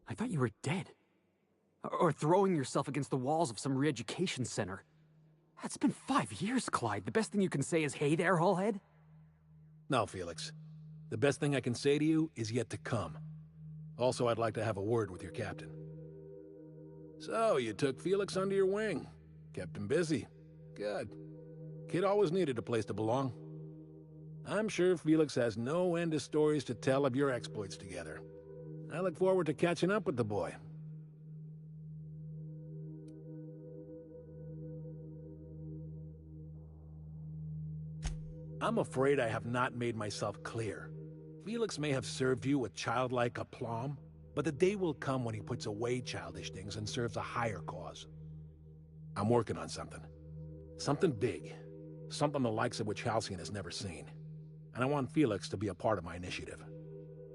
[SPEAKER 14] I thought you were dead. Or throwing yourself against the walls of some re-education center. It's been 5 years, Clyde. The best thing you can say is, hey there, Hullhead?
[SPEAKER 17] No, Felix. The best thing I can say to you is yet to come. Also, I'd like to have a word with your captain. So, you took Felix under your wing. Kept him busy. Good. Kid always needed a place to belong. I'm sure Felix has no end of stories to tell of your exploits together. I look forward to catching up with the boy. I'm afraid I have not made myself clear. Felix may have served you with childlike aplomb, but the day will come when he puts away childish things and serves a higher cause. I'm working on something. Something big. Something the likes of which Halcyon has never seen. And I want Felix to be a part of my initiative.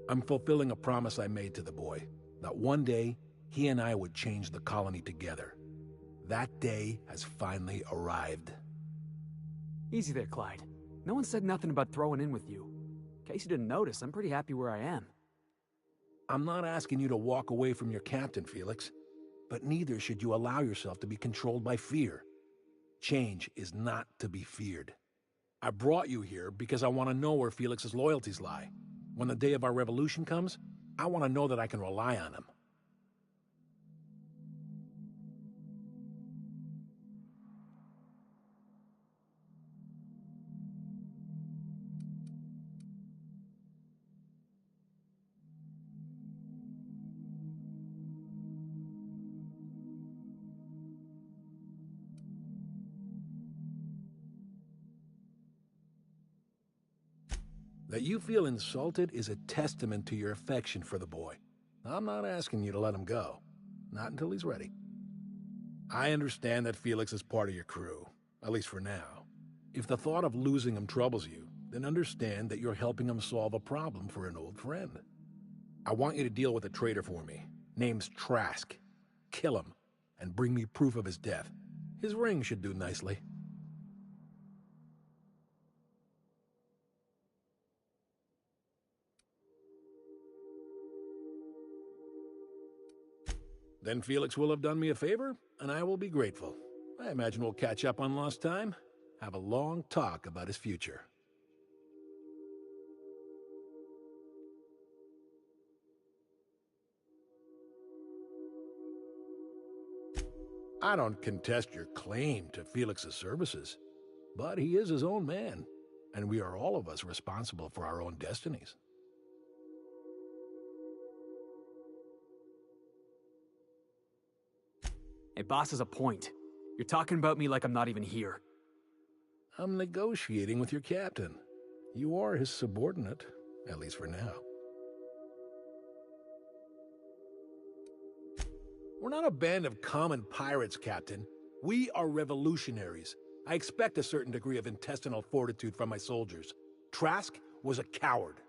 [SPEAKER 17] I'm fulfilling a promise I made to the boy, that one day, he and I would change the colony together. That day has finally arrived.
[SPEAKER 14] Easy there, Clyde. No one said nothing about throwing in with you. In case you didn't notice, I'm pretty happy where I am.
[SPEAKER 17] I'm not asking you to walk away from your captain, Felix. But neither should you allow yourself to be controlled by fear. Change is not to be feared. I brought you here because I want to know where Felix's loyalties lie. When the day of our revolution comes, I want to know that I can rely on him. That you feel insulted is a testament to your affection for the boy. I'm not asking you to let him go. Not until he's ready. I understand that Felix is part of your crew, at least for now. If the thought of losing him troubles you, then understand that you're helping him solve a problem for an old friend. I want you to deal with a traitor for me. Name's Trask. Kill him, and bring me proof of his death. His ring should do nicely. Then Felix will have done me a favor, and I will be grateful. I imagine we'll catch up on lost time, have a long talk about his future. I don't contest your claim to Felix's services, but he is his own man, and we are all of us responsible for our own destinies.
[SPEAKER 14] Hey, boss has a point. You're talking about me like I'm not even here.
[SPEAKER 17] I'm negotiating with your captain. You are his subordinate, at least for now. We're not a band of common pirates, Captain. We are revolutionaries. I expect a certain degree of intestinal fortitude from my soldiers. Trask was a coward.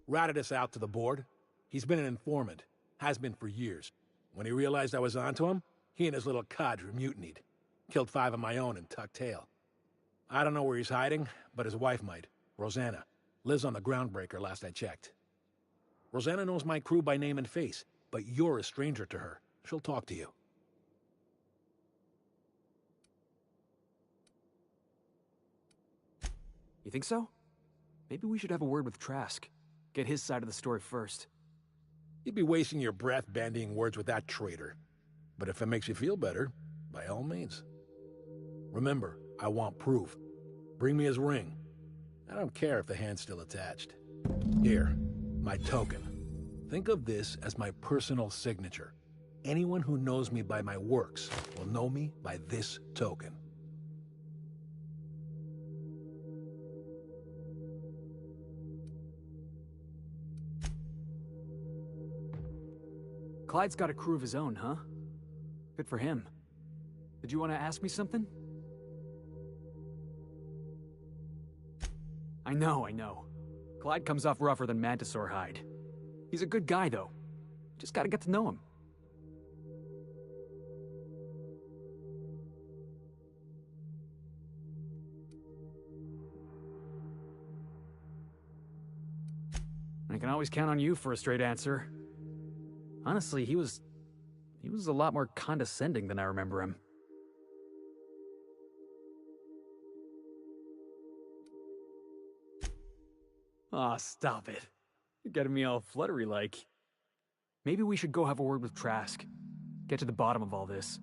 [SPEAKER 17] Ratted us out to the board. He's been an informant. Has been for years. When he realized I was onto him, he and his little cadre mutinied. Killed 5 of my own and tucked tail. I don't know where he's hiding, but his wife might. Rosanna. Lives on the Groundbreaker last I checked. Rosanna knows my crew by name and face, but you're a stranger to her. She'll talk to you.
[SPEAKER 14] You think so? Maybe we should have a word with Trask. Get his side of the story first.
[SPEAKER 17] You'd be wasting your breath bandying words with that traitor. But if it makes you feel better, by all means. Remember, I want proof. Bring me his ring. I don't care if the hand's still attached. Here, my token. Think of this as my personal signature. Anyone who knows me by my works will know me by this token.
[SPEAKER 14] Clyde's got a crew of his own, huh? Good for him. Did you want to ask me something? I know. Clyde comes off rougher than Mantisaur hide. He's a good guy, though. Just gotta get to know him. I can always count on you for a straight answer. Honestly, he was a lot more condescending than I remember him. Aw, stop it. You're getting me all fluttery-like. Maybe we should go have a word with Trask. Get to the bottom of all this.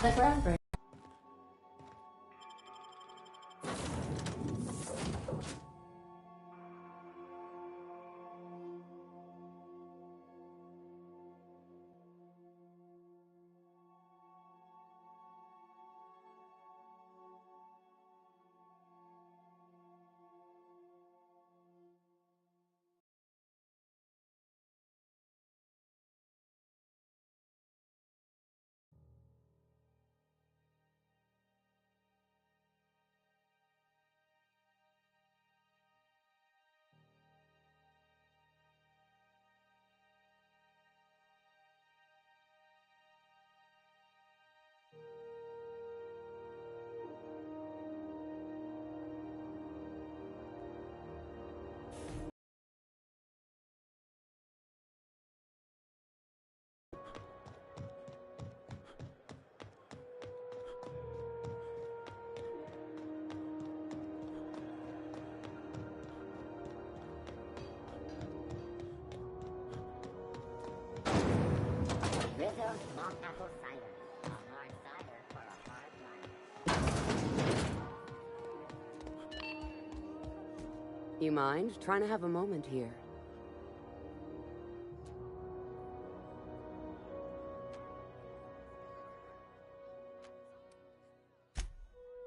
[SPEAKER 5] The groundbreaker.
[SPEAKER 1] Rizzo's Malt Apple Cider. A hard cider for a hard life.
[SPEAKER 7] You mind? Trying to have a moment here.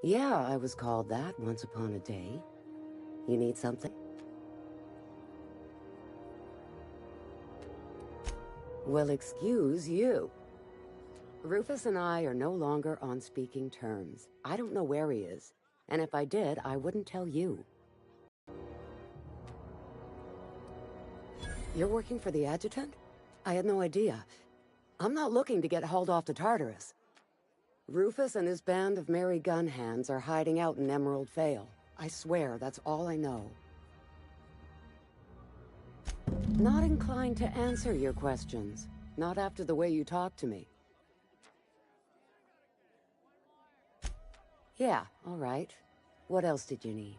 [SPEAKER 7] Yeah, I was called that once upon a day. You need something? Well, excuse you. Rufus and I are no longer on speaking terms. I don't know where he is, and if I did, I wouldn't tell you. You're working for the adjutant? I had no idea. I'm not looking to get hauled off to Tartarus. Rufus and his band of merry gun hands are hiding out in Emerald Vale. I swear, that's all I know. Not inclined to answer your questions. Not after the way you talked to me. Yeah, all right. What else did you need?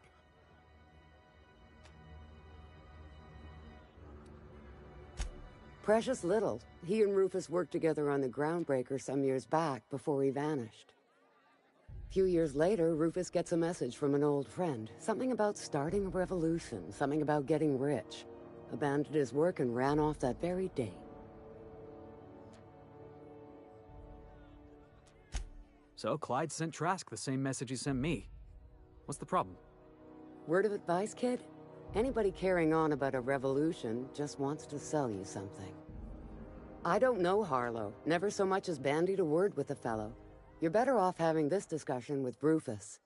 [SPEAKER 7] Precious little. He and Rufus worked together on the Groundbreaker some years back before he vanished. A few years later, Rufus gets a message from an old friend. Something about starting a revolution, something about getting rich. Abandoned his work and ran off that very day.
[SPEAKER 14] So Clyde sent Trask the same message he sent me. What's the problem?
[SPEAKER 7] Word of advice, kid? Anybody carrying on about a revolution just wants to sell you something. I don't know Harlow. Never so much as bandied a word with the fellow. You're better off having this discussion with Rufus.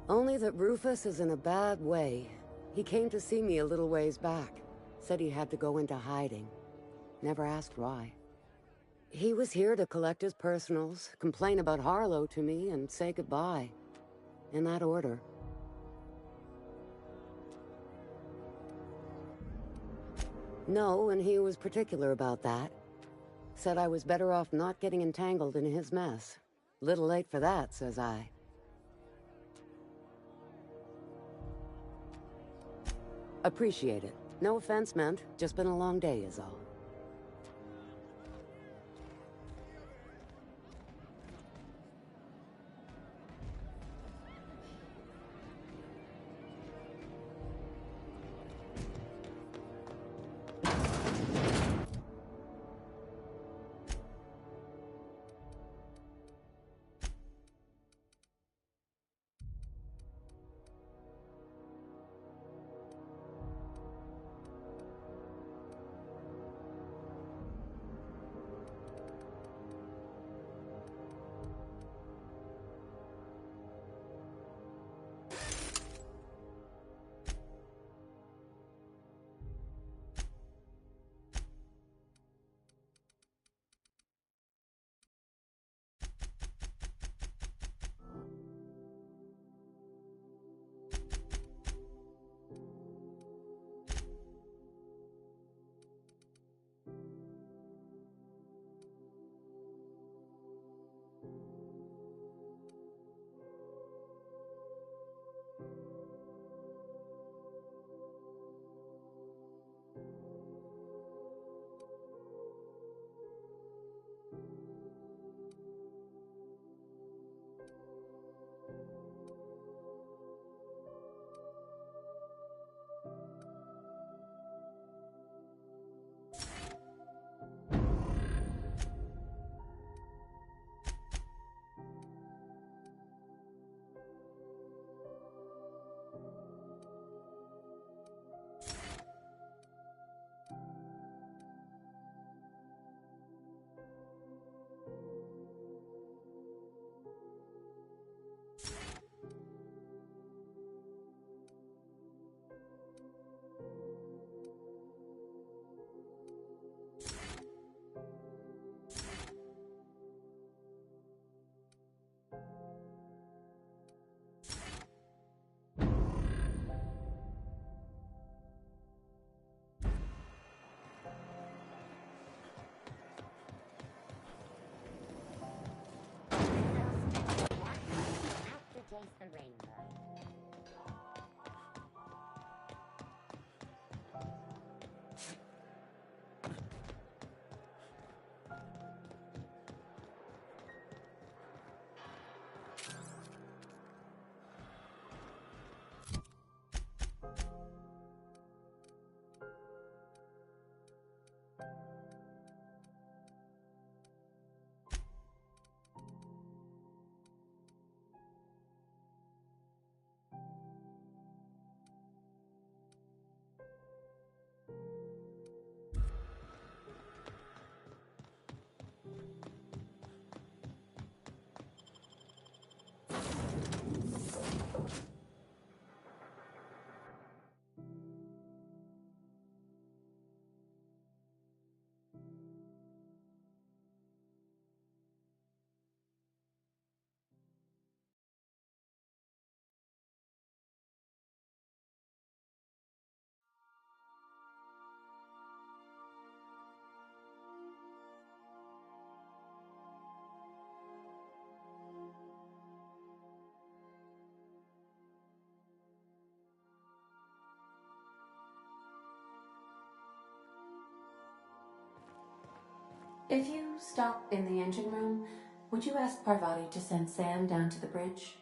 [SPEAKER 7] Only that Rufus is in a bad way. He came to see me a little ways back. Said he had to go into hiding. Never asked why. He was here to collect his personals, complain about Harlow to me, and say goodbye. In that order. No, and he was particular about that. Said I was better off not getting entangled in his mess. Little late for that, says I. Appreciate it. No offense meant, just been a long day is all.
[SPEAKER 1] chase the rainbow.
[SPEAKER 5] If you stop in the engine room, would you ask Parvati to send Sam down to the bridge?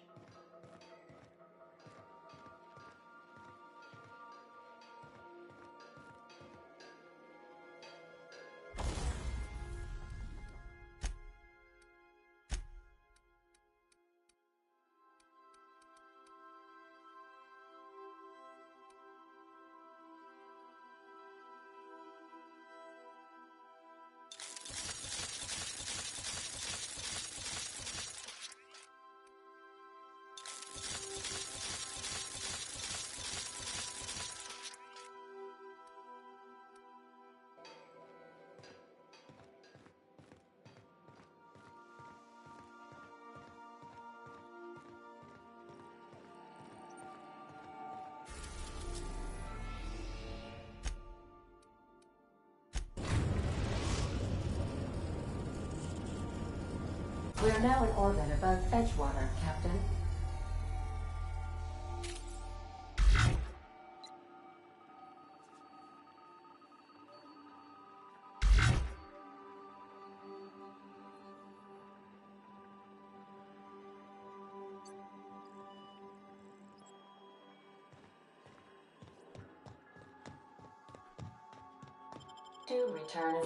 [SPEAKER 5] We are now in orbit above Edgewater, Captain. To return.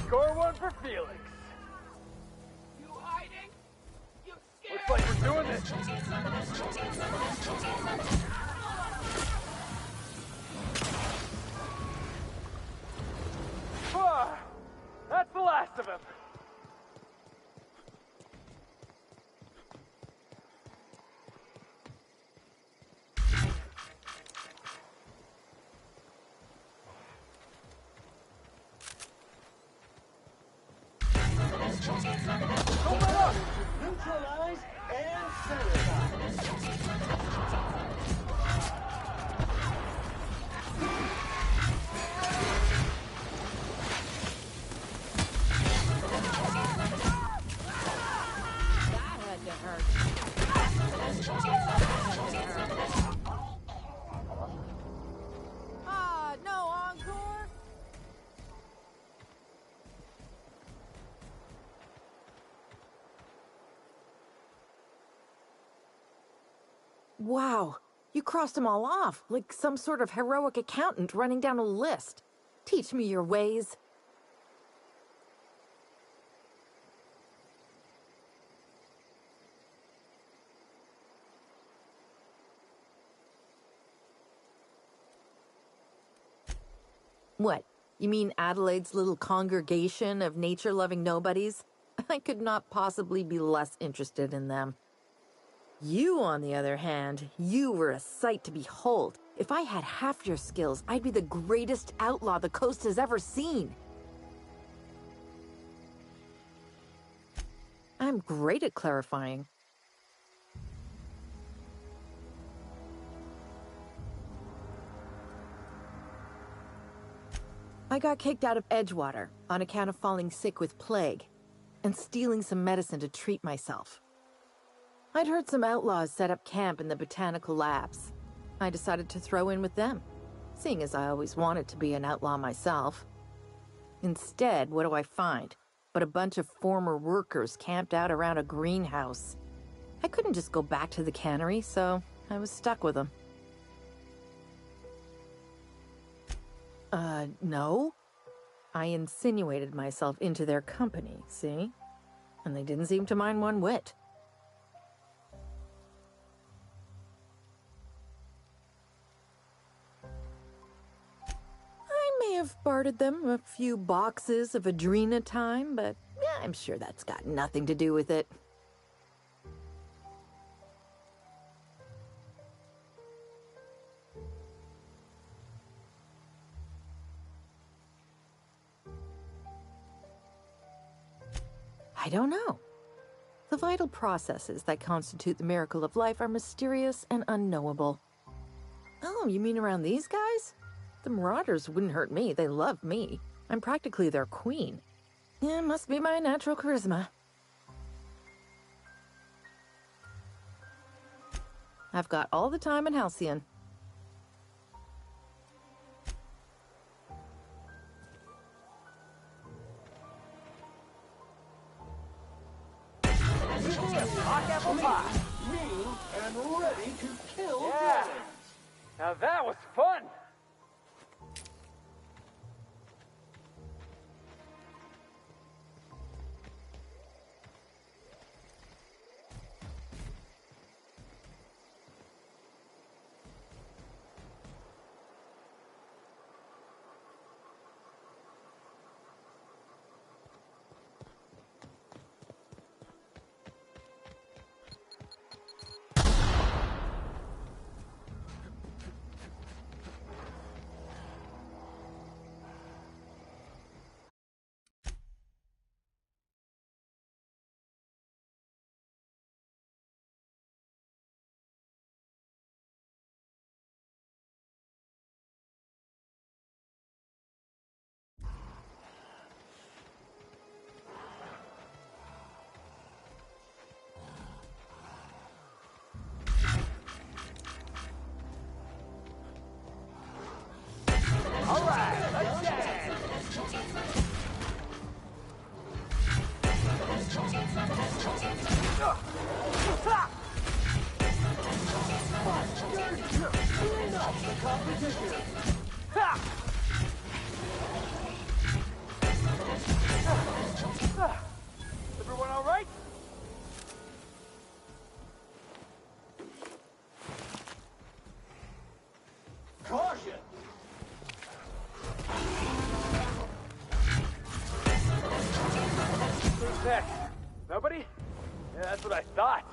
[SPEAKER 20] Score one for Felix.
[SPEAKER 12] You hiding? You scared?
[SPEAKER 20] Looks like we're doing this. That's the last of him.
[SPEAKER 12] Open up! Neutralize and sanitize.
[SPEAKER 2] Ah, no encore?
[SPEAKER 18] Wow, you crossed them all off, like some sort of heroic accountant running down a list. Teach me your ways. What? You mean Adelaide's little congregation of nature-loving nobodies? I could not possibly be less interested in them. You, on the other hand, you were a sight to behold. If I had half your skills, I'd be the greatest outlaw the coast has ever seen. I'm great at clarifying. I got kicked out of Edgewater on account of falling sick with plague and stealing some medicine to treat myself. I'd heard some outlaws set up camp in the botanical labs. I decided to throw in with them, seeing as I always wanted to be an outlaw myself. Instead, what do I find? But a bunch of former workers camped out around a greenhouse. I couldn't just go back to the cannery, so I was stuck with them. No. I insinuated myself into their company, see? And they didn't seem to mind one whit. I may have bartered them a few boxes of Adrena time, but yeah, I'm sure that's got nothing to do with it. I don't know. The vital processes that constitute the miracle of life are mysterious and unknowable. Oh, you mean around these guys? The Marauders wouldn't hurt me. They love me. I'm practically their queen. Yeah, must be my natural charisma. I've got all the time in Halcyon.
[SPEAKER 20] Hot apple pie.
[SPEAKER 12] Mean and ready to kill
[SPEAKER 20] Yeah.
[SPEAKER 12] dragons.
[SPEAKER 20] Now that was fun. next? Nobody? Yeah, that's what I thought.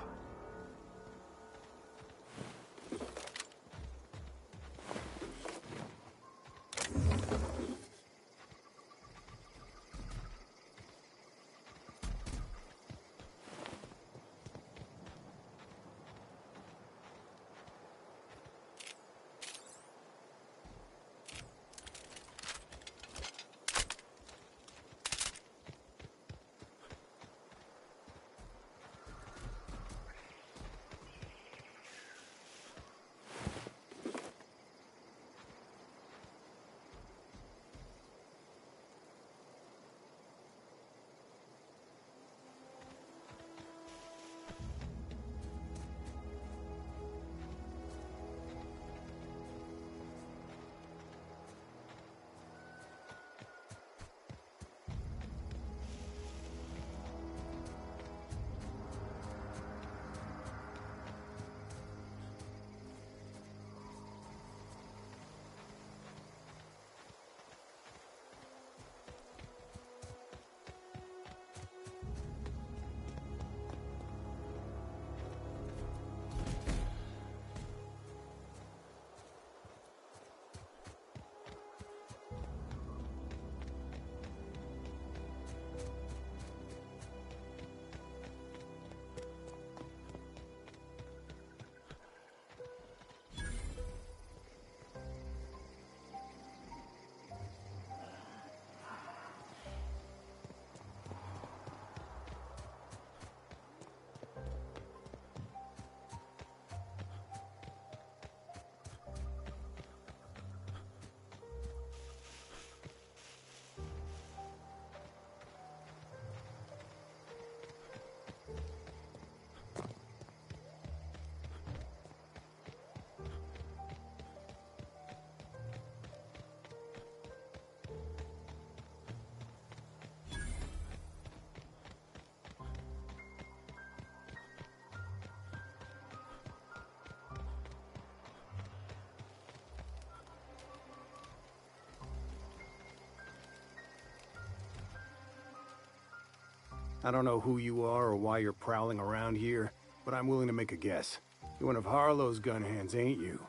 [SPEAKER 4] I don't know who you are or why you're prowling around here, but I'm willing to make a guess. You're one of Harlow's gun hands, ain't you?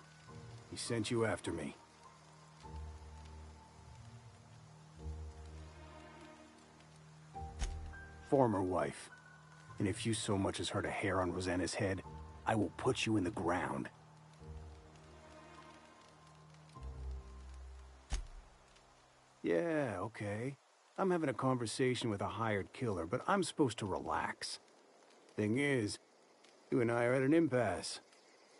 [SPEAKER 4] He sent you after me. Former wife. And if you so much as hurt a hair on Rosanna's head, I will put you in the ground. Yeah, okay. I'm having a conversation with a hired killer, but I'm supposed to relax. Thing is, you and I are at an impasse.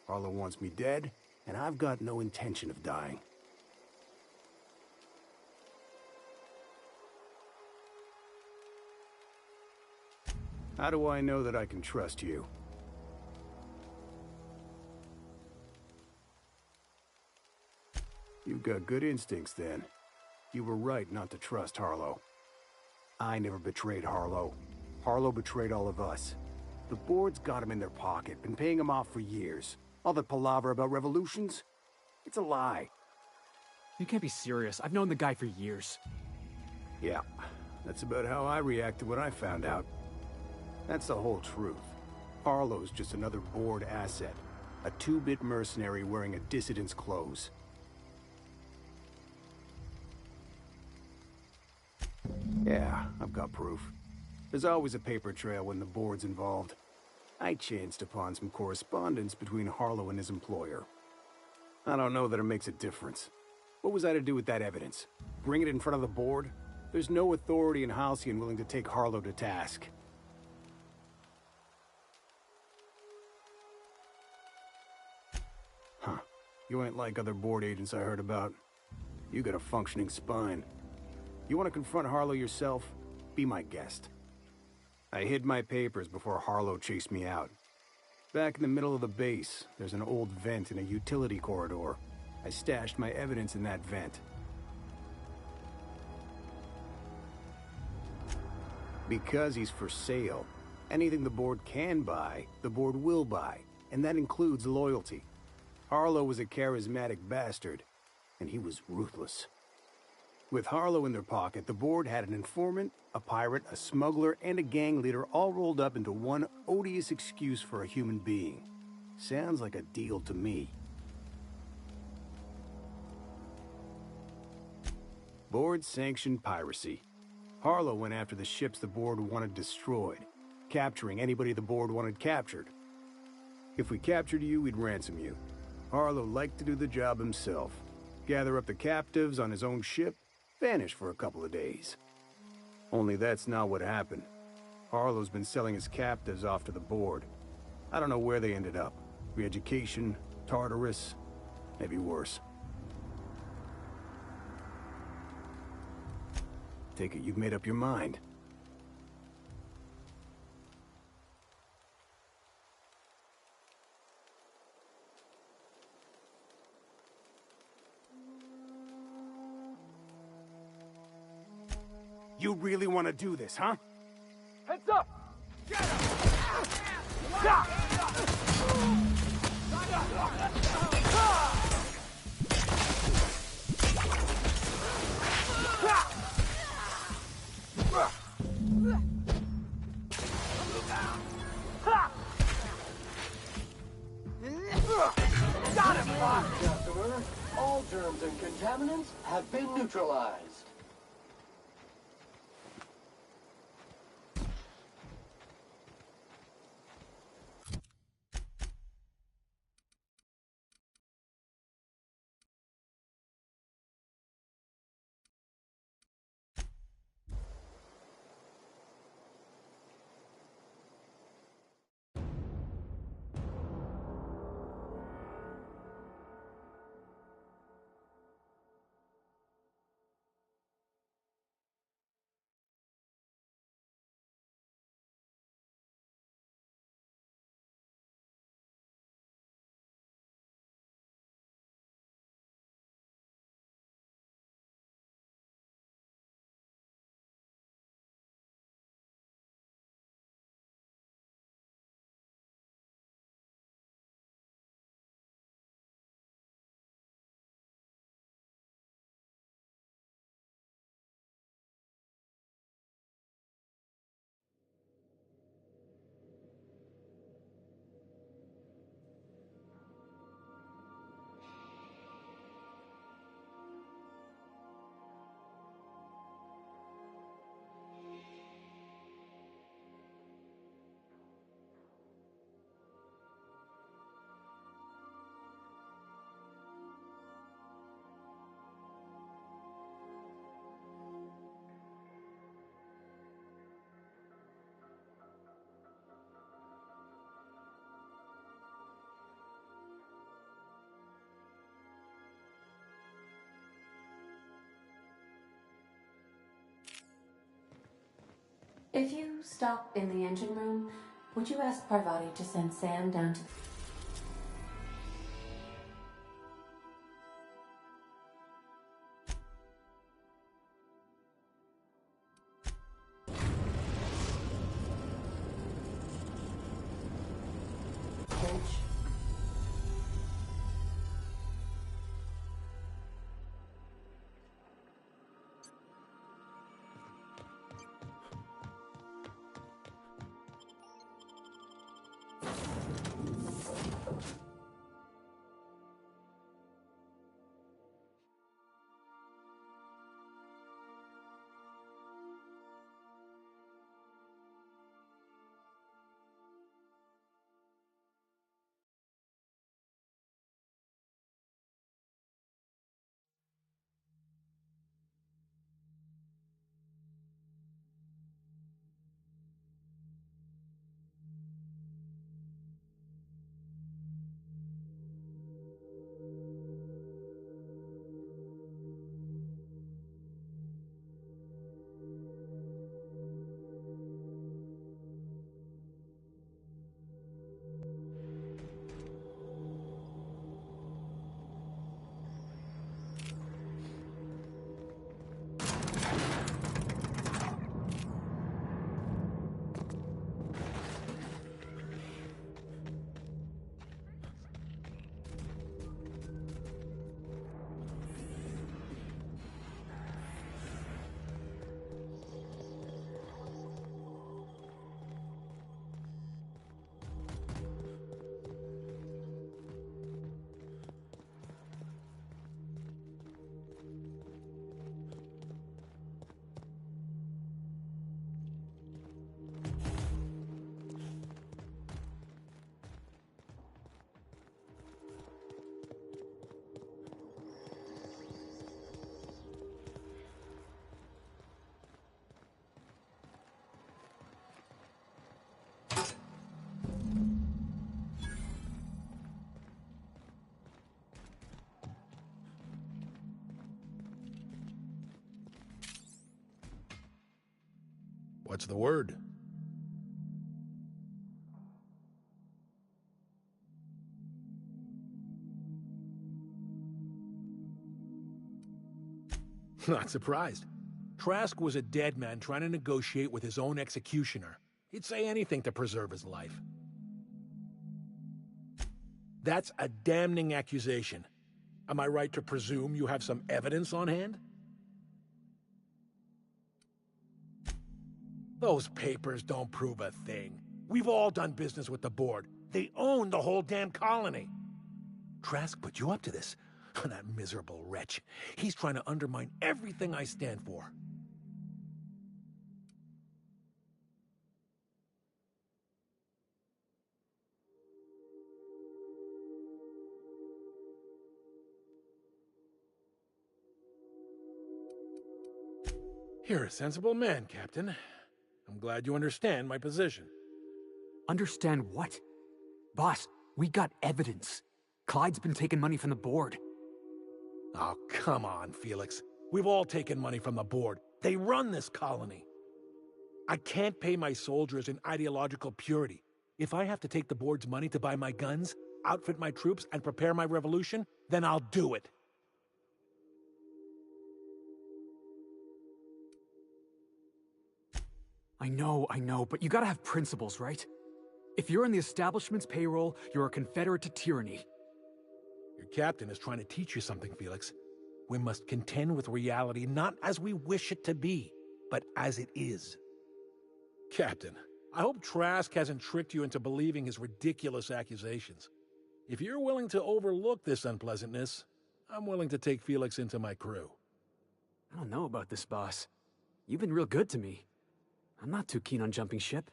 [SPEAKER 4] Harlow wants me dead, and I've got no intention of dying. How do I know that I can trust you? You've got good instincts, then. You were right not to trust Harlow. I never betrayed Harlow. Harlow betrayed all of us. The board's got him in their pocket, been paying him off for years. All that palaver about revolutions? It's a lie.
[SPEAKER 14] You can't be serious. I've known the guy for years.
[SPEAKER 4] Yeah, that's about how I reacted when I found out. That's the whole truth. Harlow's just another board asset. A two-bit mercenary wearing a dissident's clothes. Yeah, I've got proof. There's always a paper trail when the board's involved. I chanced upon some correspondence between Harlow and his employer. I don't know that it makes a difference. What was I to do with that evidence? Bring it in front of the board? There's no authority in Halcyon willing to take Harlow to task. Huh. You ain't like other board agents I heard about. You got a functioning spine. You want to confront Harlow yourself? Be my guest. I hid my papers before Harlow chased me out. Back in the middle of the base, there's an old vent in a utility corridor. I stashed my evidence in that vent. Because he's for sale. Anything the board can buy, the board will buy, and that includes loyalty. Harlow was a charismatic bastard, and he was ruthless. With Harlow in their pocket, the board had an informant, a pirate, a smuggler, and a gang leader all rolled up into one odious excuse for a human being. Sounds like a deal to me. Board-sanctioned piracy. Harlow went after the ships the board wanted destroyed, capturing anybody the board wanted captured. If we captured you, we'd ransom you. Harlow liked to do the job himself. Gather up the captives on his own ship, vanish for a couple of days. Only that's not what happened. Harlow's been selling his captives off to the board. I don't know where they ended up. Re-education, Tartarus, maybe worse. Take it you've made up your mind. You really want to do this, huh?
[SPEAKER 12] Heads up! Get Got him, Fox! Customer, all germs and contaminants have been neutralized.
[SPEAKER 5] If you stop in the engine room, would you ask Parvati to send Sam down to...
[SPEAKER 17] What's the word? Not surprised. Trask was a dead man trying to negotiate with his own executioner. He'd say anything to preserve his life. That's a damning accusation. Am I right to presume you have some evidence on hand? Those papers don't prove a thing. We've all done business with the board. They own the whole damn colony. Trask put you up to this. That miserable wretch. He's trying to undermine everything I stand for. You're a sensible man, Captain. I'm glad you understand my position.
[SPEAKER 14] Understand what? Boss, we got evidence. Clyde's been taking money from the board.
[SPEAKER 17] Oh, come on, Felix. We've all taken money from the board. They run this colony. I can't pay my soldiers in ideological purity. If I have to take the board's money to buy my guns, outfit my troops, and prepare my revolution, then I'll do it.
[SPEAKER 14] I know, but you gotta have principles, right? If you're on the establishment's payroll, you're a confederate to tyranny.
[SPEAKER 17] Your captain is trying to teach you something, Felix. We must contend with reality not as we wish it to be, but as it is. Captain, I hope Trask hasn't tricked you into believing his ridiculous accusations. If you're willing to overlook this unpleasantness, I'm willing to take Felix into my crew.
[SPEAKER 14] I don't know about this, boss. You've been real good to me. I'm not too keen on jumping ship.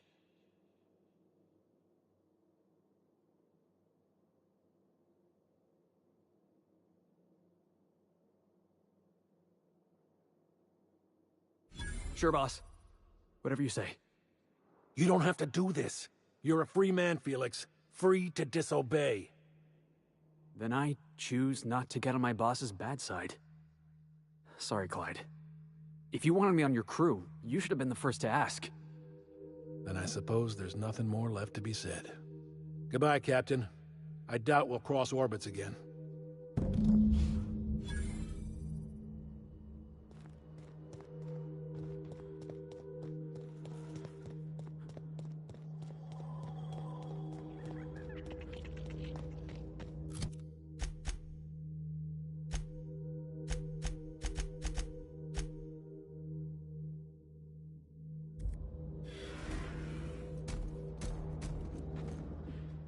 [SPEAKER 14] Sure, boss. Whatever you say.
[SPEAKER 17] You don't have to do this. You're a free man, Felix. Free to disobey.
[SPEAKER 14] Then I choose not to get on my boss's bad side. Sorry, Clyde. If you wanted me on your crew, you should have been the first to ask.
[SPEAKER 17] Then I suppose there's nothing more left to be said. Goodbye, Captain. I doubt we'll cross orbits again.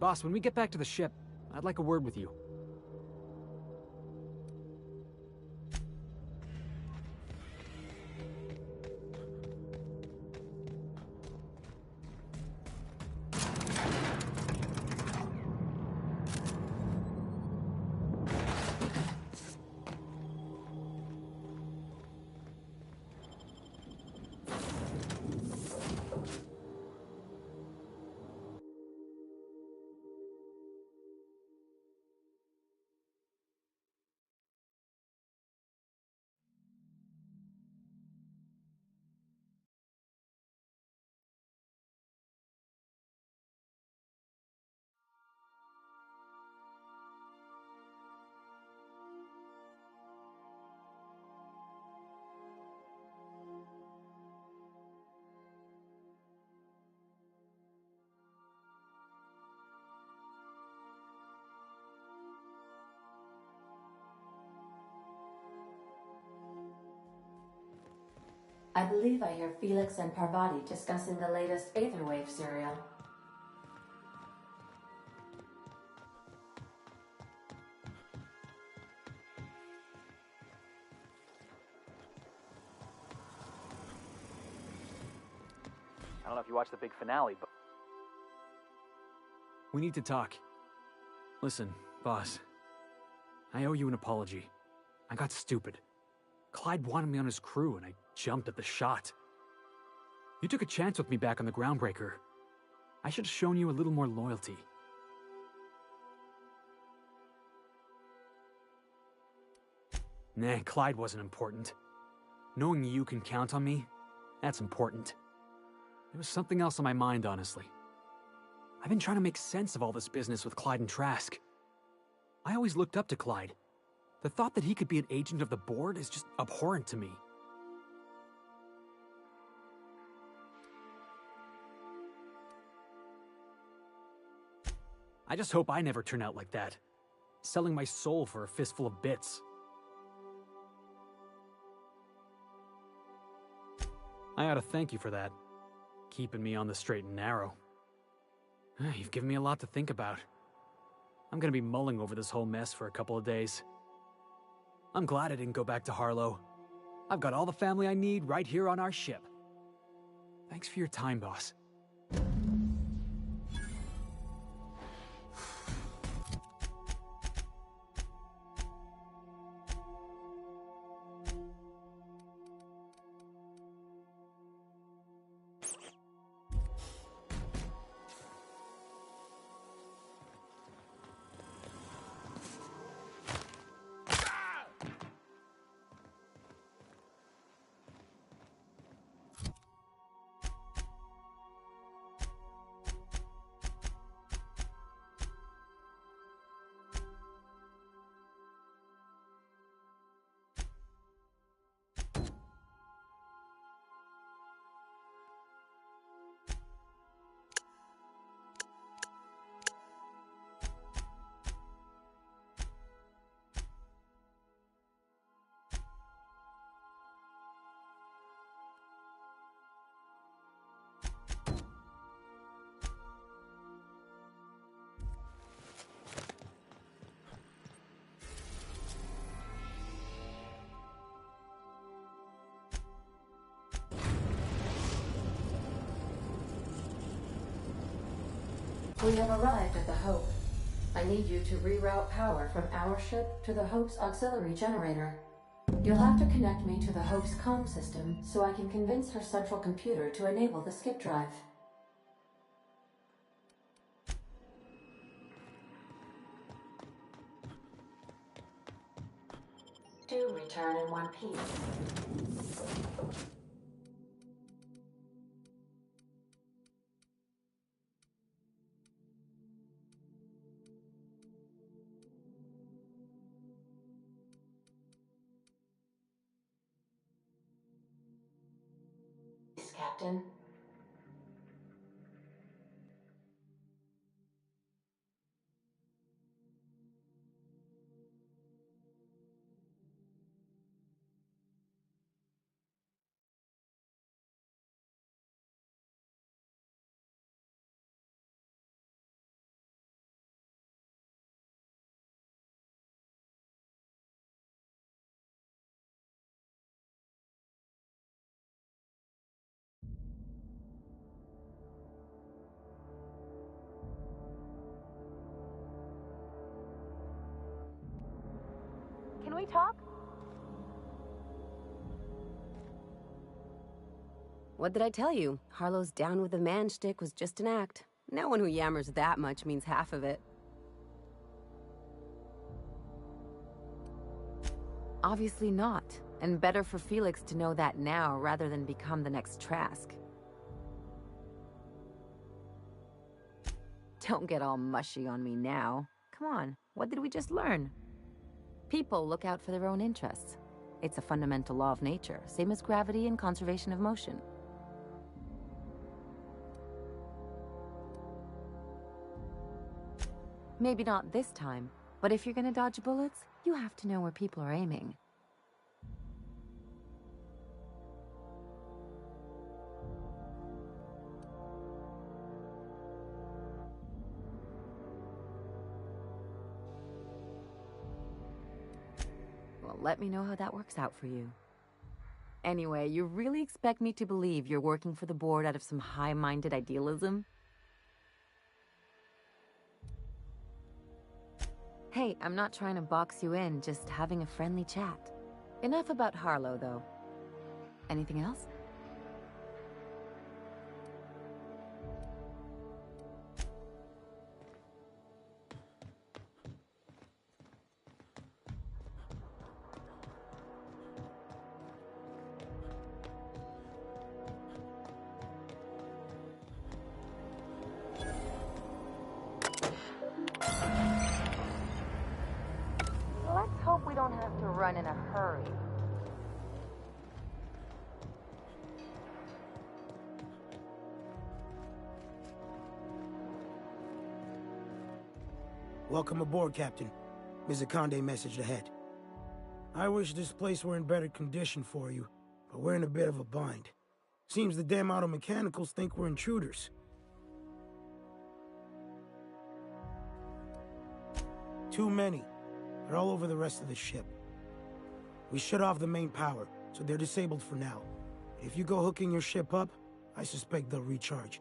[SPEAKER 14] Boss, when we get back to the ship, I'd like a word with you.
[SPEAKER 5] I believe I hear Felix and Parvati discussing the latest Aetherwave serial.
[SPEAKER 20] I don't know if you watched the big finale, but...
[SPEAKER 14] We need to talk. Listen, boss. I owe you an apology. I got stupid. Clyde wanted me on his crew, and I jumped at the shot. You took a chance with me back on the Groundbreaker. I should have shown you a little more loyalty. Nah, Clyde wasn't important. Knowing you can count on me, that's important. There was something else on my mind, honestly. I've been trying to make sense of all this business with Clyde and Trask. I always looked up to Clyde. The thought that he could be an agent of the board is just abhorrent to me. I just hope I never turn out like that, selling my soul for a fistful of bits. I ought to thank you for that, keeping me on the straight and narrow. You've given me a lot to think about. I'm gonna be mulling over this whole mess for a couple of days. I'm glad I didn't go back to Harlow. I've got all the family I need right here on our ship. Thanks for your time, boss.
[SPEAKER 5] We have arrived at the Hope. I need you to reroute power from our ship to the Hope's auxiliary generator. You'll have to connect me to the Hope's comm system so I can convince her central computer to enable the skip drive. Do return in one piece. Captain.
[SPEAKER 2] Can we talk?
[SPEAKER 7] What did I tell you? Harlow's down with the man shtick was just an act. No one who yammers that much means half of it.
[SPEAKER 19] Obviously not. And better for Felix to know that now rather than become the next Trask. Don't get all mushy on me now. Come on, what did we just learn? People look out for their own interests. It's a fundamental law of nature, same as gravity and conservation of motion. Maybe not this time, but if you're gonna dodge bullets, you have to know where people are aiming. Well, let me know how that works out for you. Anyway, you really expect me to believe you're working for the board out of some high-minded idealism? Hey, I'm not trying to box you in, just having a friendly chat. Enough about Harlow, though. Anything else? run in a hurry.
[SPEAKER 3] Welcome aboard, Captain. Ms. Akande messaged ahead. I wish this place were in better condition for you, but we're in a bit of a bind. Seems the damn auto mechanicals think we're intruders. Too many. They're all over the rest of the ship. We shut off the main power, so they're disabled for now. If you go hooking your ship up, I suspect they'll recharge.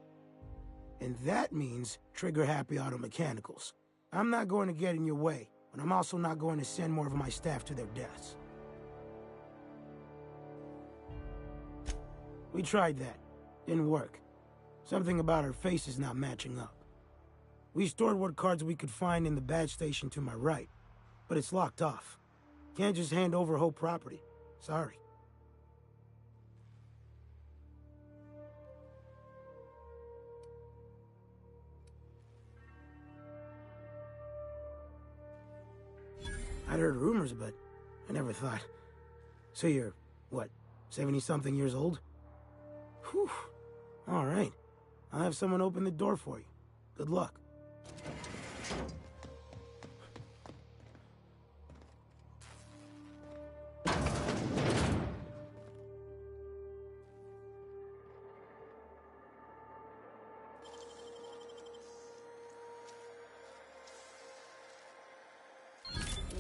[SPEAKER 3] And that means trigger-happy auto mechanicals. I'm not going to get in your way, but I'm also not going to send more of my staff to their deaths. We tried that. Didn't work. Something about our faces not matching up. We stored what cards we could find in the badge station to my right, but it's locked off. Can't just hand over whole property. Sorry. I'd heard rumors, but I never thought. So you're, what, 70-something years old? Whew. All right. I'll have someone open the door for you. Good luck.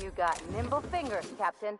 [SPEAKER 19] You got nimble fingers, Captain.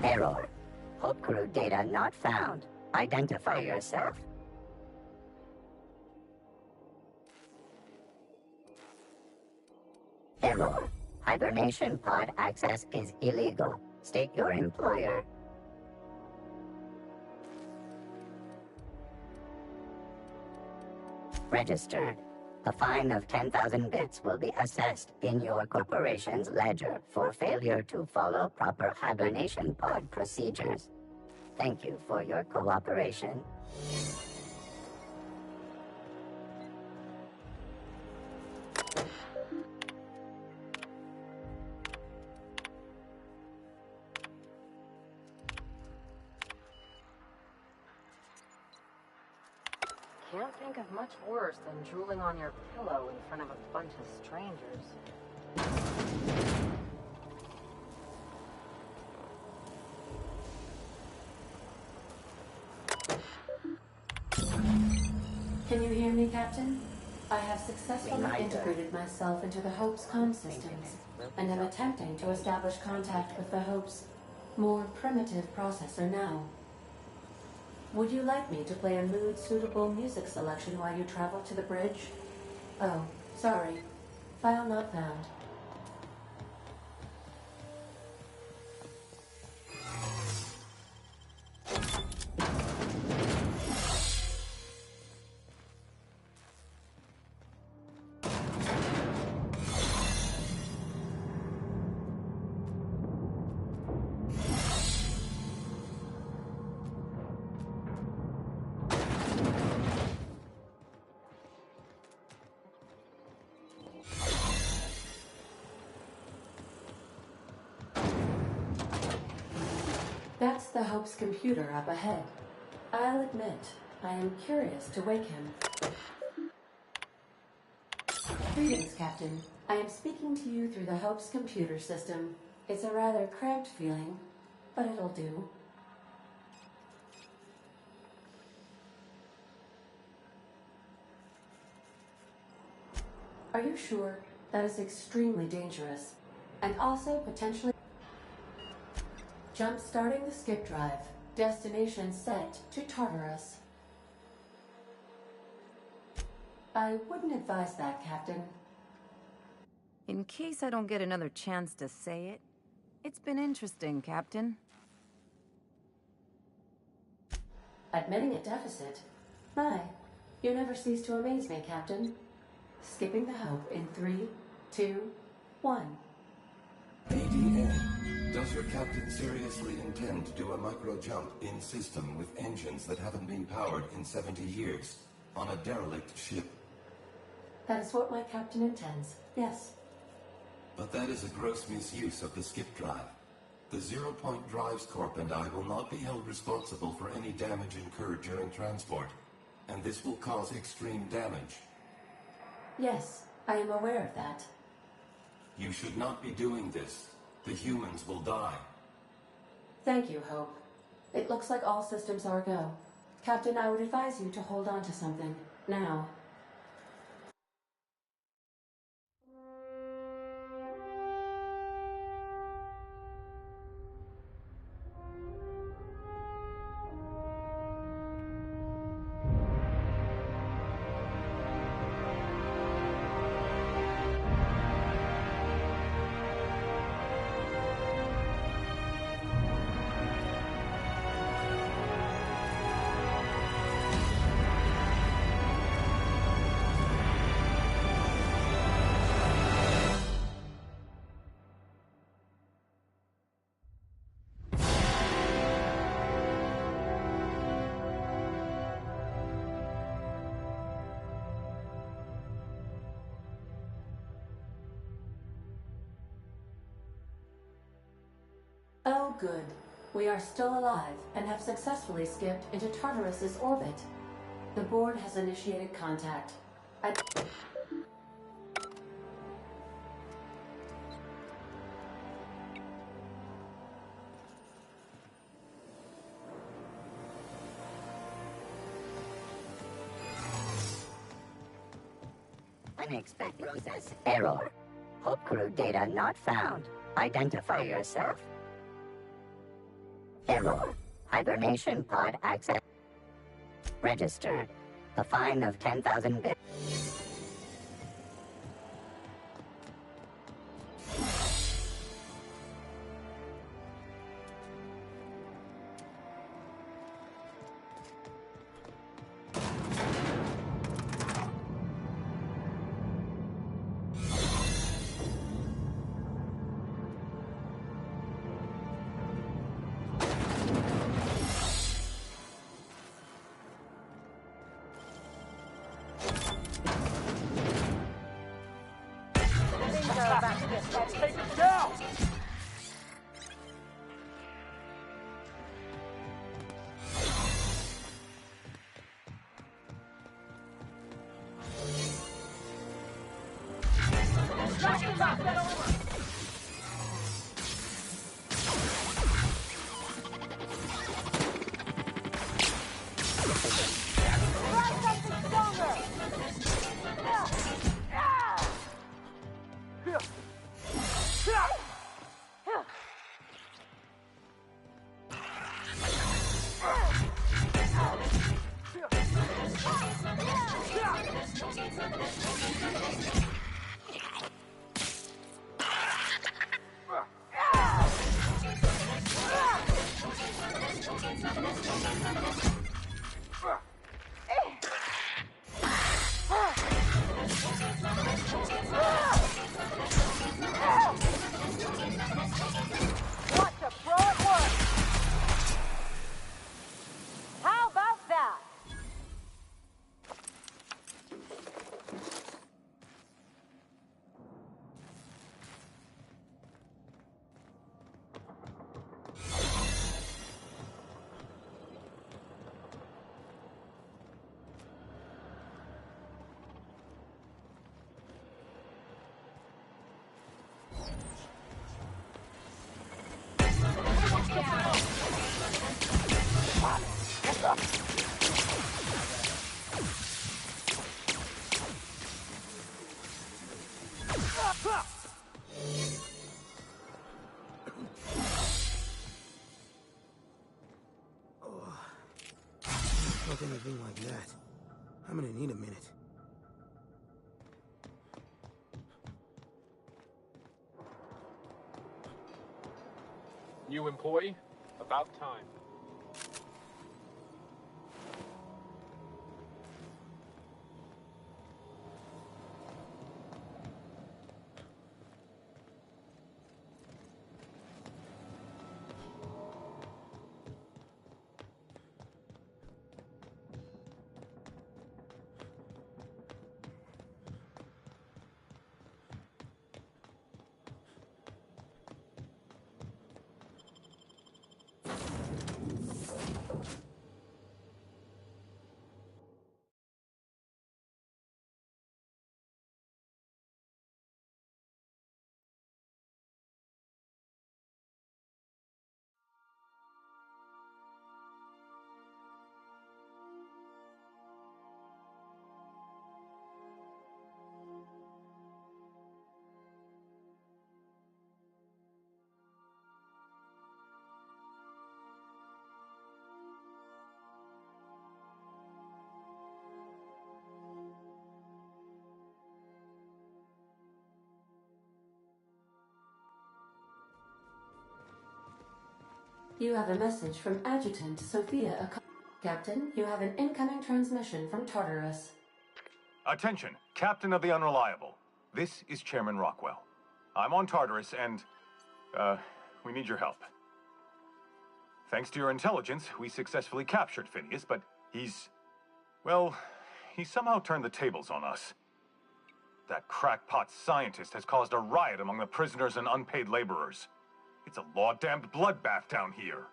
[SPEAKER 1] Error. Hub crew data not found. Identify yourself. Error. Hibernation pod access is illegal. State your employer. Registered. A fine of 10,000 bits will be assessed in your corporation's ledger for failure to follow proper hibernation pod procedures. Thank you for your cooperation.
[SPEAKER 7] Can't think
[SPEAKER 19] think of much worse than drooling on your pillow in front of a bunch of strangers.
[SPEAKER 5] Can you hear me, Captain? I have successfully integrated myself into the Hope's comm systems, and am attempting to establish contact with the Hope's more primitive processor now. Would you like me to play a mood-suitable music selection while you travel to the bridge? Oh, sorry. File not found. That's the Hope's computer up ahead. I'll admit, I am curious to wake him. Greetings, Captain. I am speaking to you through the Hope's computer system. It's a rather cramped feeling, but it'll do. Are you sure? That is extremely dangerous, and also potentially... Jump-starting the skip drive. Destination set to Tartarus. I wouldn't advise that, Captain.
[SPEAKER 19] In case I don't get another chance to say it, it's been interesting, Captain.
[SPEAKER 5] Admitting a deficit? My, you never cease to amaze me, Captain. Skipping the Hope in 3, 2, 1.
[SPEAKER 8] ADN. Does your captain seriously intend to do a micro-jump in system with engines that haven't been powered in 70 years on a derelict ship?
[SPEAKER 5] That is what my captain intends, yes.
[SPEAKER 8] But that is a gross misuse of the skip drive. The Zero Point Drives Corp and I will not be held responsible for any damage incurred during transport, and this will cause extreme damage.
[SPEAKER 5] Yes, I am aware of that.
[SPEAKER 8] You should not be doing this. The humans will die.
[SPEAKER 5] Thank you, Hope. It looks like all systems are go. Captain, I would advise you to hold on to something. Now. Oh, good. We are still alive and have successfully skipped into Tartarus's orbit. The board has initiated contact.
[SPEAKER 1] Unexpected process error. Hope crew data not found. Identify yourself. Error. Hibernation pod access registered. A fine of 10,000 bits.
[SPEAKER 3] fuck anything like that. I'm gonna need a minute.
[SPEAKER 9] New employee? About time.
[SPEAKER 5] You have a message from Adjutant Sophia. Captain, you have an incoming transmission from Tartarus.
[SPEAKER 22] Attention, Captain of the Unreliable. This is Chairman Rockwell. I'm on Tartarus and, we need your help. Thanks to your intelligence, we successfully captured Phineas, but he's somehow turned the tables on us. That crackpot scientist has caused a riot among the prisoners and unpaid laborers. It's a law-damned bloodbath down here.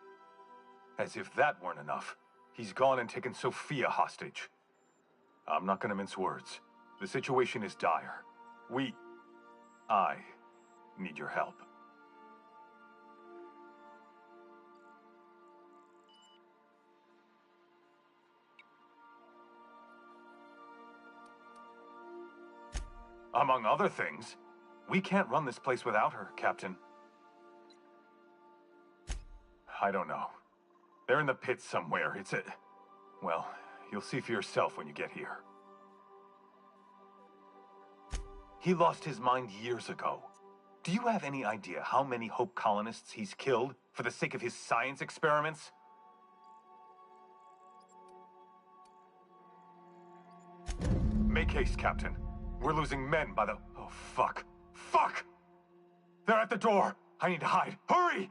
[SPEAKER 22] As if that weren't enough, he's gone and taken Sophia hostage. I'm not gonna mince words. The situation is dire. I need your help. Among other things, we can't run this place without her, Captain. I don't know. They're in the pits somewhere. Well, you'll see for yourself when you get here. He lost his mind years ago. Do you have any idea how many Hope colonists he's killed for the sake of his science experiments? Make haste, Captain. We're losing men by the... Oh, fuck. Fuck! They're at the door! I need to hide. Hurry!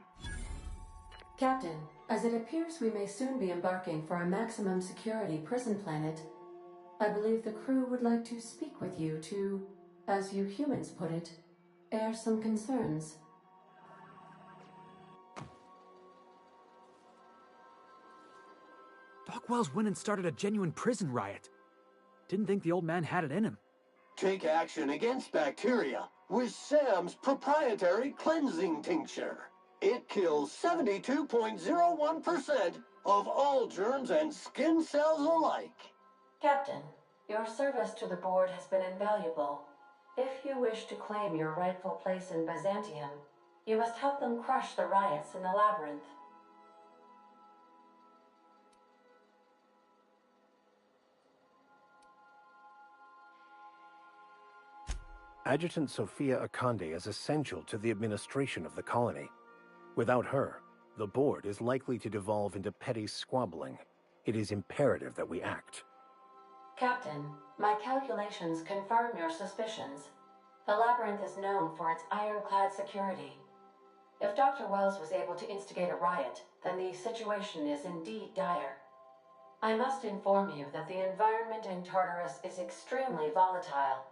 [SPEAKER 5] Captain, as it appears we may soon be embarking for a maximum security prison planet, I believe the crew would like to speak with you to, as you humans put it, air some concerns.
[SPEAKER 14] Doc Wells went and started a genuine prison riot. Didn't think the old man had it in him.
[SPEAKER 12] Take action against bacteria with Sam's proprietary cleansing tincture. It kills 72.01% of all germs and skin cells alike.
[SPEAKER 5] Captain, your service to the board has been invaluable. If you wish to claim your rightful place in Byzantium, you must help them crush the riots in the labyrinth.
[SPEAKER 23] Adjutant Sophia Akande is essential to the administration of the colony. Without her, the board is likely to devolve into petty squabbling. It is imperative that we act.
[SPEAKER 5] Captain, my calculations confirm your suspicions. The labyrinth is known for its ironclad security. If Dr. Wells was able to instigate a riot, then the situation is indeed dire. I must inform you that the environment in Tartarus is extremely volatile.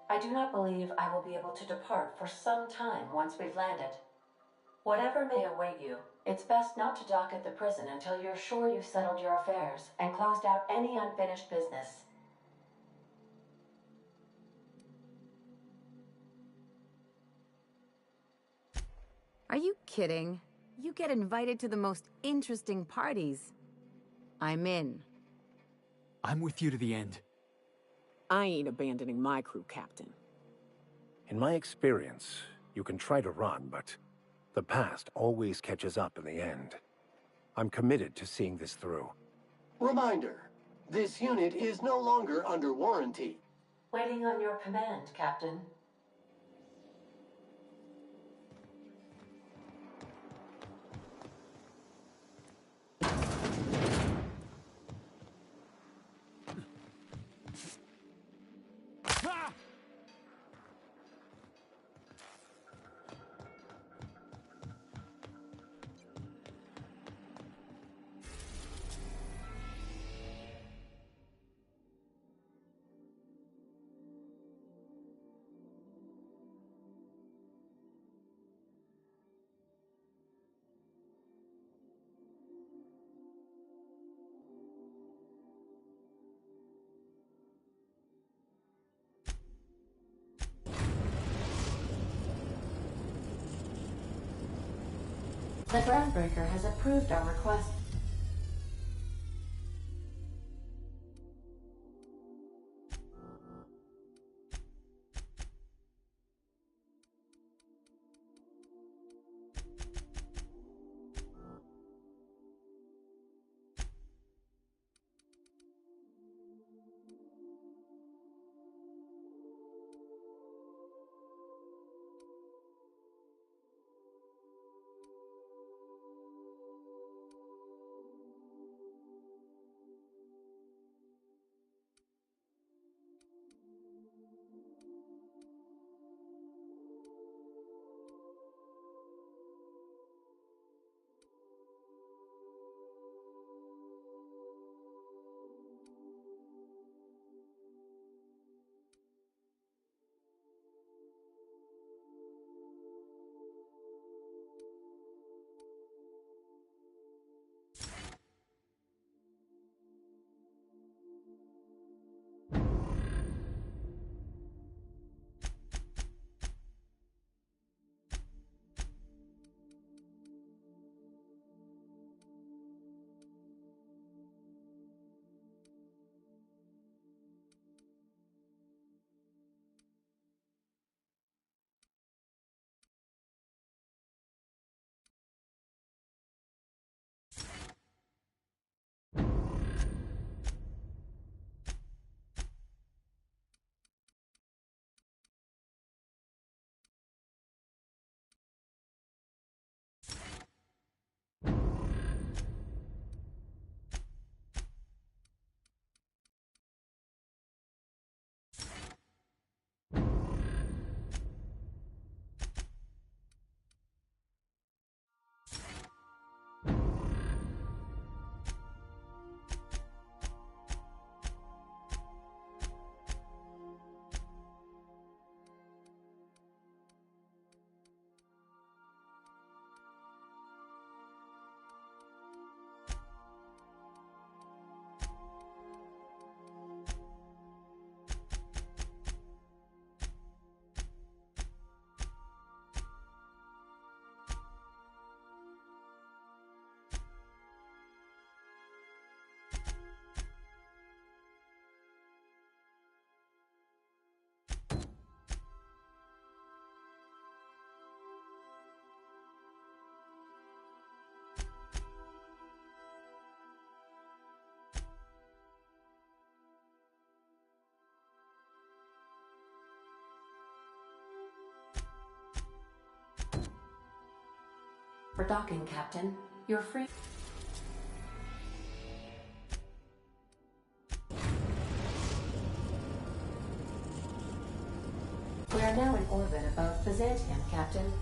[SPEAKER 5] I do not believe I will be able to depart for some time once we've landed. Whatever may await you, it's best not to dock at the prison until you're sure you've settled your affairs and closed out any unfinished business.
[SPEAKER 19] Are you kidding? You get invited to the most interesting parties. I'm in.
[SPEAKER 14] I'm with you to the end.
[SPEAKER 24] I ain't abandoning my crew, Captain.
[SPEAKER 23] In my experience, you can try to run, but the past always catches up in the end. I'm committed to seeing this through.
[SPEAKER 12] Reminder, this unit is no longer under warranty.
[SPEAKER 5] Waiting on your command, Captain. The Groundbreaker has approved our request. For docking, Captain. You're free. We are now in orbit above Byzantium, Captain.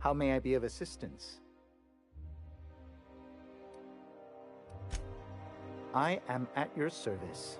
[SPEAKER 6] How may I be of assistance? I am at your service.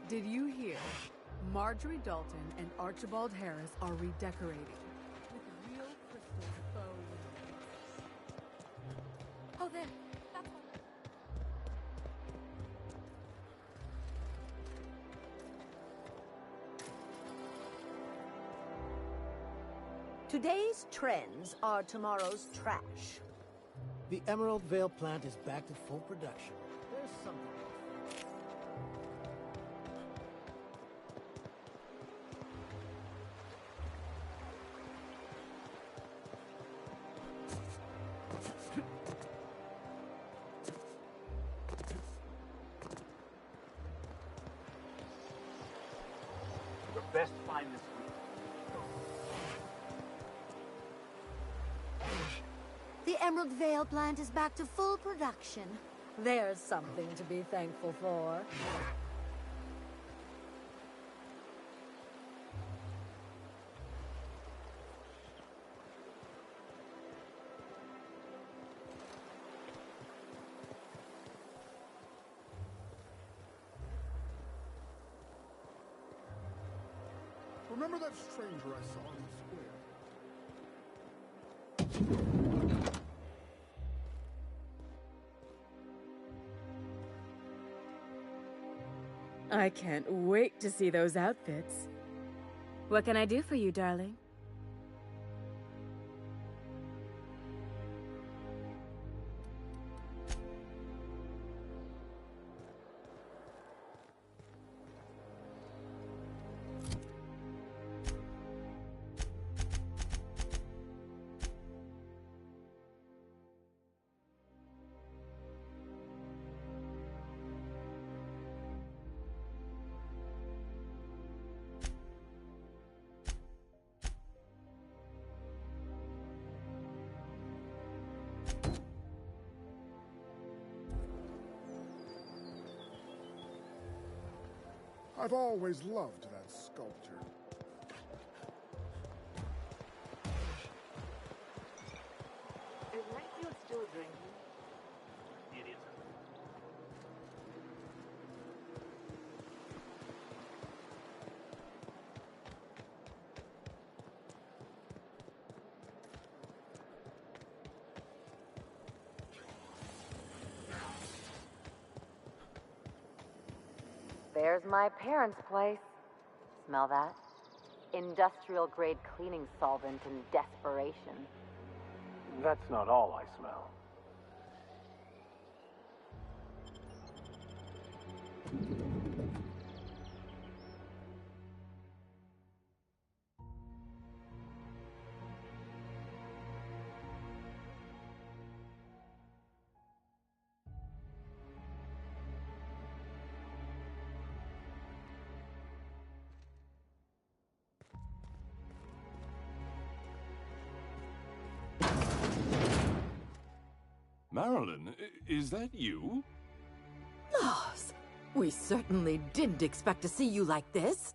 [SPEAKER 10] Did you hear? Marjorie Dalton and Archibald Harris are redecorating with real crystal bows. Oh, there. That's one.
[SPEAKER 11] Today's trends are tomorrow's trash.
[SPEAKER 21] The Emerald Vale plant is back to full production. There's something.
[SPEAKER 20] Your best find this week.
[SPEAKER 11] The Emerald Vale plant is back to full production. There's something to be thankful for.
[SPEAKER 13] Remember that stranger I saw in the square?
[SPEAKER 15] I can't wait to see those outfits. What can I do for you, darling?
[SPEAKER 13] I've always loved that sculpture.
[SPEAKER 16] Is Mayfield still drinking? Idiot.
[SPEAKER 19] There's my parents' place. Smell that? Industrial-grade cleaning solvent in desperation.
[SPEAKER 23] That's not all I smell.
[SPEAKER 18] Marilyn, is that you?
[SPEAKER 25] Lars, we certainly didn't expect to see you like this.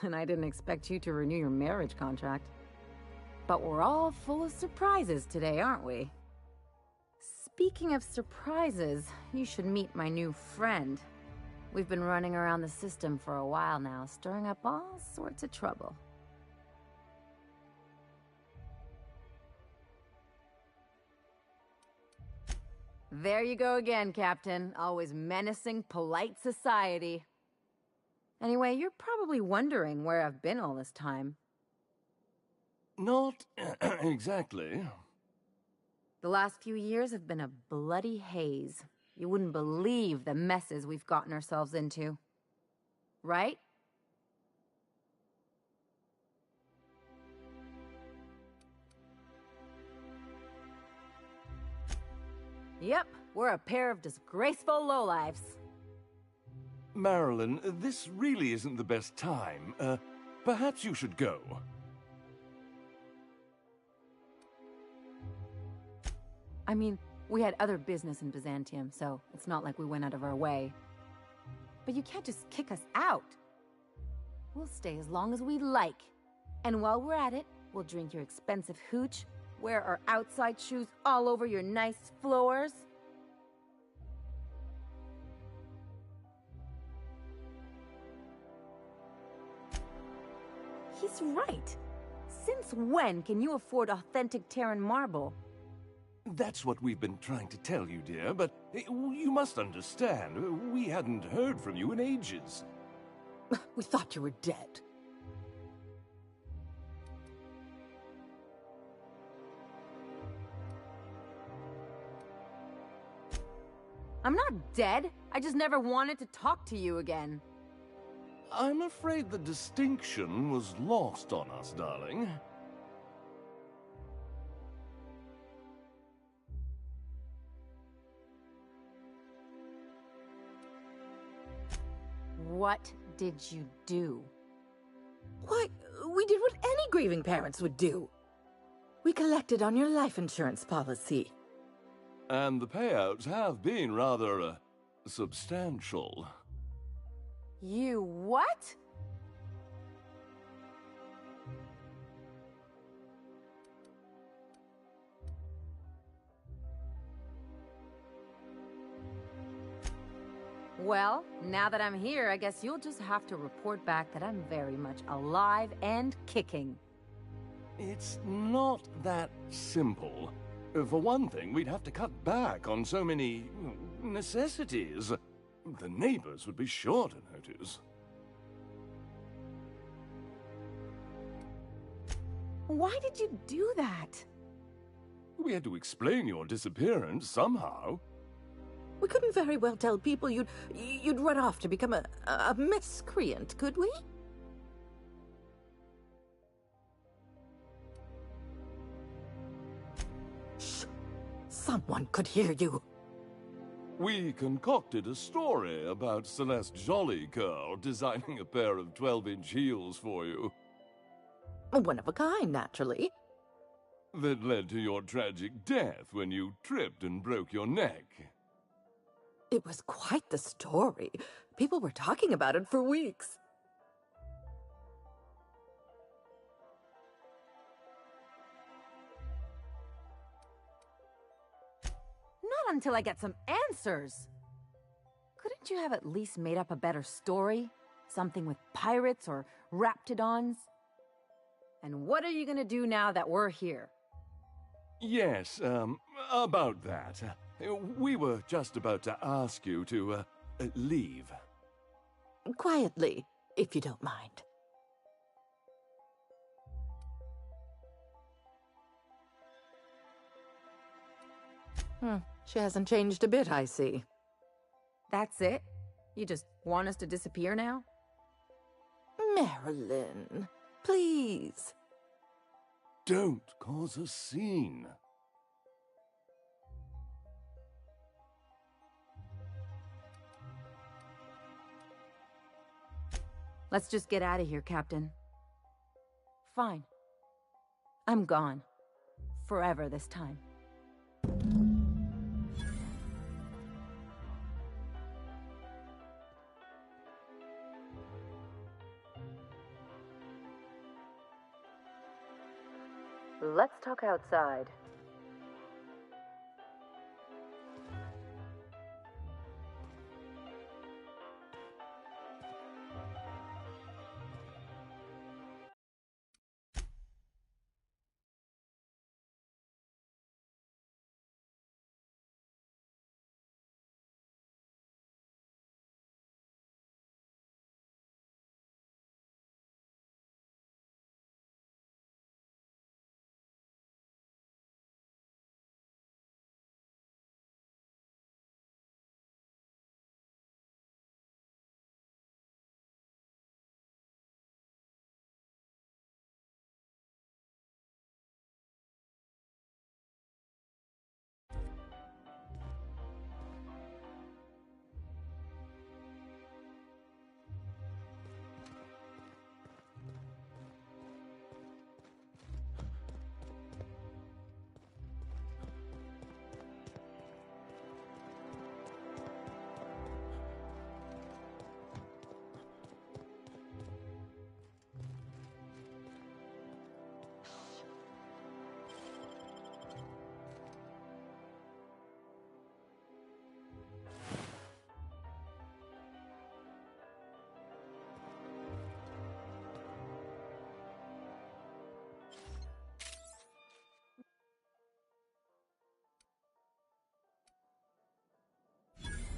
[SPEAKER 19] And I didn't expect you to renew your marriage contract. But we're all full of surprises today, aren't we? Speaking of surprises, you should meet my new friend. We've been running around the system for a while now, stirring up all sorts of trouble. There you go again, Captain. Always menacing polite society. Anyway, you're probably wondering where I've been all this time.
[SPEAKER 18] Not exactly.
[SPEAKER 19] The last few years have been a bloody haze. You wouldn't believe the messes we've gotten ourselves into. Right? Yep, we're a pair of disgraceful lowlifes.
[SPEAKER 18] Marilyn, this really isn't the best time. Perhaps you should go.
[SPEAKER 19] I mean, we had other business in Byzantium, so it's not like we went out of our way. But you can't just kick us out. We'll stay as long as we like. And while we're at it, we'll drink your expensive hooch, wear our outside shoes all over your nice floors. He's right. Since when can you afford authentic Terran marble?
[SPEAKER 18] That's what we've been trying to tell you, dear, but you must understand, we hadn't heard from you in ages.
[SPEAKER 25] We thought you were dead.
[SPEAKER 19] I'm not dead. I just never wanted to talk to you again.
[SPEAKER 18] I'm afraid the distinction was lost on us, darling.
[SPEAKER 19] What did you do?
[SPEAKER 25] Why, we did what any grieving parents would do. We collected on your life insurance policy.
[SPEAKER 18] And the payouts have been rather, substantial.
[SPEAKER 19] You what? Well, now that I'm here, I guess you'll just have to report back that I'm very much alive and kicking.
[SPEAKER 18] It's not that simple. For one thing, we'd have to cut back on so many necessities. The neighbors would be sure to notice.
[SPEAKER 19] Why did you do that?
[SPEAKER 18] We had to explain your disappearance somehow.
[SPEAKER 25] We couldn't very well tell people you'd run off to become a miscreant, could we? Shh! Someone could hear you.
[SPEAKER 18] We concocted a story about Celeste Jollycurl designing a pair of 12-inch heels for you.
[SPEAKER 25] One of a kind, naturally.
[SPEAKER 18] That led to your tragic death when you tripped and broke your neck.
[SPEAKER 25] It was quite the story. People were talking about it for weeks.
[SPEAKER 19] Not until I get some answers. Couldn't you have at least made up a better story? Something with pirates or raptidons? And what are you gonna do now that we're here?
[SPEAKER 18] Yes, about that. We were just about to ask you to, leave.
[SPEAKER 25] Quietly, if you don't mind. She hasn't changed a bit, I see.
[SPEAKER 19] That's it? You just want us to disappear now?
[SPEAKER 25] Marilyn, please.
[SPEAKER 18] Don't cause a scene.
[SPEAKER 19] Let's just get out of here, Captain. Fine. I'm gone. Forever this time. Let's talk outside.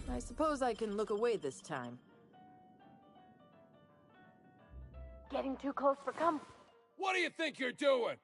[SPEAKER 25] I suppose I can look away this time.
[SPEAKER 15] Getting too close for comfort.
[SPEAKER 18] What do you think you're doing?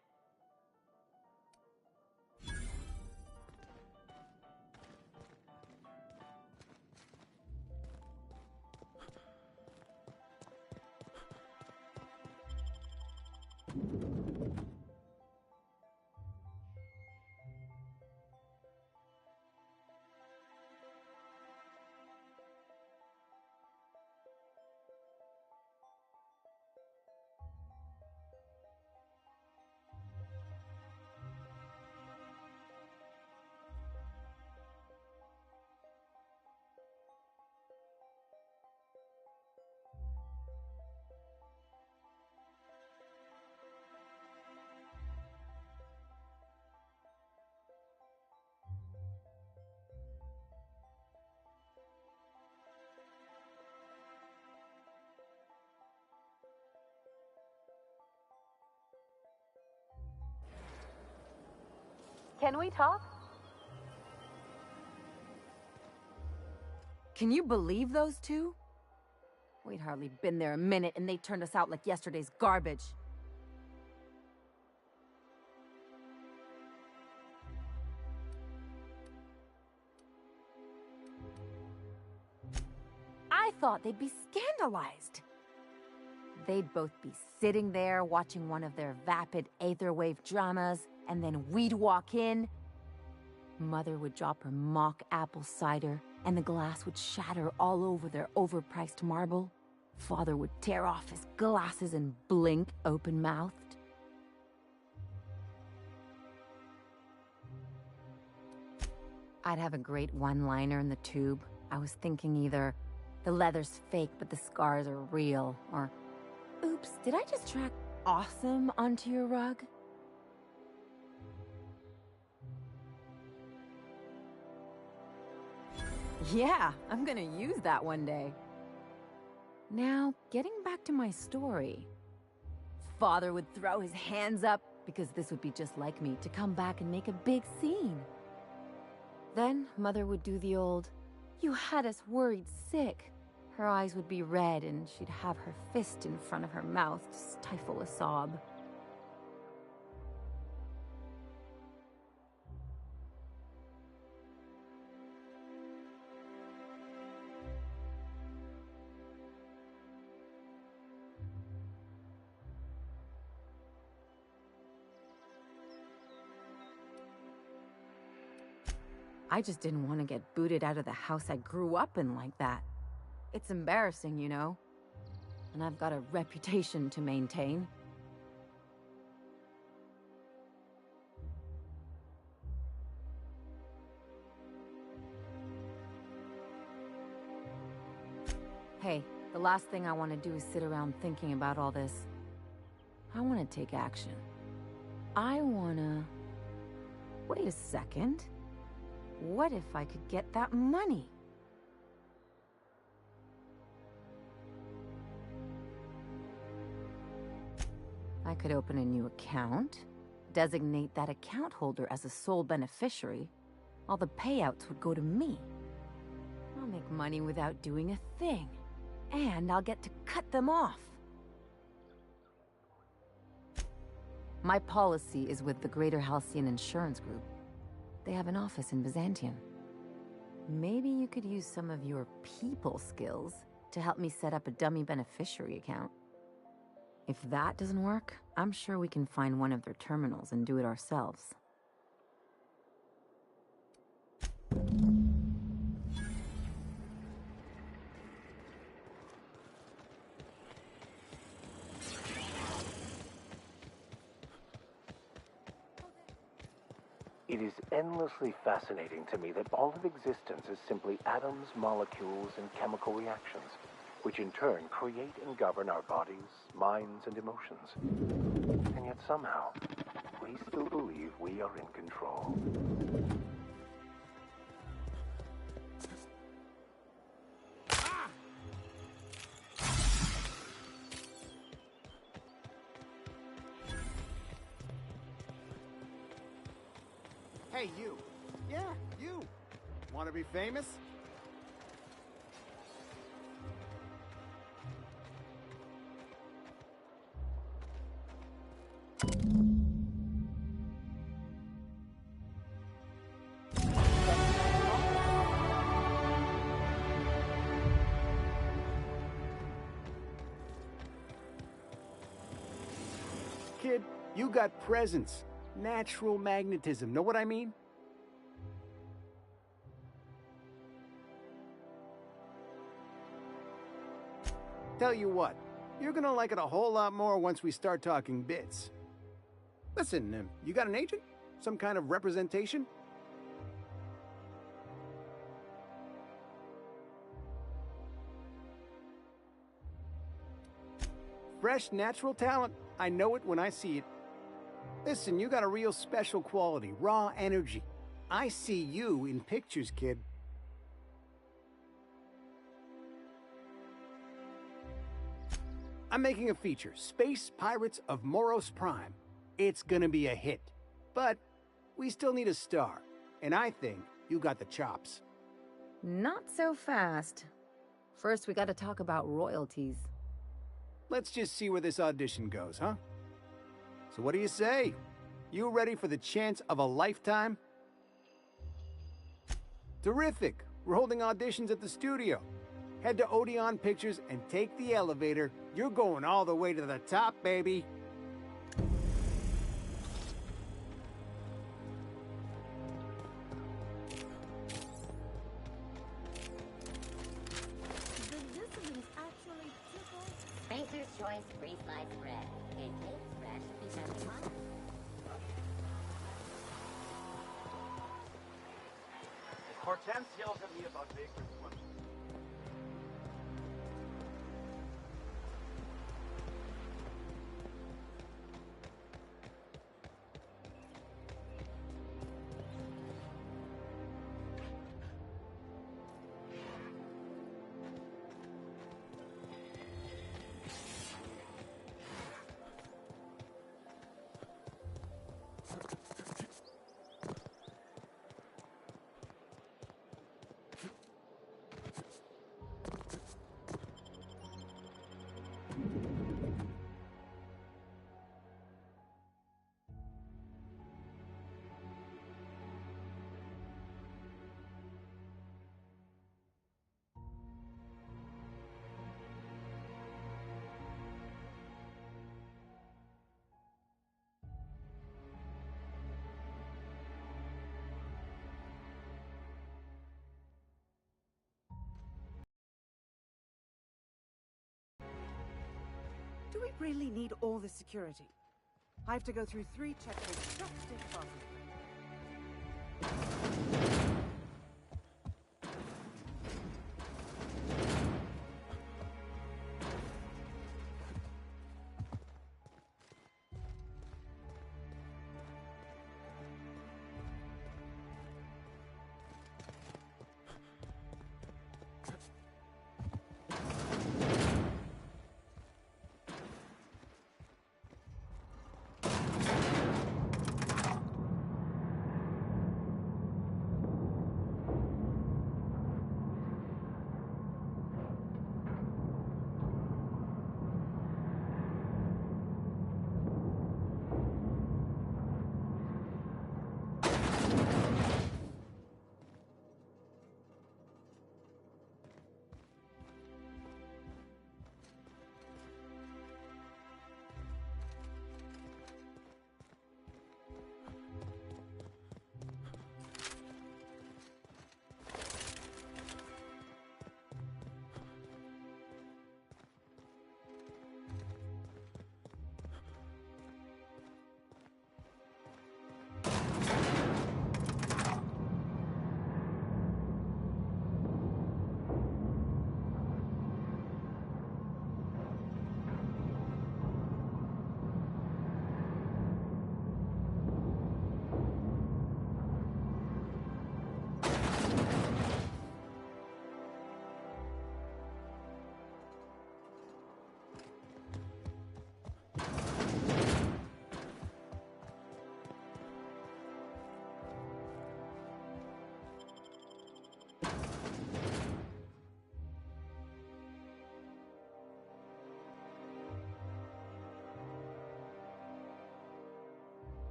[SPEAKER 19] Can we talk? Can you believe those two? We'd hardly been there a minute and they turned us out like yesterday's garbage. I thought they'd be scandalized. They'd both be sitting there watching one of their vapid aetherwave dramas, and then we'd walk in. Mother would drop her mock apple cider, and the glass would shatter all over their overpriced marble. Father would tear off his glasses and blink open-mouthed. I'd have a great one-liner in the tube. I was thinking either, the leather's fake but the scars are real, or, oops, did I just track awesome onto your rug? Yeah, I'm gonna use that one day. Now, getting back to my story. Father would throw his hands up, because this would be just like me, to come back and make a big scene. Then, Mother would do the old, "You had us worried sick." Her eyes would be red, and she'd have her fist in front of her mouth to stifle a sob. I just didn't want to get booted out of the house I grew up in like that. It's embarrassing, you know. And I've got a reputation to maintain. Hey, the last thing I want to do is sit around thinking about all this. I want to take action. I want to... Wait a second. What if I could get that money? I could open a new account, designate that account holder as a sole beneficiary. All the payouts would go to me. I'll make money without doing a thing, and I'll get to cut them off. My policy is with the Greater Halcyon Insurance Group. They have an office in Byzantium. Maybe you could use some of your people skills to help me set up a dummy beneficiary account. If that doesn't work, I'm sure we can find one of their terminals and do it ourselves.
[SPEAKER 23] It is endlessly fascinating to me that all of existence is simply atoms, molecules, and chemical reactions, which in turn create and govern our bodies, minds, and emotions. And yet somehow, we still believe we are in control.
[SPEAKER 2] Hey, you. Yeah, you. Want to be famous? Kid, you got presence. Natural magnetism, know what I mean? Tell you what, you're gonna like it a whole lot more once we start talking bits. Listen, you got an agent? Some kind of representation? Fresh, natural talent. I know it when I see it. Listen, you got a real special quality, raw energy. I see you in pictures, kid. I'm making a feature, Space Pirates of Moros Prime. It's gonna be a hit. But We still need a star, and I think you got the chops.
[SPEAKER 19] Not so fast. First, we gotta talk about royalties.
[SPEAKER 2] Let's just see where this audition goes, huh? So what do you say? You ready for the chance of a lifetime? Terrific! We're holding auditions at the studio. Head to Odeon Pictures and take the elevator. You're going all the way to the top, baby!
[SPEAKER 1] Spencer's Choice Free Sliced Bread. It tastes fresh because it's hot.
[SPEAKER 20] Hortense yells at me about Baker's money.
[SPEAKER 4] Do we really need all this security? I have to go through 3 checkpoints just to take a bathroom.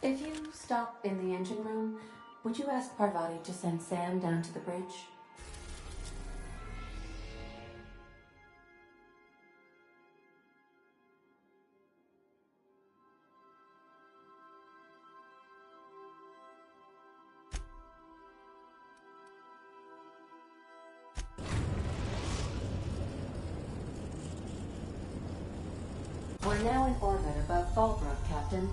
[SPEAKER 5] If you stop in the engine room, would you ask Parvati to send Sam down to the bridge? We're now in orbit above Fallbrook, Captain.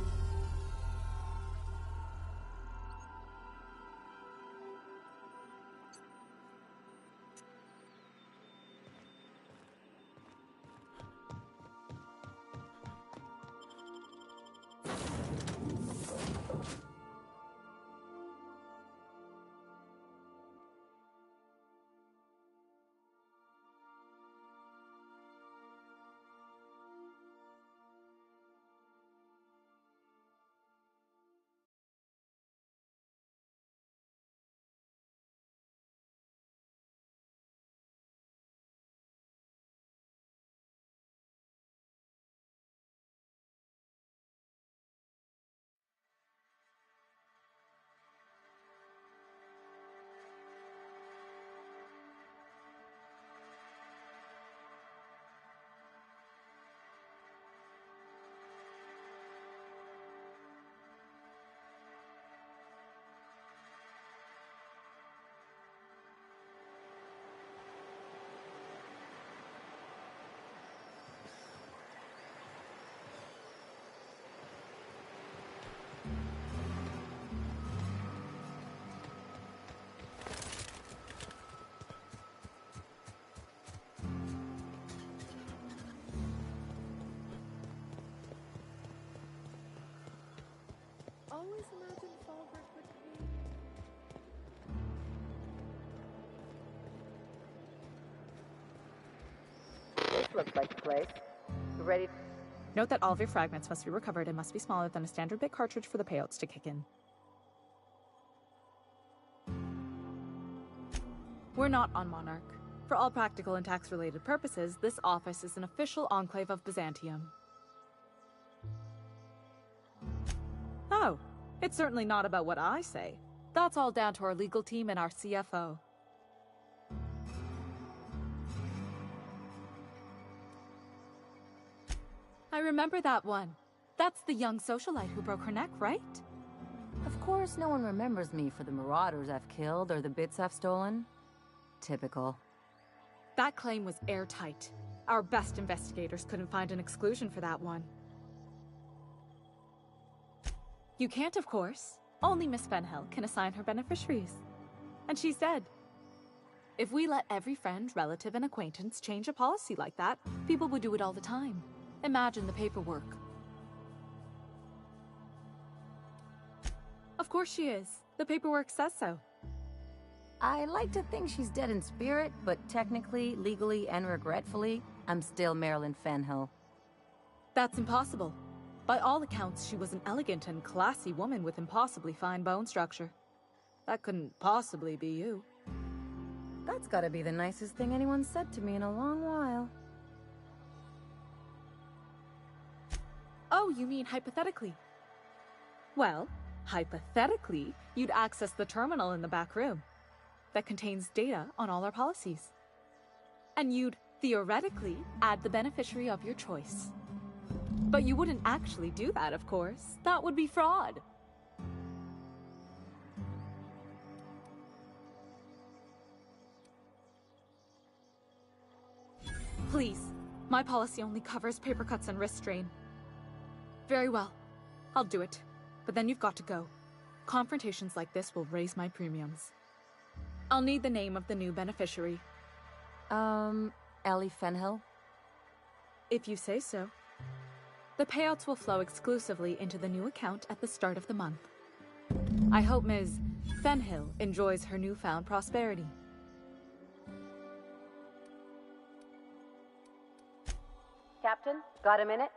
[SPEAKER 10] Always imagined Fallbrook would be...
[SPEAKER 3] This looks like the place. You ready?
[SPEAKER 7] Note that all of your fragments must be recovered and must be smaller than a standard bit cartridge for the payouts to kick in. We're not on Monarch. For all practical and tax-related purposes, this office is an official enclave of Byzantium. Oh, it's certainly not about what I say. That's all down to our legal team and our CFO. I remember that one. That's the young socialite who broke her neck, right?
[SPEAKER 19] Of course, no one remembers me for the marauders I've killed or the bits I've stolen. Typical.
[SPEAKER 7] That claim was airtight. Our best investigators couldn't find an exclusion for that one. You can't, of course. Only Miss Fenhill can assign her beneficiaries. And she's dead. If we let every friend, relative, and acquaintance change a policy like that, people would do it all the time. Imagine the paperwork. Of course she is. The paperwork says so.
[SPEAKER 19] I like to think she's dead in spirit, but technically, legally, and regretfully, I'm still Marilyn Fenhill.
[SPEAKER 7] That's impossible. By all accounts, she was an elegant and classy woman with impossibly fine bone structure. That couldn't possibly be you.
[SPEAKER 19] That's gotta be the nicest thing anyone's said to me in a long while.
[SPEAKER 7] Oh, you mean hypothetically? Well, hypothetically, you'd access the terminal in the back room that contains data on all our policies. And you'd, theoretically, add the beneficiary of your choice. But you wouldn't actually do that, of course. That would be fraud. Please, my policy only covers paper cuts and wrist strain. Very well, I'll do it. But then you've got to go. Confrontations like this will raise my premiums. I'll need the name of the new beneficiary.
[SPEAKER 19] Ellie Fenhill?
[SPEAKER 7] If you say so. The payouts will flow exclusively into the new account at the start of the month. I hope Ms. Fenhill enjoys her newfound prosperity.
[SPEAKER 3] Captain, got a minute?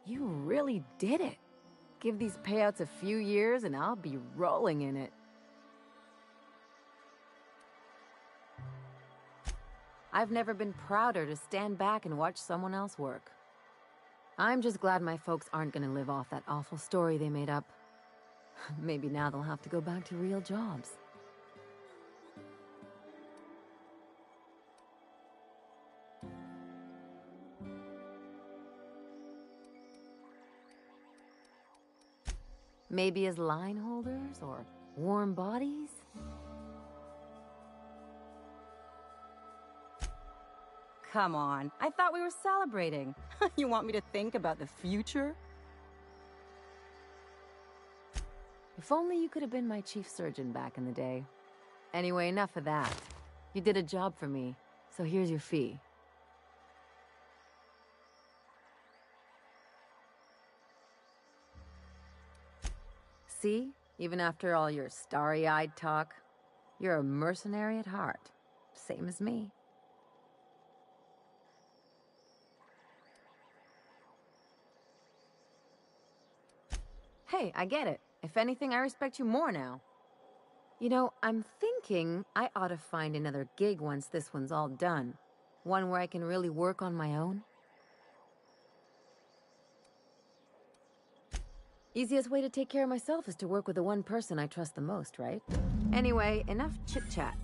[SPEAKER 19] You really did it. Give these payouts a few years and I'll be rolling in it. I've never been prouder to stand back and watch someone else work. I'm just glad my folks aren't gonna live off that awful story they made up. Maybe now they'll have to go back to real jobs. Maybe as line holders or warm bodies?
[SPEAKER 3] Come on, I thought we were celebrating. You want me to think about the future?
[SPEAKER 19] If only you could have been my chief surgeon back in the day. Anyway, enough of that. You did a job for me, so here's your fee. See? Even after all your starry-eyed talk, you're a mercenary at heart. Same as me. Hey, I get it. If anything, I respect you more now. You know, I'm thinking I ought to find another gig once this one's all done. One where I can really work on my own. Easiest way to take care of myself is to work with the one person I trust the most, right? Anyway, enough chit-chat.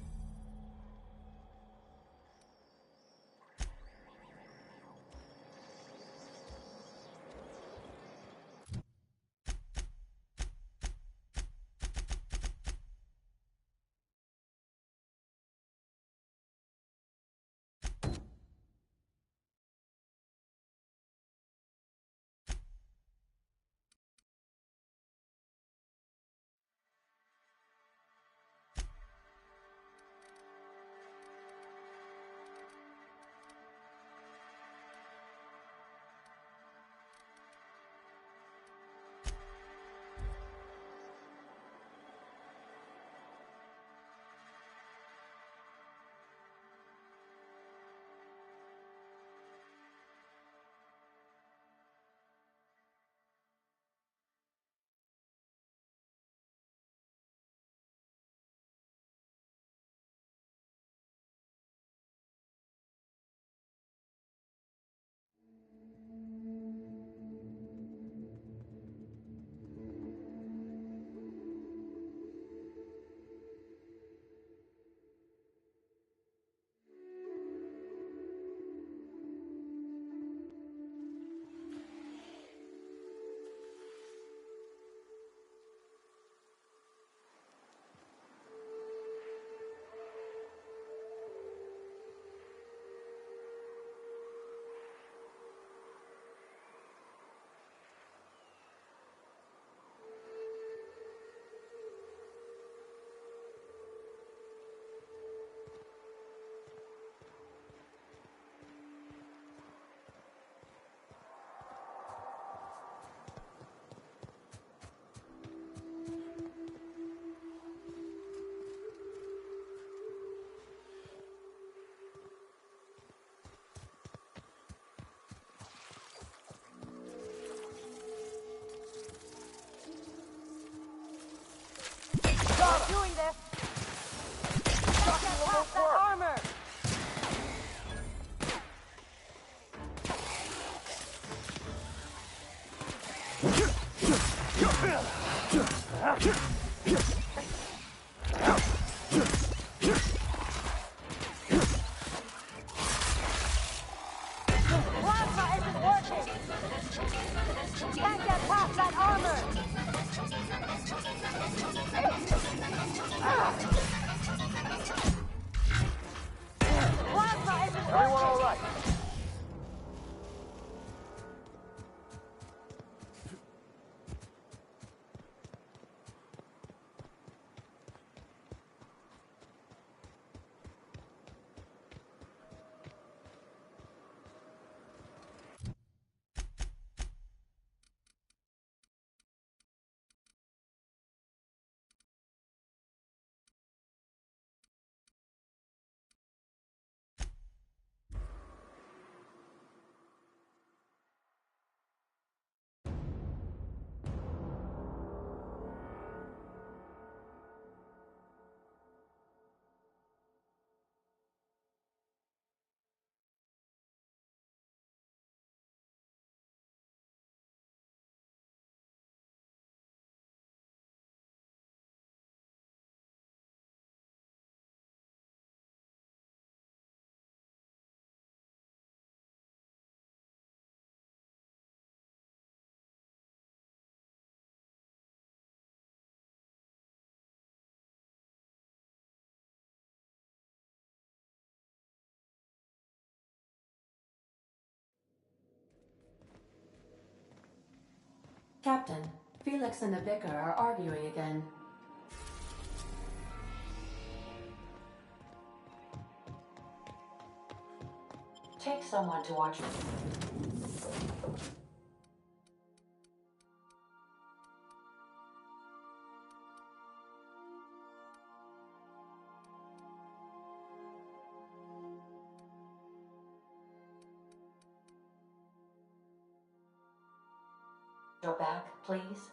[SPEAKER 3] Doing this! Gotta get past that armor! Plasma isn't working! Can't get past that armor! Plasma isn't working!
[SPEAKER 20] Everyone all right?
[SPEAKER 5] Captain, Felix and the Vicar are arguing again. Take someone to watch. Go back, please.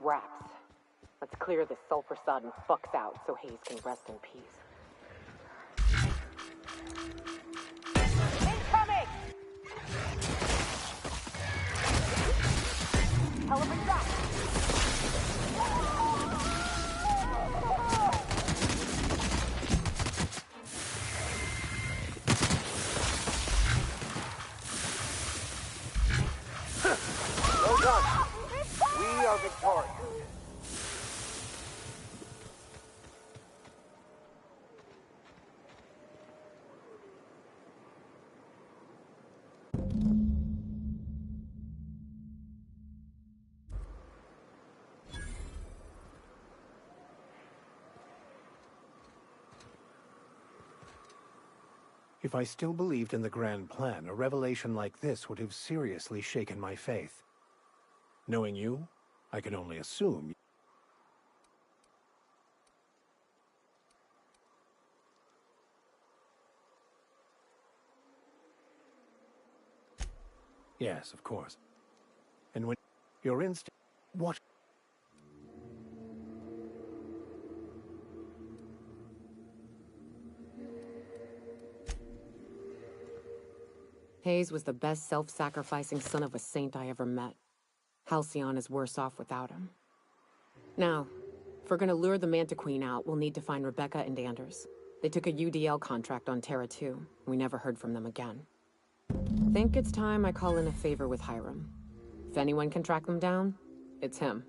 [SPEAKER 24] Raps. Let's clear this sulfur-sodden fucks out so Hayes can rest in peace. Incoming! Hell of a shot!
[SPEAKER 20] Well done. We are victorious.
[SPEAKER 23] If I still believed in the grand plan, a revelation like this would have seriously shaken my faith. Knowing you, I can only assume. Yes, of course. And when your instinct... What?
[SPEAKER 15] Hayes was the best self-sacrificing son of a saint I ever met. Halcyon is worse off without him. Now, if we're gonna lure the Manta Queen out, we'll need to find Rebecca and Anders. They took a UDL contract on Terra 2. We never heard from them again. Think it's time I call in a favor with Hiram. If anyone can track them down, it's him.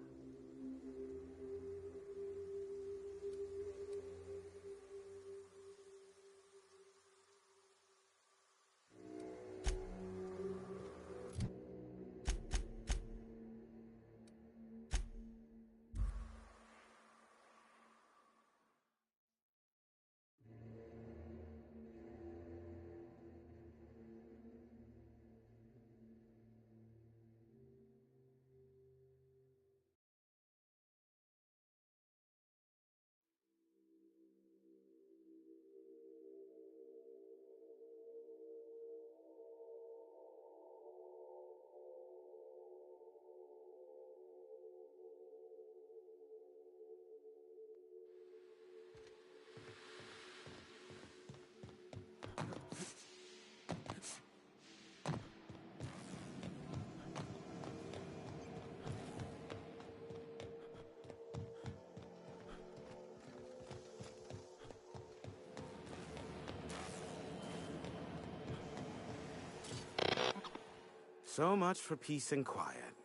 [SPEAKER 8] So much for peace and quiet.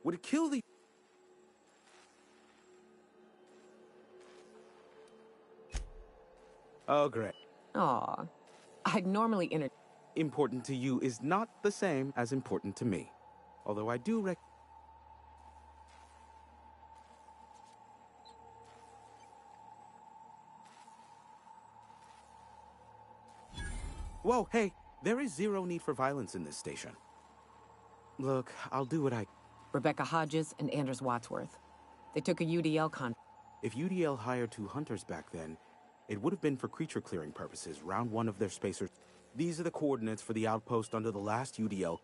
[SPEAKER 8] Would it kill the... Oh, great.
[SPEAKER 15] Aw. I'd normally
[SPEAKER 8] Important to you is not the same as important to me. Although I do Whoa, hey, there is zero need for violence in this station. Look, I'll do what I...
[SPEAKER 15] Rebecca Hodges and Anders Wadsworth. They took a UDL
[SPEAKER 8] If UDL hired 2 hunters back then, it would have been for creature clearing purposes, round 1 of their spacers. These are the coordinates for the outpost under the last UDL.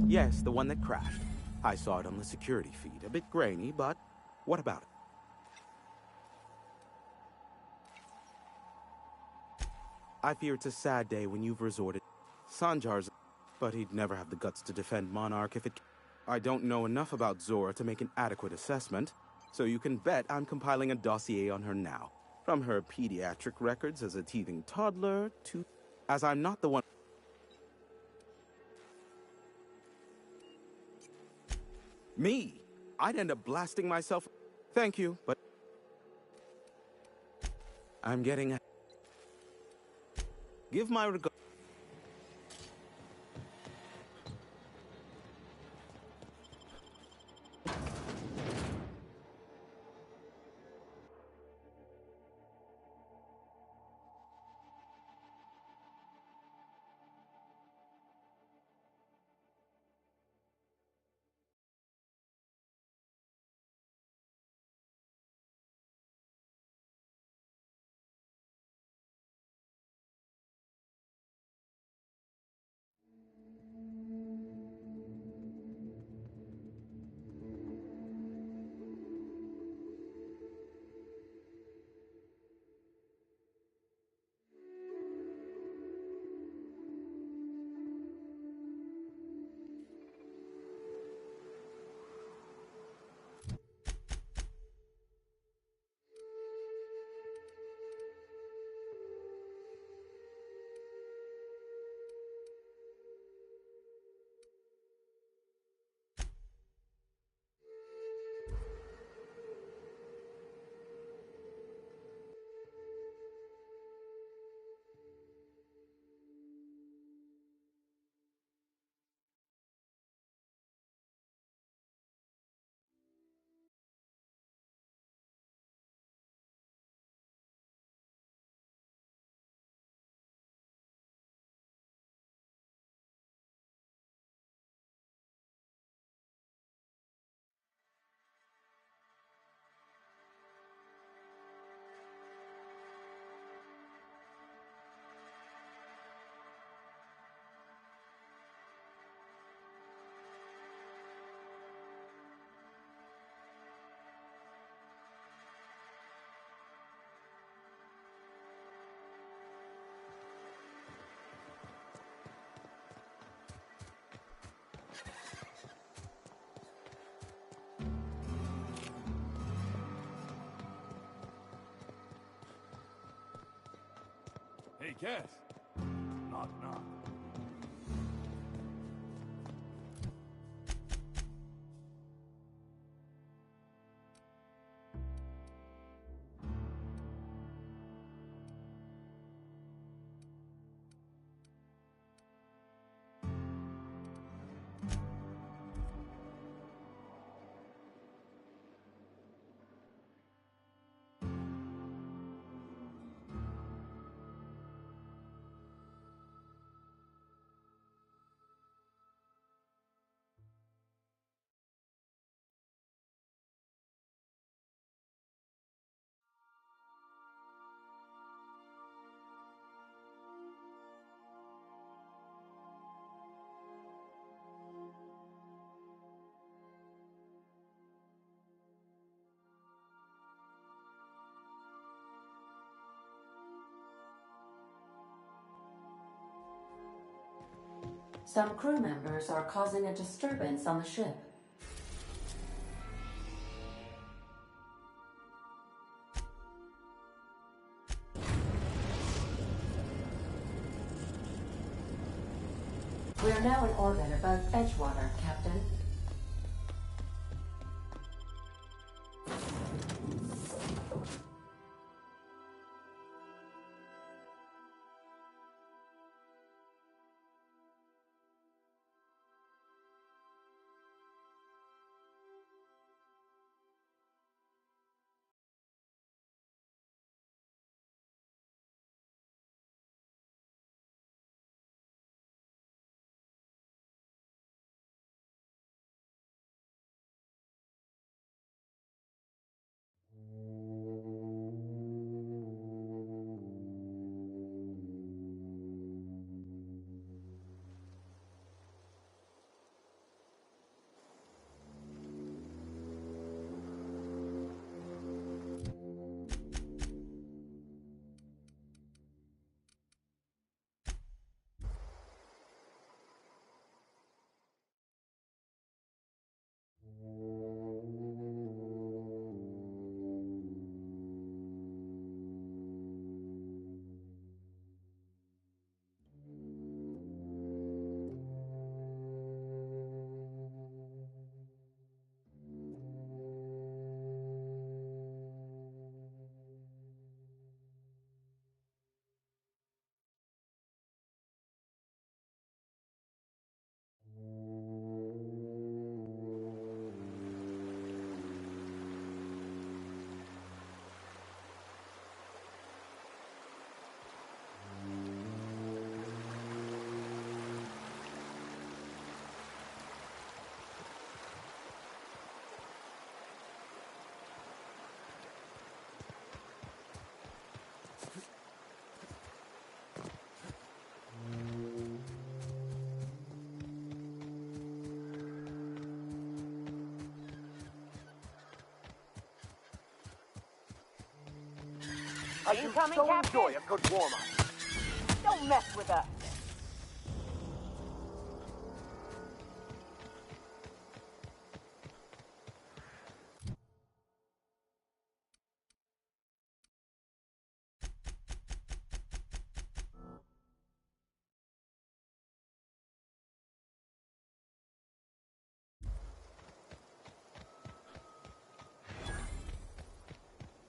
[SPEAKER 8] Yes, the one that crashed. I saw it on the security feed. A bit grainy, but what about it? I fear it's a sad day when you've resorted. Sanjar's... But he'd never have the guts to defend Monarch if it... I don't know enough about Zora to make an adequate assessment, so you can bet I'm compiling a dossier on her now. From her pediatric records as a teething toddler to... As I'm not the one... Me? I'd end up blasting myself... Thank you, but... I'm getting... Give my regard...
[SPEAKER 18] Hey, Cass. Knock, knock.
[SPEAKER 5] Some crew members are causing a disturbance on the ship. now in orbit above Edgewater, Captain.
[SPEAKER 20] I do so enjoy a good warm-up.
[SPEAKER 24] Don't mess with us.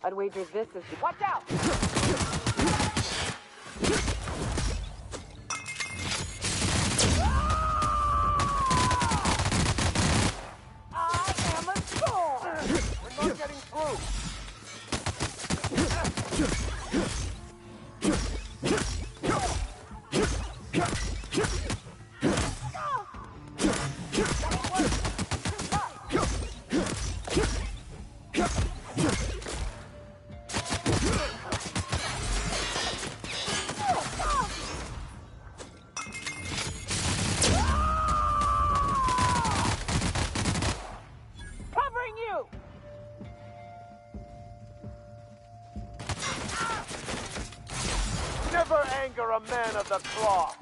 [SPEAKER 24] I'd wager this is the... Watch out! I am a storm! We're not getting through! Covering you! Never anger a man of the cloth!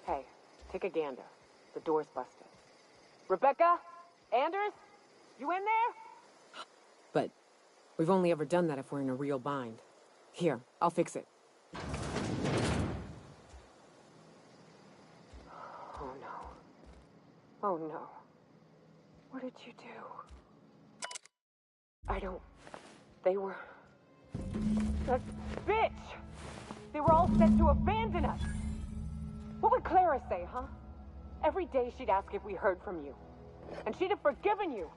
[SPEAKER 24] Hey, take a gander. The door's busted. Rebecca? Anders? You in there?
[SPEAKER 15] But we've only ever done that if we're in a real bind. Here, I'll fix it.
[SPEAKER 24] Oh no. Oh no. What did you do? I don't... They were... That bitch! They were all set to abandon us! What would Clara say, huh? Every day she'd ask if we heard from you. And she'd have forgiven you.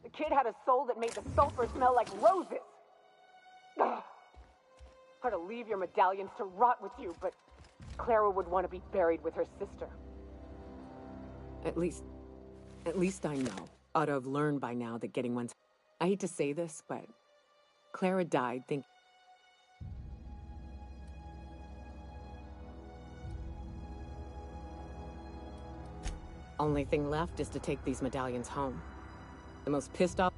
[SPEAKER 24] The kid had a soul that made the sulfur smell like roses. Ugh. I'd to leave your medallions to rot with you, but Clara would want to be buried with her sister.
[SPEAKER 15] At least I know. Ought to have learned by now that getting one's... I hate to say this, but Clara died thinking... Only thing left is to take these medallions home. The most pissed off...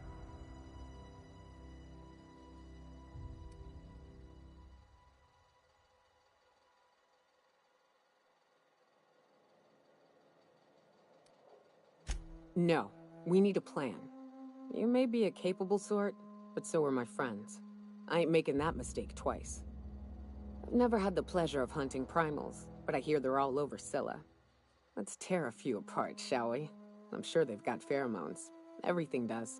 [SPEAKER 15] No, we need a plan. You may be a capable sort, but so are my friends. I ain't making that mistake twice. I've never had the pleasure of hunting primals, but I hear they're all over Scylla. Let's tear a few apart, shall we? I'm sure they've got pheromones. Everything does.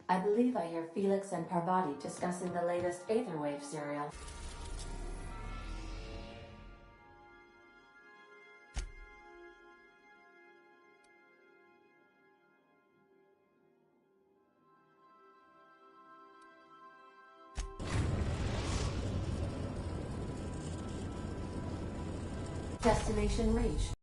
[SPEAKER 5] I believe I hear Felix and Parvati discussing the latest Aetherwave serial. Destination reached.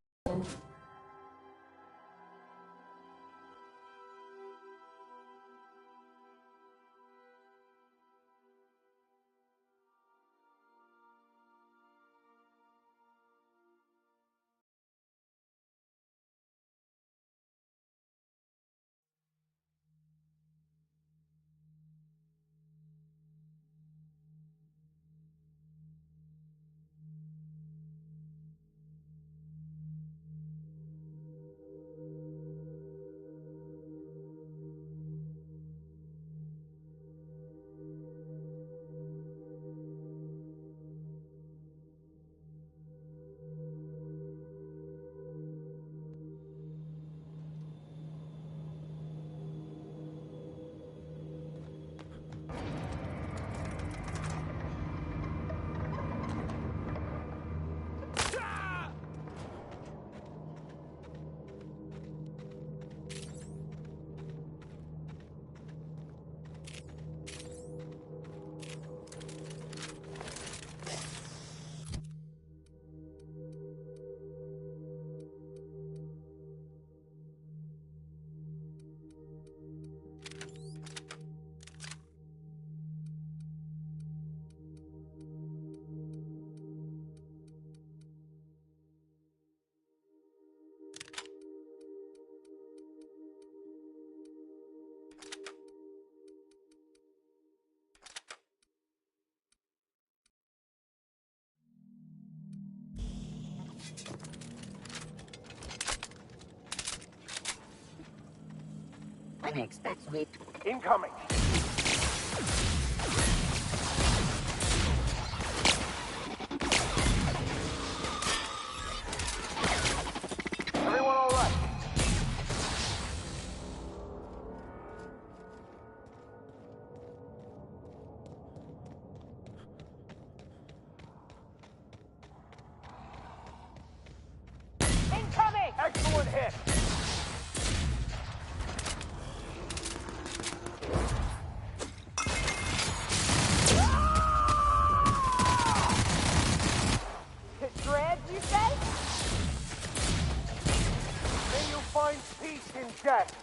[SPEAKER 1] I expect we...
[SPEAKER 20] Incoming! Everyone all right? Incoming! Excellent hit! Dread, you say? May you find peace in death.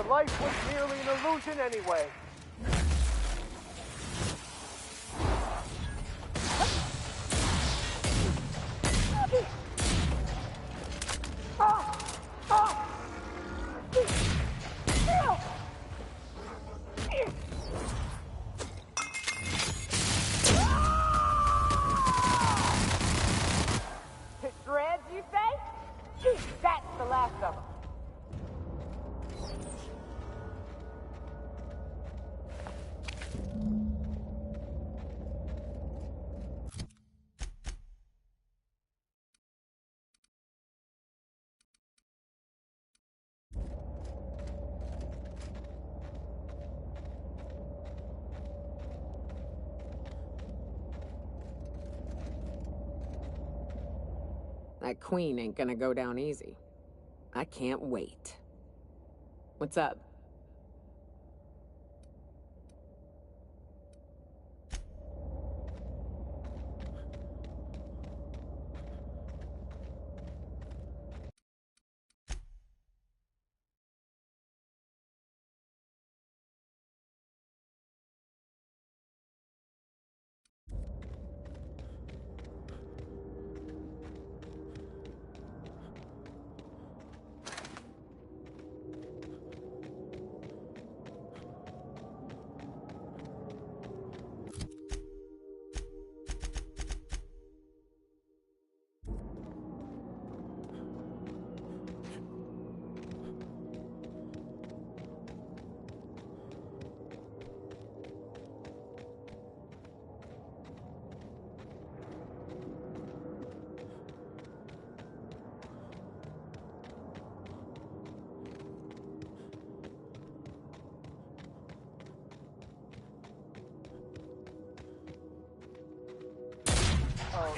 [SPEAKER 20] life was merely an illusion anyway.
[SPEAKER 24] Dreads, you say? That's the last of them.
[SPEAKER 15] That queen ain't gonna go down easy. I can't wait. What's up?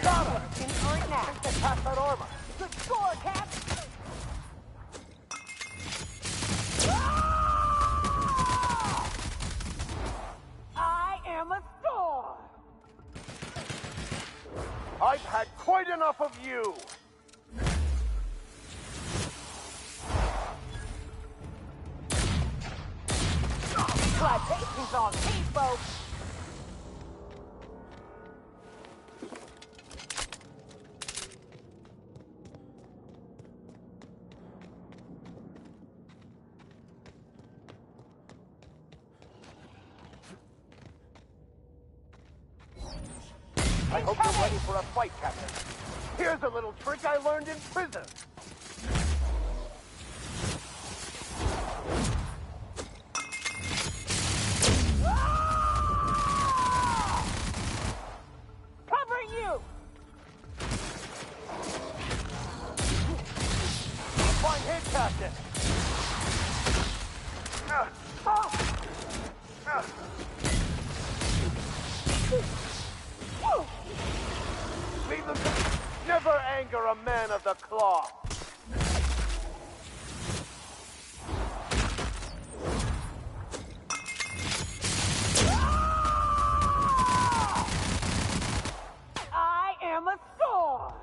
[SPEAKER 24] Got him! In right now! Pass that armor! Good score, Cap! I am a storm!
[SPEAKER 20] I've had quite enough of you!
[SPEAKER 24] Plantation's on me, folks!
[SPEAKER 20] I hope you're ready for a fight, Captain. Here's a little trick I learned in prison.
[SPEAKER 24] Cover you!
[SPEAKER 20] Fine hit, Captain. Leave them to never anger a man of the cloth.
[SPEAKER 24] I am a storm!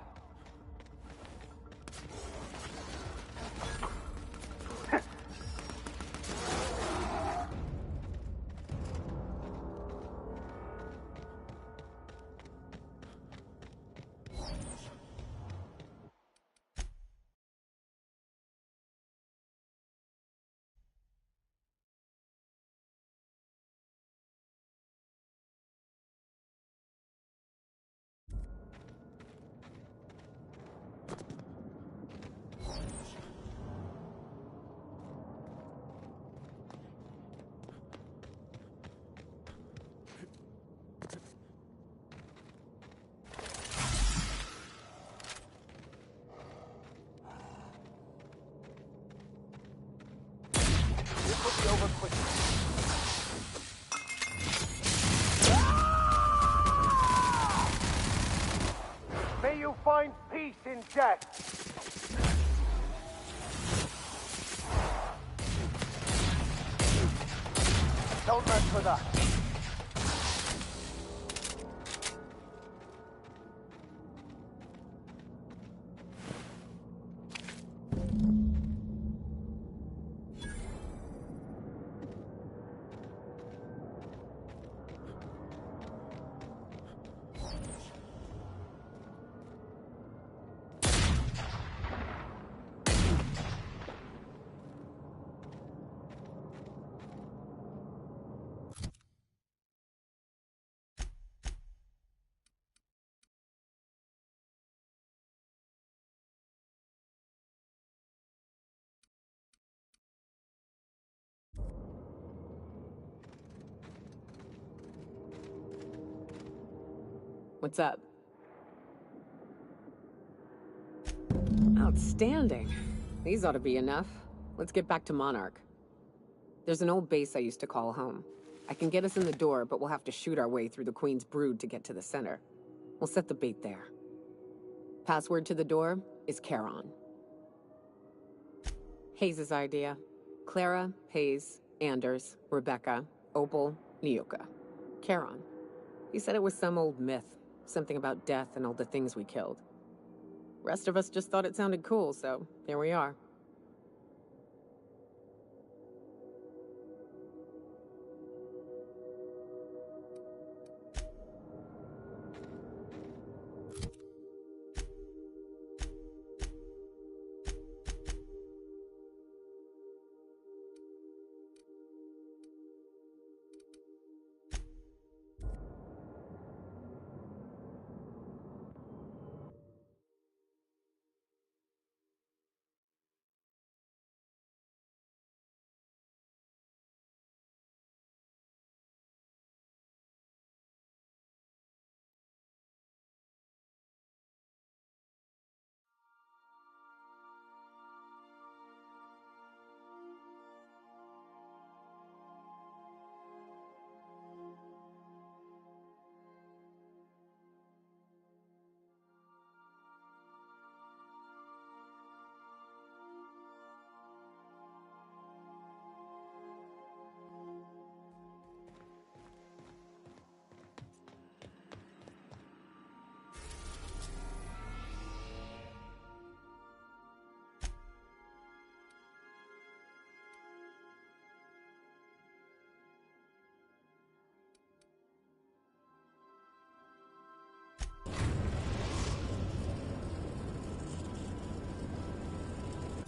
[SPEAKER 20] This will be over quickly. May you find peace in death. Don't mess with us.
[SPEAKER 15] What's up? Outstanding. These ought to be enough. Let's get back to Monarch. There's an old base I used to call home. I can get us in the door, but we'll have to shoot our way through the Queen's brood to get to the center. We'll set the bait there. Password to the door is Charon. Hayes' idea. Clara, Hayes, Anders, Rebecca, Opal, Nyoka. Charon. He said it was some old myth. Something about death and all the things we killed. Rest of us just thought it sounded cool, so here we are.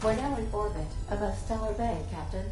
[SPEAKER 5] We're now in orbit above Stellar Bay, Captain.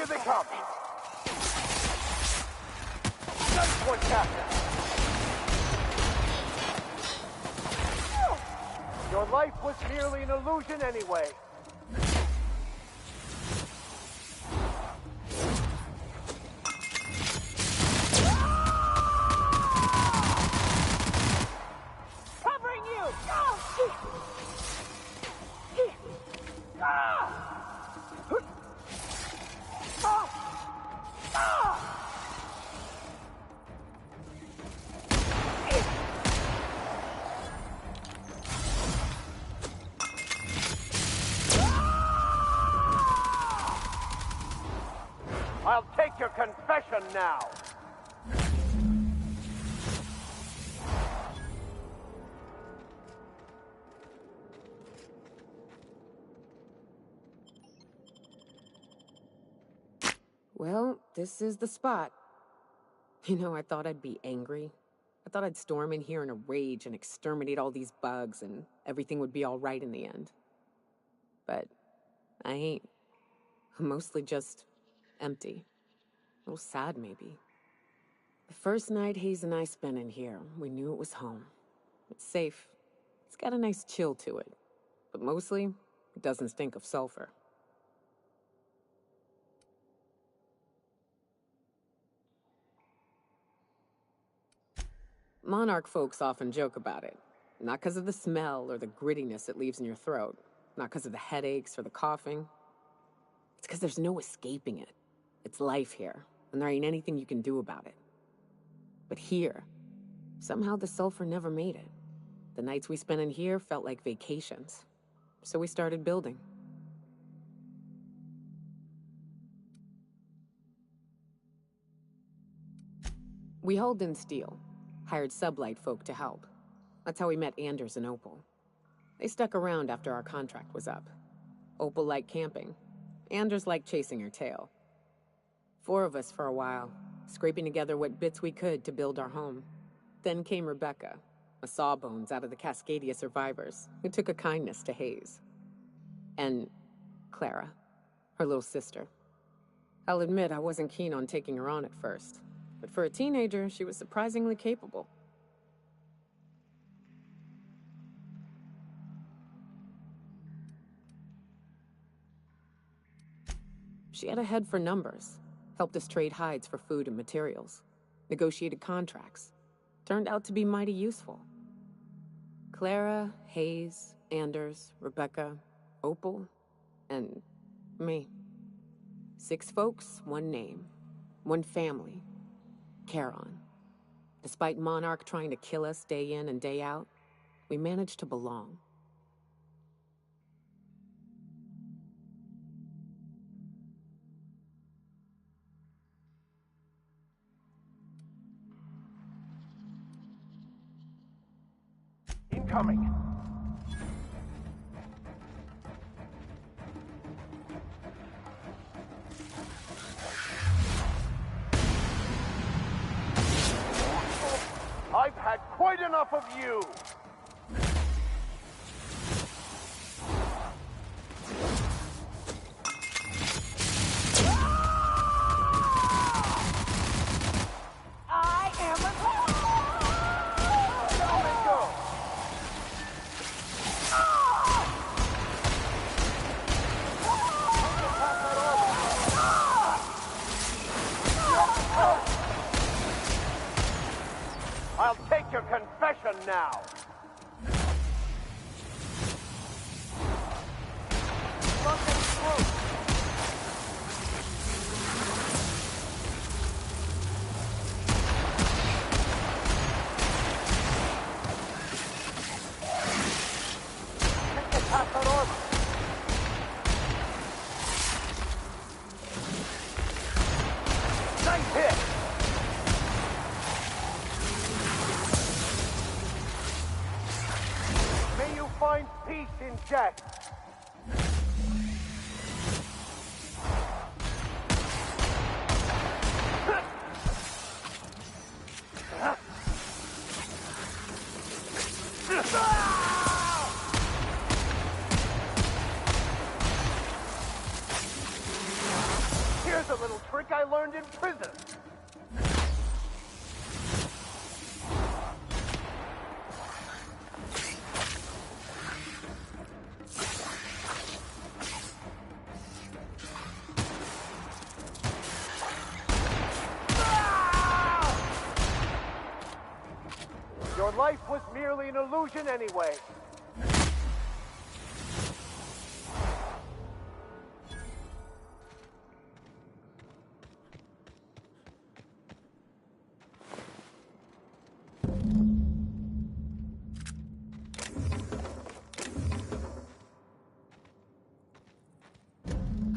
[SPEAKER 20] Here they come! Nice one, Captain! Your life was merely an illusion anyway.
[SPEAKER 9] Covering you!
[SPEAKER 20] I'll take your confession now.
[SPEAKER 15] Well, this is the spot. You know, I thought I'd be angry. I thought I'd storm in here in a rage and exterminate all these bugs and everything would be all right in the end. But I ain't. I'm mostly just empty. A little sad, maybe. The first night Hayes and I spent in here, we knew it was home. It's safe. It's got a nice chill to it. But mostly, it doesn't stink of sulfur. Monarch folks often joke about it. Not because of the smell or the grittiness it leaves in your throat. Not because of the headaches or the coughing. It's because there's no escaping it. It's life here, and there ain't anything you can do about it. But here, somehow the sulfur never made it. The nights we spent in here felt like vacations. So we started building. We hauled in steel. Hired sublight folk to help. That's how we met Anders and Opal. They stuck around after our contract was up. Opal liked camping. Anders liked chasing her tail. 4 of us for a while, scraping together what bits we could to build our home. Then came Rebecca, a sawbones out of the Cascadia survivors, who took a kindness to Hayes. And Clara, her little sister. I'll admit I wasn't keen on taking her on at first. But for a teenager, she was surprisingly capable. She had a head for numbers, helped us trade hides for food and materials, negotiated contracts. Turned out to be mighty useful. Clara, Hayes, Anders, Rebecca, Opal, and me. 6 folks, 1 name, 1 family. Charon. Despite Monarch trying to kill us day in and day out, we managed to belong.
[SPEAKER 20] Incoming! I've had quite enough of you!
[SPEAKER 9] I am a...
[SPEAKER 20] I'll take your confession now! Nice hit! May you find peace in death! Here's a trick I learned in prison. Your life was merely an illusion anyway.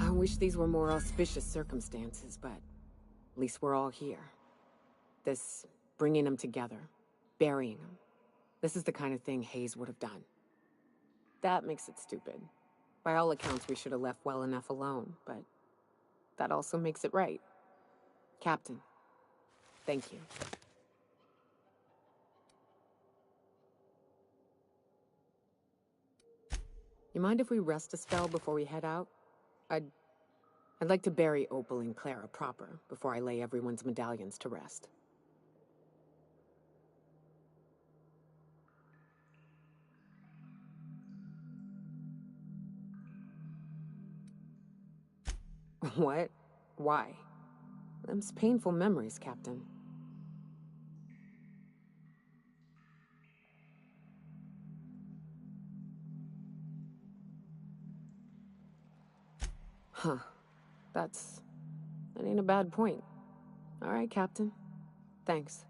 [SPEAKER 15] I wish these were more auspicious circumstances, but at least we're all here. This bringing them together, burying them. This is the kind of thing Hayes would have done. That makes it stupid. By all accounts, we should have left well enough alone, but that also makes it right. Captain, thank you. You mind if we rest a spell before we head out? I'd like to bury Opal and Clara proper before I lay everyone's medallions to rest. What? Why? Them's painful memories, Captain. Huh. That ain't a bad point. All right, Captain. Thanks.